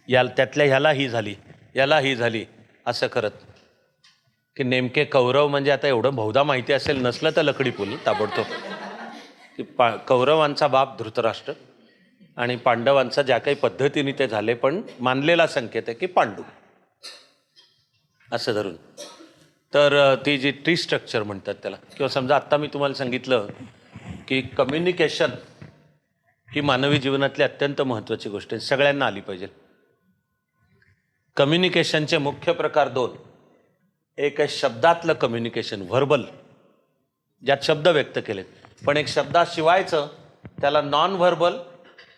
त्यातल्या ह्याला ही झाली, याला ही झाली, असं करत की नेमके कौरव म्हणजे आता एवढं बहुधा माहिती असेल, नसलं तर लकडी पूल ताबडतोब की कौरवांचा बाप धृतराष्ट्र आणि पांडवांचा ज्या काही पद्धतीने ते झाले, पण मानलेला संकेत आहे की पांडू असं धरून. तर ती जी ट्री स्ट्रक्चर म्हणतात त्याला, किंवा समजा आत्ता मी तुम्हाला सांगितलं की कम्युनिकेशन ही मानवी जीवनातली अत्यंत महत्त्वाची गोष्ट आहे, सगळ्यांना आली पाहिजे. कम्युनिकेशनचे मुख्य प्रकार दोन. एक आहे शब्दातलं कम्युनिकेशन, व्हर्बल, ज्यात शब्द व्यक्त केलेत, पण एक शब्दाशिवायचं, त्याला नॉन व्हर्बल,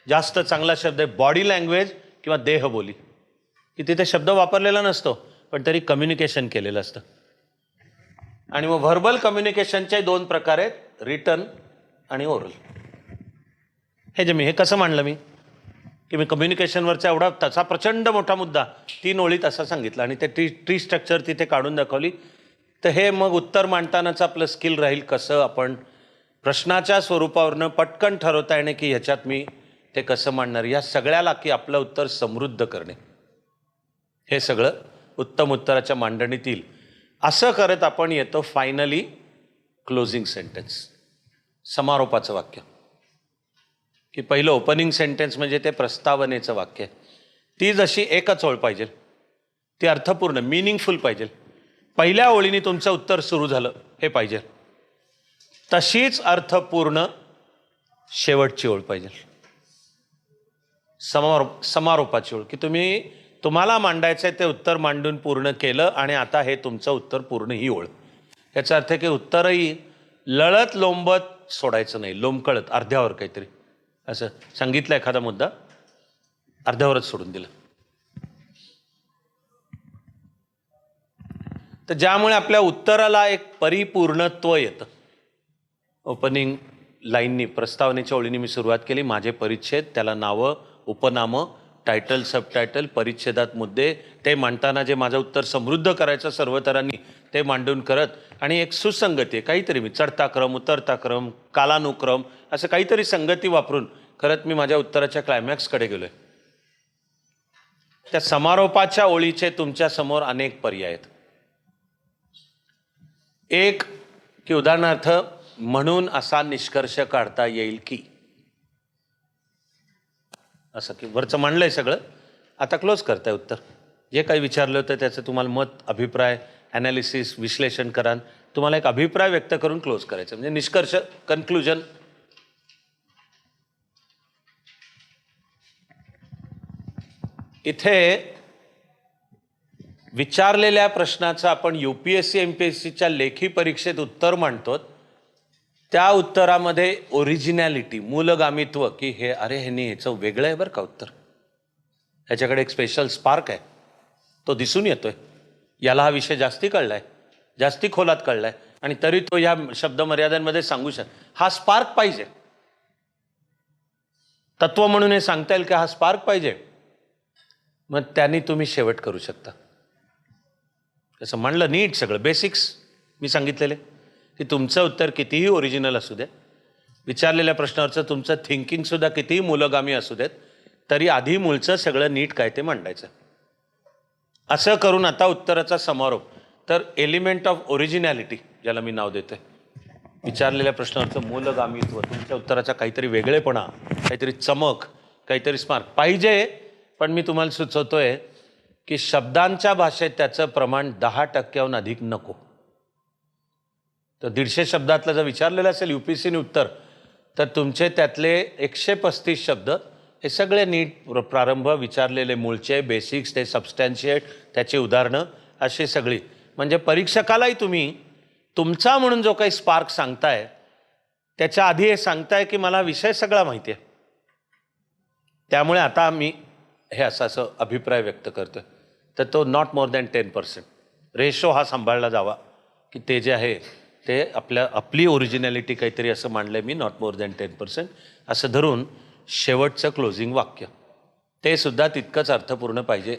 जास्त चांगला शब्द आहे बॉडी लँग्वेज किंवा देहबोली, की तिथे शब्द वापरलेला नसतो पण तरी कम्युनिकेशन केलेलं असतं. आणि मग व्हर्बल कम्युनिकेशनचे दोन प्रकार आहेत, रिटन आणि ओरल. हे कसं मांडलं मी, की मी कम्युनिकेशनवरचा एवढा त्याचा प्रचंड मोठा मुद्दा 3 ओळीत असा सांगितला आणि ते ट्री स्ट्रक्चर तिथे काढून दाखवली. तर हे मग उत्तर मांडतानाचं आपलं स्किल राहील, कसं आपण प्रश्नाच्या स्वरूपावरनं पटकन ठरवता येणे की ह्याच्यात मी ते कसं मांडणार, या सगळ्याला की आपलं उत्तर समृद्ध करणे, हे सगळं उत्तम उत्तराच्या मांडणीत येईल. असं करत आपण येतो फायनली क्लोजिंग सेंटेन्स, समारोपाचं वाक्य. की पहिलं ओपनिंग सेंटेन्स म्हणजे ते प्रस्तावनेचं वाक्य, ती जशी एकच ओळ पाहिजे, ती अर्थपूर्ण मिनिंगफुल पाहिजे. पहिल्या ओळीने तुमचं उत्तर सुरू झालं हे पाहिजे, तशीच अर्थपूर्ण शेवटची ओळ पाहिजे, समारोपाची ओळ, की तुम्हाला मांडायचं आहे ते उत्तर मांडून पूर्ण केलं आणि आता हे तुमचं उत्तर पूर्ण ही ओळ. याचा अर्थ की उत्तरही लळत लोंबत सोडायचं नाही, लोंबकळत अर्ध्यावर काहीतरी असं सांगितलं, एखादा मुद्दा अर्ध्यावरच सोडून दिला. तर ज्यामुळे आपल्या उत्तराला एक परिपूर्णत्व येतं. ओपनिंग लाईननी, प्रस्तावनेच्या ओळीने मी सुरुवात केली, माझे परिच्छेद, त्याला नावं, उपनामं, टायटल, सबटायटल, परिच्छेदात मुद्दे, ते मांडताना जे माझं उत्तर समृद्ध करायचं सर्वतरांनी ते मांडून करत, आणि एक सुसंगती आहे, काहीतरी मी चढता क्रम, उतरता क्रम, कालानुक्रम, असं काहीतरी संगती वापरून करत मी माझ्या उत्तराच्या क्लायमॅक्सकडे गेलोय. त्या समारोपाच्या ओळीचे तुमच्या समोर अनेक पर्याय आहेत. एक की उदाहरणार्थ, म्हणून असा निष्कर्ष काढता येईल की, असं की वरचं मांडलंय सगळं, आता क्लोज करताय उत्तर. जे काही विचारलं होतं त्याचं तुम्हाला मत, अभिप्राय, ॲनालिसिस, विश्लेषण करा, तुम्हाला एक अभिप्राय व्यक्त करून क्लोज करायचं, म्हणजे निष्कर्ष, कन्क्लुजन. इथे विचारलेल्या प्रश्नाचं आपण UPSC MPSCच्या लेखी परीक्षेत उत्तर मांडतो, त्या उत्तरामध्ये ओरिजिनॅलिटी, मूलगामित्व, की हे अरे ह्यानी ह्याचं वेगळं आहे बरं का उत्तर, ह्याच्याकडे एक स्पेशल स्पार्क आहे, तो दिसून येतोय, याला हा विषय जास्ती कळलाय, जास्ती खोलात कळलाय, आणि तरी तो ह्या शब्दमर्यादांमध्ये सांगू हा स्पार्क पाहिजे. तत्व म्हणून हे सांगता येईल की हा स्पार्क पाहिजे, मग त्यांनी तुम्ही शेवट करू शकता. असं म्हणलं नीट सगळं बेसिक्स मी सांगितलेले, की तुमचं उत्तर कितीही ओरिजिनल असू दे, विचारलेल्या प्रश्नावरचं तुमचं थिंकिंगसुद्धा कितीही मूलगामी असू देत, तरी आधी मूळचं सगळं नीट काय ते मांडायचं. असं करून आता उत्तराचा समारोप. तर एलिमेंट ऑफ ओरिजिनॅलिटी, ज्याला मी नाव देतोय, विचारलेल्या प्रश्नावरचं मूलगामित्व, तुमच्या उत्तराचा काहीतरी वेगळेपणा, काहीतरी चमक, काहीतरी स्मार्क पाहिजे. पण मी तुम्हाला सुचवतोय की शब्दांच्या भाषेत त्याचं प्रमाण 10% अधिक नको. तर 150 शब्दातलं जर विचारलेलं असेल UPSCने उत्तर, तर तुमचे त्यातले 135 शब्द हे सगळे नीट प्रारंभ, विचारलेले मूळचे, बेसिक्स, ते सबस्टॅन्शिएट, त्याची उदाहरणं, अशी सगळी, म्हणजे परीक्षकालाही तुम्ही तुमचा म्हणून जो काही स्पार्क सांगताय त्याच्या आधी हे सांगताय की मला विषय सगळा माहिती आहे, त्यामुळे आता मी हे असं अभिप्राय व्यक्त करतोय. तर तो नॉट मोर दॅन 10%. रेशो हा सांभाळला जावा, की ते जे आहे ते आपली ओरिजिनॅलिटी काहीतरी असं मांडलंय मी, नॉट मोर दॅन 10%, असं धरून शेवटचं क्लोजिंग वाक्य ते सुद्धा तितकंच अर्थपूर्ण पाहिजे.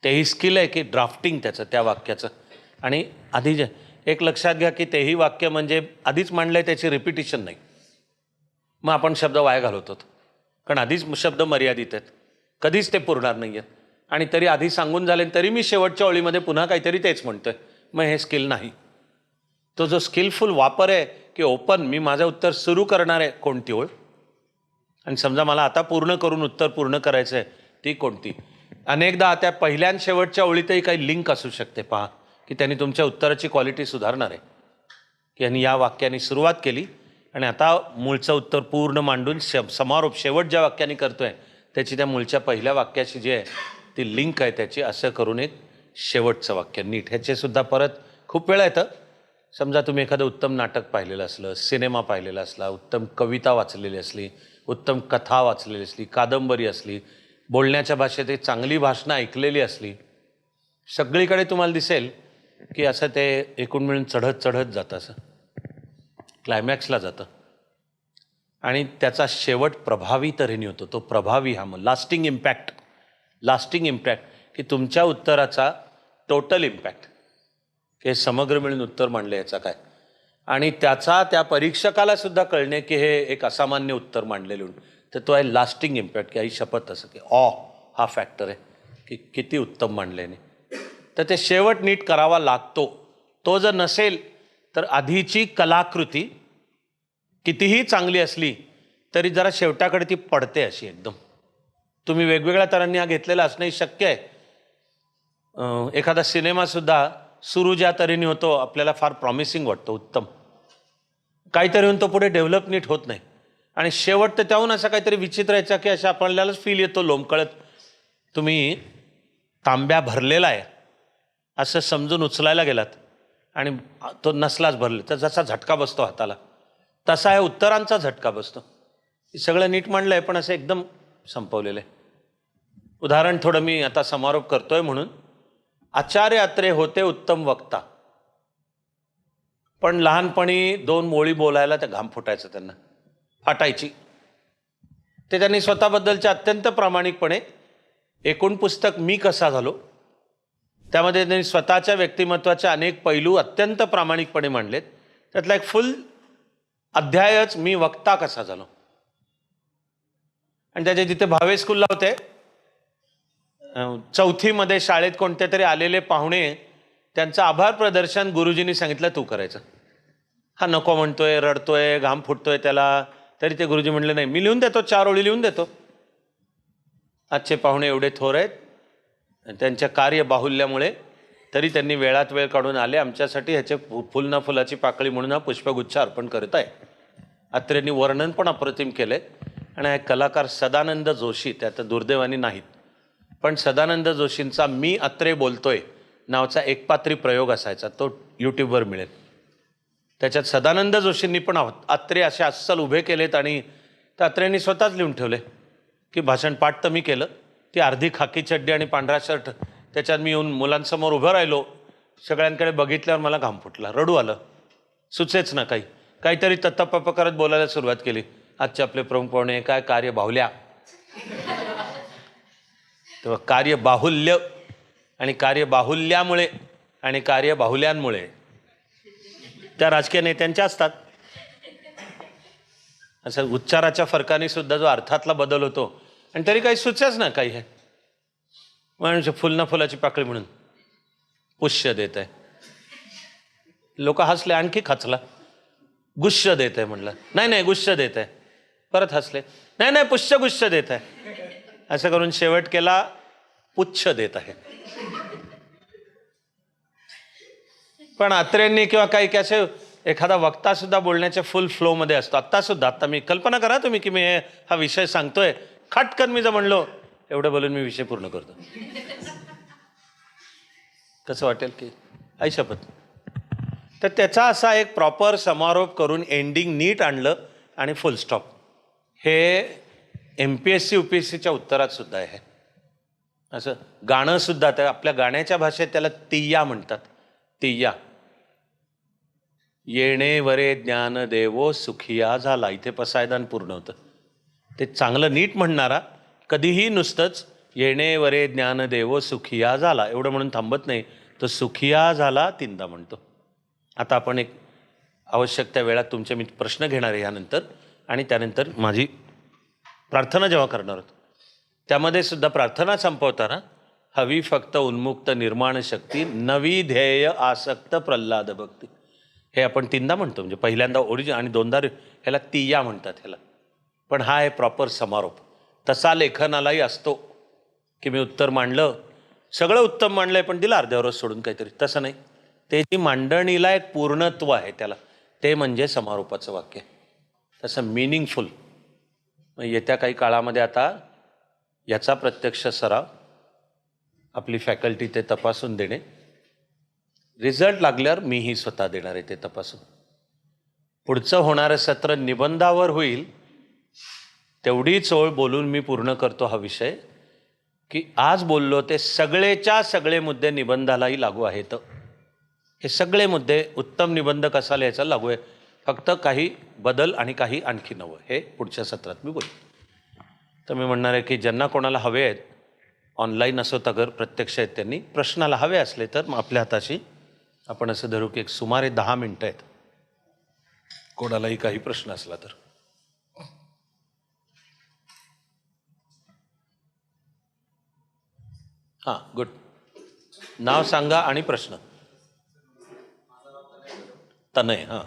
तेही स्किल आहे की ड्राफ्टिंग त्याचं, त्या वाक्याचं. आणि आधी जे एक लक्षात घ्या की तेही वाक्य म्हणजे आधीच मांडलंय, त्याची रिपिटिशन नाही, मग आपण शब्द वाया घालवतो, कारण आधीच शब्द मर्यादित आहेत, कधीच ते पुरणार नाही आहेत, आणि तरी आधी सांगून झाले तरी मी शेवटच्या ओळीमध्ये पुन्हा काहीतरी तेच म्हणतोय, मग हे स्किल नाही. तो जो स्किलफुल वापर आहे की ओपन, मी माझं उत्तर सुरू करणार आहे कोणती ओळ, आणि समजा मला आता पूर्ण करून उत्तर पूर्ण करायचं आहे, ती कोणती. अनेकदा त्या पहिल्या आणि शेवटच्या ओळीतही काही लिंक असू शकते. पहा की त्यांनी तुमच्या उत्तराची क्वालिटी सुधारणार आहे, की यांनी या वाक्याने सुरुवात केली आणि आता मूळचं उत्तर पूर्ण मांडून समारोप शेवट ज्या वाक्याने करतोय त्याची त्या मूळच्या पहिल्या वाक्याशी जी आहे ती लिंक आहे त्याची, असं करून एक शेवटचं वाक्य नीट. ह्याचे सुद्धा परत खूप वेळा येतं. समजा तुम्ही एखादं उत्तम नाटक पाहिलेलं असलं, सिनेमा पाहिलेला असला, उत्तम कविता वाचलेली असली, उत्तम कथा वाचलेली असली, कादंबरी असली, बोलण्याच्या भाषेत एक चांगली भाषणं ऐकलेली असली, सगळीकडे तुम्हाला दिसेल की असं ते एकूण मिळून चढत चढत जातं, असं क्लायमॅक्सला जातं आणि त्याचा शेवट प्रभावी तऱ्हेने होतो. तो प्रभावी हा मग लास्टिंग इम्पॅक्ट की तुमच्या उत्तराचा टोटल इम्पॅक्ट, की समग्र मिळून उत्तर मांडलं याचा काय, आणि त्याचा त्या परीक्षकाला सुद्धा कळणे की हे एक असामान्य उत्तर मांडलेलं, तर तो आहे लास्टिंग इम्पॅक्ट. की आई शपथ असं की हा फॅक्टर आहे की किती उत्तम मांडल्याने. तर ते शेवट नीट करावा लागतो. तो जर नसेल तर आधीची कलाकृती कितीही चांगली असली तरी जरा शेवटाकडे ती पडते अशी एकदम. तुम्ही वेगवेगळ्या तऱ्हांनी हा घेतलेला असणंही शक्य आहे. एखादा सिनेमासुद्धा सुरू ज्या तऱ्हेने होतो आपल्याला फार प्रॉमिसिंग वाटतो, उत्तम काहीतरी होऊन तो पुढे डेव्हलप नीट होत नाही आणि शेवट तर त्याहून असा काहीतरी विचित्र यायचा की अशा आपल्यालाच फील येतो लोंबकळत. तुम्ही तांब्या भरलेला आहे असं समजून उचलायला गेलात आणि तो नसलाच भरले तर जसा झटका बसतो हाताला, तसा आहे उत्तरांचा झटका बसतो. सगळं नीट मांडलं आहे पण असं एकदम संपवलेलं आहे. उदाहरण थोडं मी आता समारोप करतोय म्हणून. आचार्य अत्रे होते उत्तम वक्ता, पण लहानपणी 2 मोळी बोलायला त्या घाम फुटायचं, त्यांना फाटायची. ते त्यांनी स्वतःबद्दलच्या अत्यंत प्रामाणिकपणे एकूण पुस्तक मी कसा झालो त्यामध्ये त्यांनी स्वतःच्या व्यक्तिमत्वाचे अनेक पैलू अत्यंत प्रामाणिकपणे मांडलेत. त्यातला एक फुल अध्यायच मी वक्ता कसा झालो. आणि त्याचे तिथे भावे स्कूलला होते, 4थीमध्ये शाळेत कोणते तरी आलेले पाहुणे त्यांचं आभार प्रदर्शन गुरुजींनी सांगितलं तू करायचं. हा नको म्हणतोय, रडतोय, घाम फुटतोय त्याला, तरी ते गुरुजी म्हणले नाही मी लिहून देतो, 4 ओळी लिहून देतो. आजचे पाहुणे एवढे थोर आहेत, त्यांच्या कार्यबाहुल्यामुळे तरी त्यांनी वेळात वेळ काढून आले आमच्यासाठी. ह्याचे फुल ना फुलाची पाकळी म्हणून हा पुष्पगुच्छ अर्पण करत आहे. अत्रेंनी वर्णन पण अप्रतिम केलंय. आणि हा कलाकार सदानंद जोशी, त्यात दुर्दैवाने नाहीत, पण सदानंद जोशींचा मी अत्रे बोलतोय नावाचा एकपात्री प्रयोग असायचा, तो यूट्यूबवर मिळेल. त्याच्यात सदानंद जोशींनी पण अत्रे असे अस्सल उभे केलेत आणि त्या अत्रेंनी स्वतःच लिहून ठेवले की भाषण पाठ तर मी केलं, ती अर्धी खाकी चड्डी आणि पांढरा शर्ट त्याच्यात मी येऊन मुलांसमोर उभं राहिलो, सगळ्यांकडे बघितल्यावर मला घाम फुटला, रडू आलं, सुचेच ना काहीतरी तत्तप्प करत बोलायला सुरुवात केली. आजचे आपले प्रमुख पाहुणे काय कार्य बाहुल्या, तेव्हा कार्यबाहुल्य आणि कार्यबाहुल्यामुळे आणि कार्यबाहुल्यांमुळे त्या राजकीय नेत्यांच्या असतात. असं उच्चाराच्या फरकाने सुद्धा जो अर्थातला बदल होतो आणि तरी काही सुचेच ना काही आहे. म्हणजे फुल ना फुलाची पाकळी म्हणून पुष्य देत आहे. लोक हसले, आणखी खचला. गुश्य देत आहे म्हणलं, नाही गुश्य देत आहे, परत हसले, नाही पुष्य देत आहे. असं करून शेवट केला पुच्छ देत आहे. पण अत्रेंनी किंवा काही कसे एखादा वक्ता सुद्धा बोलण्याच्या फुल फ्लो मध्ये असतो. आता मी कल्पना करा तुम्ही की मी हा विषय सांगतोय, खटकन मी जर म्हणलो एवढं बोलून मी विषय पूर्ण करतो, कसं वाटेल की आई शपथ. तर त्याचा असा एक प्रॉपर समारोप करून एंडिंग नीट आणलं आणि फुल स्टॉप. हे MPSC UPSCच्या उत्तरात सुद्धा आहे. असं गाणं सुद्धा त्या आपल्या गाण्याच्या भाषेत त्याला तिय्या म्हणतात. तिय्या, येणे वरे ज्ञान देवो सुखिया झाला, इथे पसायदान पूर्ण होतं. ते चांगलं नीट म्हणणारा कधीही नुसतंच येणे वरे ज्ञान देवो सुखिया झाला एवढं म्हणून थांबत नाही, तो सुखिया झाला 3दा म्हणतो. आता आपण एक आवश्यक त्या वेळात तुमचे मी प्रश्न घेणार आहे यानंतर, आणि त्यानंतर माझी प्रार्थना जेव्हा करणार आहोत त्यामध्ये सुद्धा प्रार्थना संपवताना हवी फक्त उन्मुक्त निर्माण शक्ती, नवी ध्येय आसक्त प्रल्हाद भक्ती, हे आपण 3दा म्हणतो. म्हणजे पहिल्यांदा ओरिजिन आणि 2दा ह्याला तिय्या म्हणतात. ह्याला पण हा आहे प्रॉपर समारोप. तसा लेखनालाही असतो की मी उत्तर मांडलं, सगळं उत्तम मांडलंय, पण दिलं अर्ध्यावरच सोडून काहीतरी. तसं नाही. त्याची मांडणीला एक पूर्णत्व आहे त्याला, ते म्हणजे समारोपाचं वाक्य. तसं मिनिंगफुल. येत्या काही काळामध्ये आता याचा प्रत्यक्ष सराव, आपली फॅकल्टी ते तपासून देणे, रिझल्ट लागल्यावर मीही स्वतः देणार आहे ते तपासून. पुढचं होणारं सत्र निबंधावर होईल. तेवढीच ओळ बोलून मी पूर्ण करतो हा विषय, की आज बोललो ते सगळेच्या सगळे मुद्दे निबंधालाही लागू आहेत. हे सगळे मुद्दे उत्तम निबंध कसा लिहायचा लागू आहे. फक्त काही बदल आणि काही आणखी नवं, हे पुढच्या सत्रात मी बोलेन. तर मी म्हणणार आहे की ज्यांना कोणाला हवे आहेत, ऑनलाईन असो अगर प्रत्यक्ष आहेत, त्यांनी प्रश्नाला हवे असले तर मग आपल्या हाताशी आपण असं धरू की एक सुमारे 10 मिनटं आहेत. कोणालाही काही प्रश्न असला तर. हां, गुड. नाव सांगा आणि प्रश्न. तनय. हां,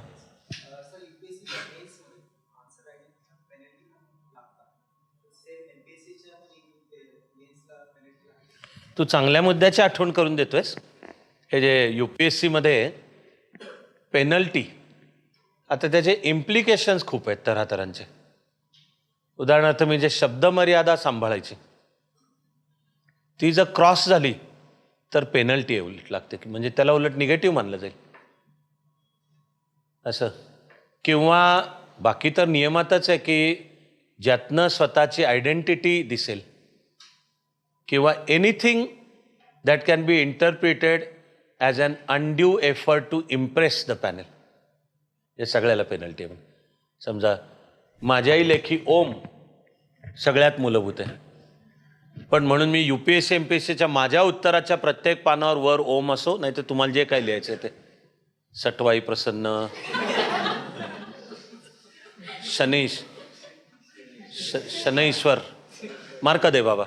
तू चांगल्या मुद्द्याची आठवण करून देतोयस. हे जे UPSCमध्ये पेनल्टी, आता त्याचे इम्प्लिकेशन्स खूप आहेत तऱ्हातऱ्हांचे. उदाहरणार्थ मी जे शब्द मर्यादा सांभाळायची, ती जर क्रॉस झाली तर पेनल्टी उलट लागते, की म्हणजे त्याला उलट निगेटिव्ह मानलं जाईल असं. किंवा बाकी तर नियमातच आहे की ज्यातनं स्वतःची आयडेंटिटी दिसेल, किंवा anything that can be interpreted as an undue effort to impress the panel, हे सगळ्याला पेनल्टी आहे. समजा माझ्याही लेखी ओम सगळ्यात मूलभूत आहे, पण म्हणून मी UPSC MPSCच्या माझ्या उत्तराच्या प्रत्येक पानावर वर ओम असो, नाही तर तुम्हाला जे काही लिहायचं आहे ते सटवाई प्रसन्न, शनैश्वर, मार्क दे बाबा,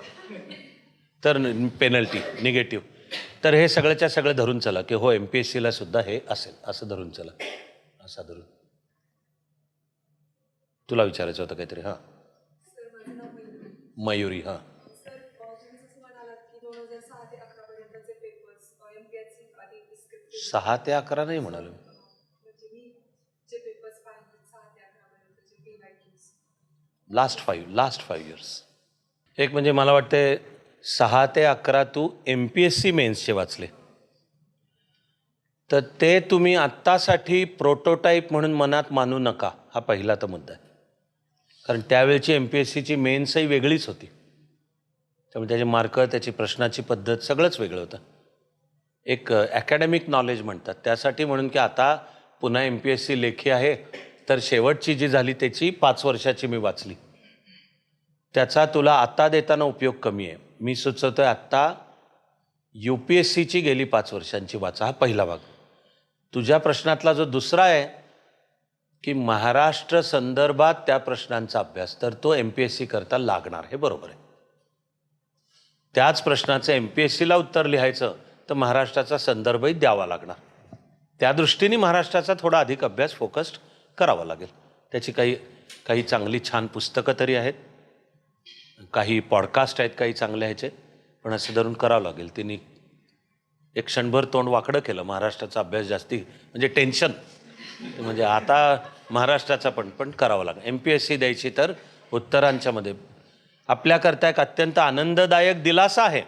तर पेनल्टी निगेटिव्ह. तर हे सगळ्याच्या सगळं धरून चला की हो MPSCला सुद्धा हे असेल, असं धरून चला. असा धरून. तुला विचारायचं होतं काहीतरी. हां, मयुरी. हां, 6 ते 11 नाही म्हणालो. Last five years. एक म्हणजे मला वाटते 6 ते 11 तू MPSC मेन्सचे वाचले, तर ते तुम्ही आत्तासाठी प्रोटोटाईप म्हणून मनात मानू नका. हा पहिला तर मुद्दा आहे. कारण त्यावेळची MPSCची मेन्सही वेगळीच होती, त्यामुळे त्याचे मार्क, त्याची प्रश्नाची पद्धत सगळंच वेगळं होतं. एक अकॅडमिक नॉलेज म्हणतात त्यासाठी, म्हणून की आता पुन्हा MPSC लेखी आहे, तर शेवटची जी झाली त्याची 5 वर्षाची मी वाचली, त्याचा तुला आत्ता देताना उपयोग कमी आहे. मी सुचवतोय आत्ता UPSCची गेली 5 वर्षांची वाचा. हा पहिला भाग. तुझ्या प्रश्नातला जो दुसरा आहे की महाराष्ट्र संदर्भात त्या प्रश्नांचा अभ्यास, तर तो MPSC करता लागणार, हे बरोबर आहे. त्याच प्रश्नाचं MPSCला उत्तर लिहायचं तर महाराष्ट्राचा संदर्भही द्यावा लागणार. त्या दृष्टीने महाराष्ट्राचा थोडा अधिक अभ्यास फोकस्ड करावा लागेल. त्याची काही चांगली छान पुस्तकं तरी आहेत, काही पॉडकास्ट आहेत काही चांगले ह्याचे, पण असं धरून करावं लागेल. तिने एक क्षणभर तोंड वाकडं केलं. महाराष्ट्राचा अभ्यास जास्ती म्हणजे टेन्शन, म्हणजे आता महाराष्ट्राचा पण करावं लागेल. MPSC द्यायची तर उत्तरांच्यामध्ये आपल्याकरता एक अत्यंत आनंददायक दिलासा आहे.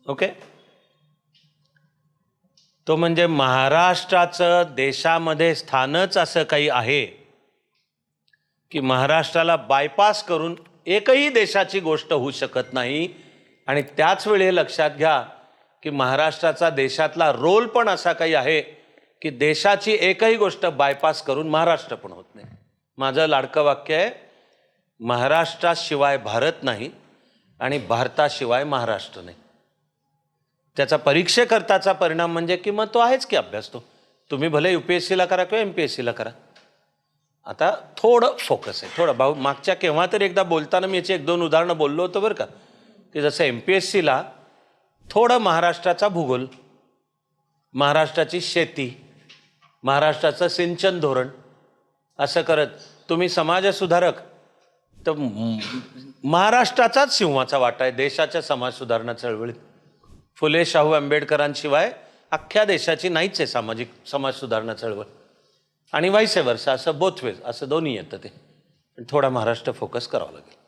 ओके, तो म्हणजे महाराष्ट्राचं देशामध्ये स्थानच असं काही आहे की महाराष्ट्राला बायपास करून एकही देशाची गोष्ट होऊ शकत नाही. आणि त्याच वेळी लक्षात घ्या की महाराष्ट्राचा देशातला रोल पण असा काही आहे की देशाची एकही गोष्ट बायपास करून महाराष्ट्र पण होत नाही. माझं लाडकं वाक्य आहे, महाराष्ट्राशिवाय भारत नाही आणि भारताशिवाय महाराष्ट्र नाही. त्याचा परीक्षेकरताचा परिणाम म्हणजे की मग तो आहेच की अभ्यास. तो तुम्ही भले UPSCला करा किंवा MPSCला करा. आता थोडं फोकस आहे, थोडं भाऊ. मागच्या केव्हा तरी एकदा बोलताना मी याची 1-2 उदाहरणं बोललो होतो बरं का, की जसं MPSCला थोडं महाराष्ट्राचा भूगोल, महाराष्ट्राची शेती, महाराष्ट्राचं सिंचन धोरण, असं करत तुम्ही समाजसुधारक तर महाराष्ट्राचाच सिंहाचा वाटा आहे देशाच्या समाज सुधारणा चळवळीत. फुले शाहू आंबेडकरांशिवाय अख्ख्या देशाची नाहीच आहे सामाजिक समाज सुधारणा चळवळ. आणि वाईस वर्षा असं बोथ वेज असं दोन्ही येतं ते. पण थोडा महाराष्ट्र फोकस करावा लागेल.